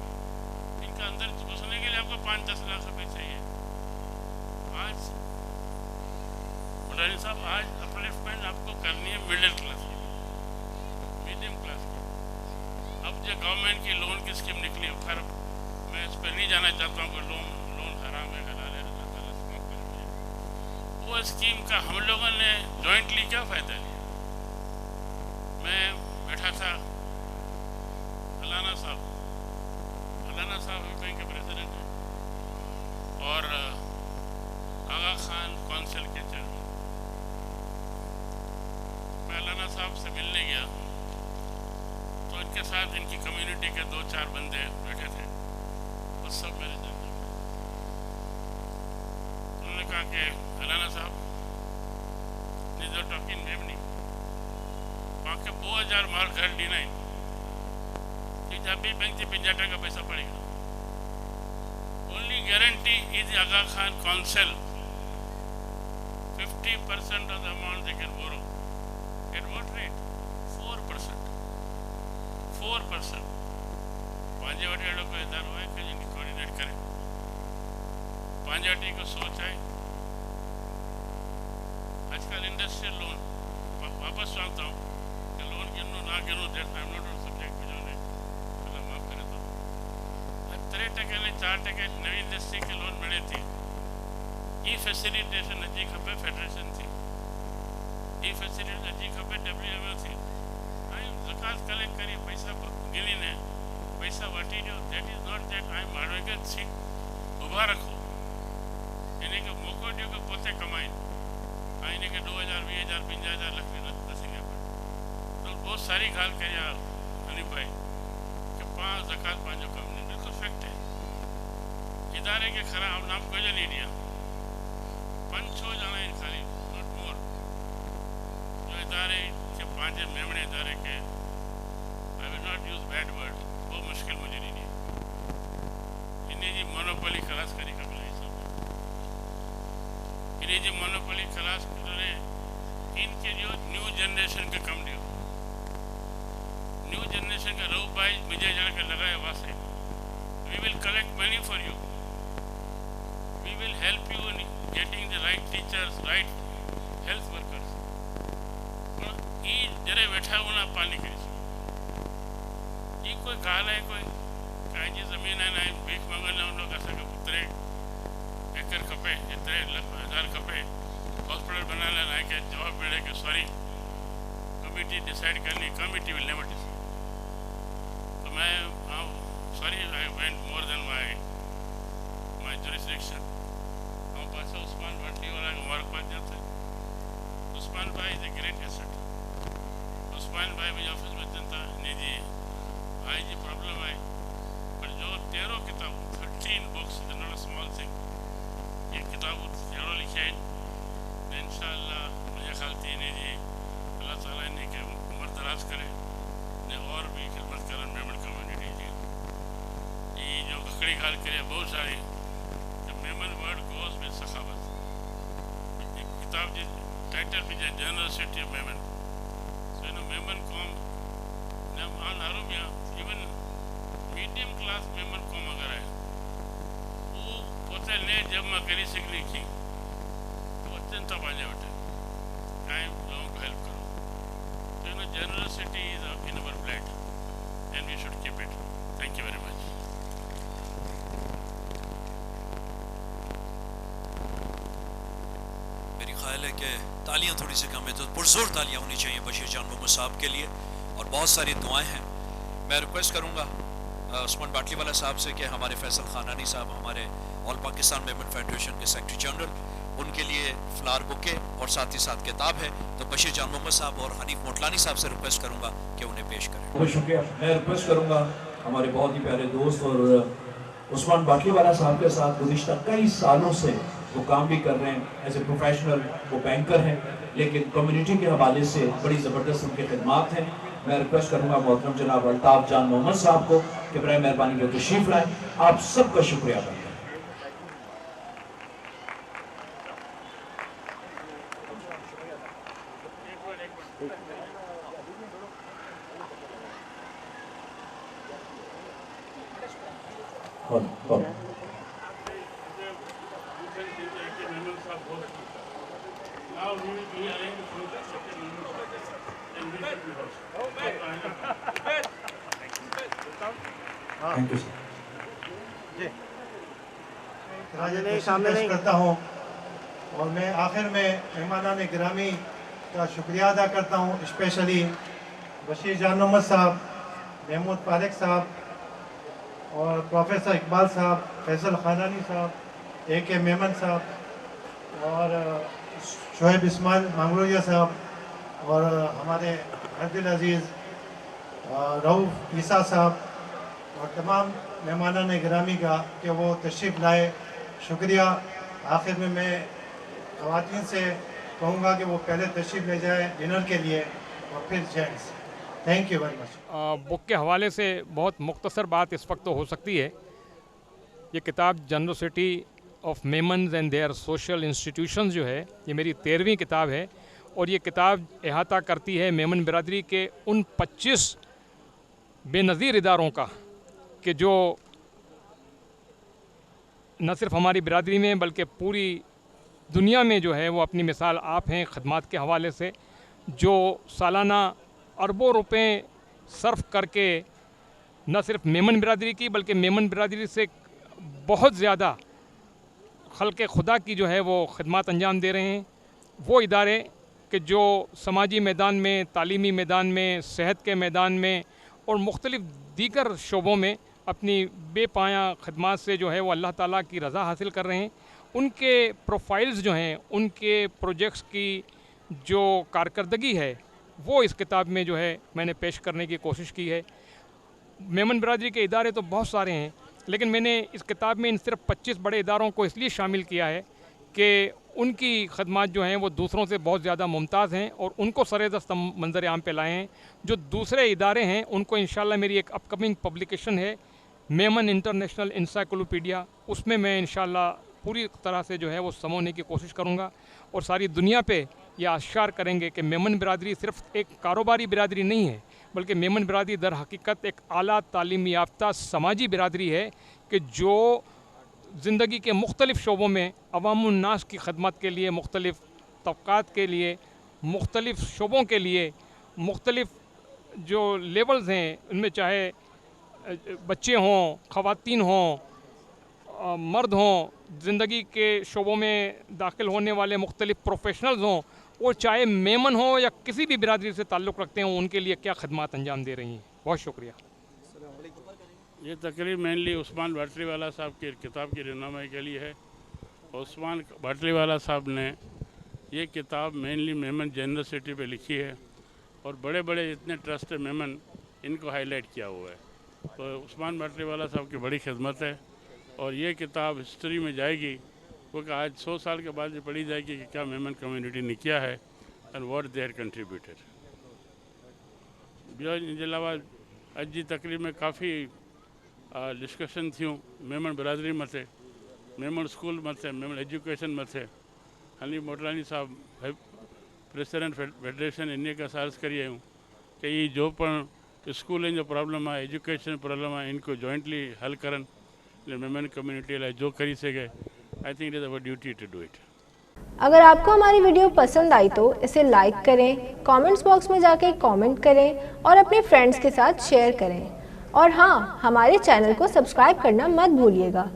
इनका अंदर घुसने के लिए आपको 5-10 लाख रुपए चाहिए। आज मुलानी साहब, आज अपलिफ्टमेंट आपको करनी है मिडिल क्लास की, मीडियम क्लास की। अब जो गवर्नमेंट की लोन की स्कीम निकली, खैर मैं इस पर नहीं जाना चाहता हूँ कि लोन हराम है, हलाल है, अल्लाह ताला से माफ करें। वो स्कीम का हम लोगों ने जॉइंटली क्या फ़ायदा लिया? मैं बैठा था, अलाना साहब बैंक के प्रेसिडेंट हैं और आगा खान काउंसिल के चेयरमैन। मैं अलाना साहब से मिलने गया तो इनके साथ इनकी कम्युनिटी के 2-4 बंदे बैठे थे, वो सब मेरे जानते हैं। उन्होंने कहा कि अलाना साहब निजर टॉकिंग मेमनी वहाँ के 2000 मार्क घर डी नहीं कि जब भी बैंक से 50 का पैसा पड़ेगा। Only guarantee is Aga Khan council 50% of the amount they can borrow. At what rate? 4%. 4%. पांचवाटी वालों को इधर हुआ है कि जिनकी कोऑर्डिनेट करें। पांचवाटी को सोच है आजकल इंडस्ट्रियल लोन, वापस चाहता हूँ कि लोन गिनूँ ना गिनूँ, that I am not on subject में, जो ने अल्लाह माफ करे तो 3% ने 4% नवी इंडस्ट्री के लोन मिले थे। ई फैसिलिटेशन अजी खपे फेडरेशन थी, ई फैसिलिटेशन अजी खपे WMO थी। आई ज़कात कलेक्ट करी, पैसा गिनी ने पैसा वठी ॾियो। That is not that I am advocate. ઊભા રખો, એને કે મોકો ॾियो કે પોતે કમાઈને, આ એને કે 2000, 20000, 50000 લખી નથી લે પડે। તો બહુ સારી ગાલ કરી આ અનિભાઈ કે 5 ज़कात 5 कम नहीं, बिल्कुल फैक्ट है। इदारे के खराब नाम कोई नहीं दिया, 5-6 जना खाली, नॉट मोर, जो इदारे के 5 मेमने इदारे के, I will not use bad word, वो मुश्किल मुझे नहीं दी। इन्हें जी मोनोपोली खलास करी कबल है सब, इन्हें जी मोनोपोली खलास करे। इनके जो न्यू जनरेशन के कम दियो, न्यू जनरेशन का रूप भाई मुझे जड़ के लगाए वासे, we will collect money for you, we will help you in getting the right teachers, right health workers. ये जरे बैठा होना पानी करी ये कोई गाल है, कोई कहीं जी ज़मीन है ना भीख मंगल उन लोग असां के उतरे एकड़ खपे, इतने हज़ार खपे, हॉस्पिटल बना लेना है कि जवाब मिले कि सॉरी कमिटी डिसाइड करनी, कमिटी विल नेवर डिसाइड। तो मैं sorry I went more than my jurisdiction. हम पास उस्मान भाटी वाला मुबारक पास जाते, उस्मान भाई is a great asset. Usman भाई मुझे ऑफिस में जनता नहीं जी आई जी प्रॉब्लम है, पर जो 13 किताब 13 books is not a small thing. ये किताब जड़ो लिखे इंशाअल्लाह मुझे ख्याल थी नहीं जी अल्लाह ताला ने के उम्र दराज करे ने और भी खिदमत करन मेमन कम्युनिटी जी। ये जो खकड़ी गाल करे बहुत सारी, जब मेमन वर्ड गोज में सखावत किताब जी टाइटल भी generosity of Memon. So no Memon कौम ने आन आरुमिया इवन मीडियम क्लास मेमन कौम अगर है वो पोते ने जब मैं करी सगली की तो अत्यंत बाजे वटे टाइम लोगों को हेल्प करो। तो no generosity is in our blood and we should keep it. Thank you very much. मेरी ख्याल ख्याल है कि तालियां थोड़ी सी कम है, तो पुरजोर तालियां होनी चाहिए बशीर जान मोहम्मद साहब के लिए, और बहुत सारी दुआएं हैं। मैं रिक्वेस्ट करूंगा उस्मान बाटलीवाला साहब से कि हमारे फैसल खानानी साहब, हमारे ऑल पाकिस्तान मेमन फेडरेशन के सेक्रेटरी जनरल, उनके लिए फ्लावर बुके और साथ ही साथ किताब है, तो बशीर जान मोहम्मद साहब और हनीफ मोटलानी साहब से रिक्वेस्ट करूंगा कि उन्हें पेश करें। बहुत शुक्रिया। मैं रिक्वेस्ट करूंगा हमारे बहुत ही प्यारे दोस्त और उस्मान बाटलीवाला साहब के साथ गुज़िश्ता कई सालों से वो काम भी कर रहे हैं एज ए प्रोफेशनल, वो बैंकर हैं, लेकिन कम्युनिटी के हवाले से बड़ी ज़बरदस्त उनके खिदमात हैं। मैं रिक्वेस्ट करूंगा मोहतरम जनाब अल्ताफ जान मोहम्मद साहब को कि बराए मेहरबानी में तशरीफ लाएं। आप सबका शुक्रिया अदा करें। Thank you sir. पेश करता हूँ और मैं आखिर में मेहमानान गिरामी का शुक्रिया अदा करता हूँ, स्पेशली बशीर जान मोहम्मद साहब, महमूद पारेख साहब और प्रोफेसर इकबाल साहब, फैसल खानानी साहब, AK मेमन साहब और शोएब इस्माइल मांगरोया साहब और हमारे अब्दुल अजीज़ रऊफ़ ईसा साहब और तमाम मेहमानान गिरामी का कि वो तशरीफ़ लाए, शुक्रिया। आखिर में मैं ख़वातीन से कहूँगा कि वो पहले तशरीफ़ ले जाए डिनर के लिए और फिर gents. Thank you very much. Book के हवाले से बहुत मुख्तसर बात इस वक्त तो हो सकती है। ये किताब generosity of Memons and their social institutions जो है, ये मेरी 13वीं किताब है और ये किताब अहाता करती है मेमन बिरादरी के उन 25 बेनज़ीर इदारों का कि जो न सिर्फ हमारी बिरादरी में बल्कि पूरी दुनिया में जो है वो अपनी मिसाल आप हैं खदमात के हवाले से, जो सालाना अरबों रुपए सर्फ करके न सिर्फ मेमन बिरादरी की बल्कि मेमन बिरादरी से बहुत ज़्यादा खल्क़े खुदा की जो है वो खदमात अंजाम दे रहे हैं। वो इदारे कि जो समाजी मैदान में, तालीमी मैदान में, सेहत के मैदान में और मुख्तलिफ़ दीगर शोबों में अपनी बेपाया खदमात से जो है वो अल्लाह ताला की रज़ा हासिल कर रहे हैं। उनके प्रोफाइल्स जो हैं, उनके प्रोजेक्ट्स की जो कारकर्दगी है वो इस किताब में जो है मैंने पेश करने की कोशिश की है। मेमन बिरादरी के इदारे तो बहुत सारे हैं, लेकिन मैंने इस किताब में इन सिर्फ 25 बड़े इदारों को इसलिए शामिल किया है कि उनकी खदमात जो हैं वो दूसरों से बहुत ज़्यादा मुमताज़ हैं और उनको सरेदस्त मंजर आम पे लाए हैं। जो दूसरे इदारे हैं उनको इंशाल्लाह मेरी एक अपकमिंग पब्लिकेशन है मेमन इंटरनेशनल इंसाइक्लोपीडिया, उसमें मैं इंशाल्लाह पूरी तरह से जो है वो समोने की कोशिश करूँगा और सारी दुनिया पे ये आश्कार करेंगे कि मेमन बिरादरी सिर्फ एक कारोबारी बिरादरी नहीं है, बल्कि मेमन बिरादरी दर हकीकत एक आला तालीम याफ्ता समाजी बिरादरी है कि जो ज़िंदगी के मुख्तलिफ़ शोबों में अवामुन्नास की खदमत के लिए, मुख्तलिफ़ तबक़ात के लिए, मुख्तलिफ़ शोबों के लिए, मुख्तलिफ़ जो लेवल्स हैं उनमें चाहे बच्चे हों, ख़वातीन हों, मर्द हों, ज़िंदगी के शोबों में दाखिल होने वाले मुख्तलिफ़ प्रोफेशनल्स हों, और चाहे मेमन हो या किसी भी बिरादरी से ताल्लुक़ रखते हों, उनके लिए क्या खदमात अंजाम दे रही हैं। बहुत शुक्रिया। ये तकरीब मेनली उस्मान बाटलीवाला साहब की किताब की रहनुमाई के लिए है। उस्मान बाटलीवाला साहब ने ये किताब मेनली मेमन जनरोसिटी पे लिखी है और बड़े बड़े जितने ट्रस्ट है मेमन, इनको हाईलाइट किया हुआ है। तो उस्मान बाटलीवाला साहब की बड़ी खिदमत है और ये किताब हिस्ट्री में जाएगी, क्योंकि आज 100 साल के बाद ये पढ़ी जाएगी कि क्या मेमन कम्युनिटी ने किया है and what they had contributed. इनके अलावा अज जी तकरीब में काफ़ी डिस्कशन थियूं मेमन बिरादरी मथे, मेमन स्कूल मथे, मेमन एजुकेशन मथे। हनी मोटलानी साहब प्रेसिडेंट फेडरेशन इन का सार्स करी आयूं कि ये जो पण स्कूल जो प्रॉब्लम है, एजुकेशन प्रॉब्लम है, इनको जॉइंटली हल करन मेमन कम्युनिटी लाइ जो करी सके। I think it is our duty to do it. अगर आपको हमारी वीडियो पसंद आई तो इसे लाइक करें, कमेंट्स बॉक्स में जाके कमेंट करें और अपने फ्रेंड्स के साथ शेयर करें। और हाँ, हमारे चैनल को सब्सक्राइब करना मत भूलिएगा।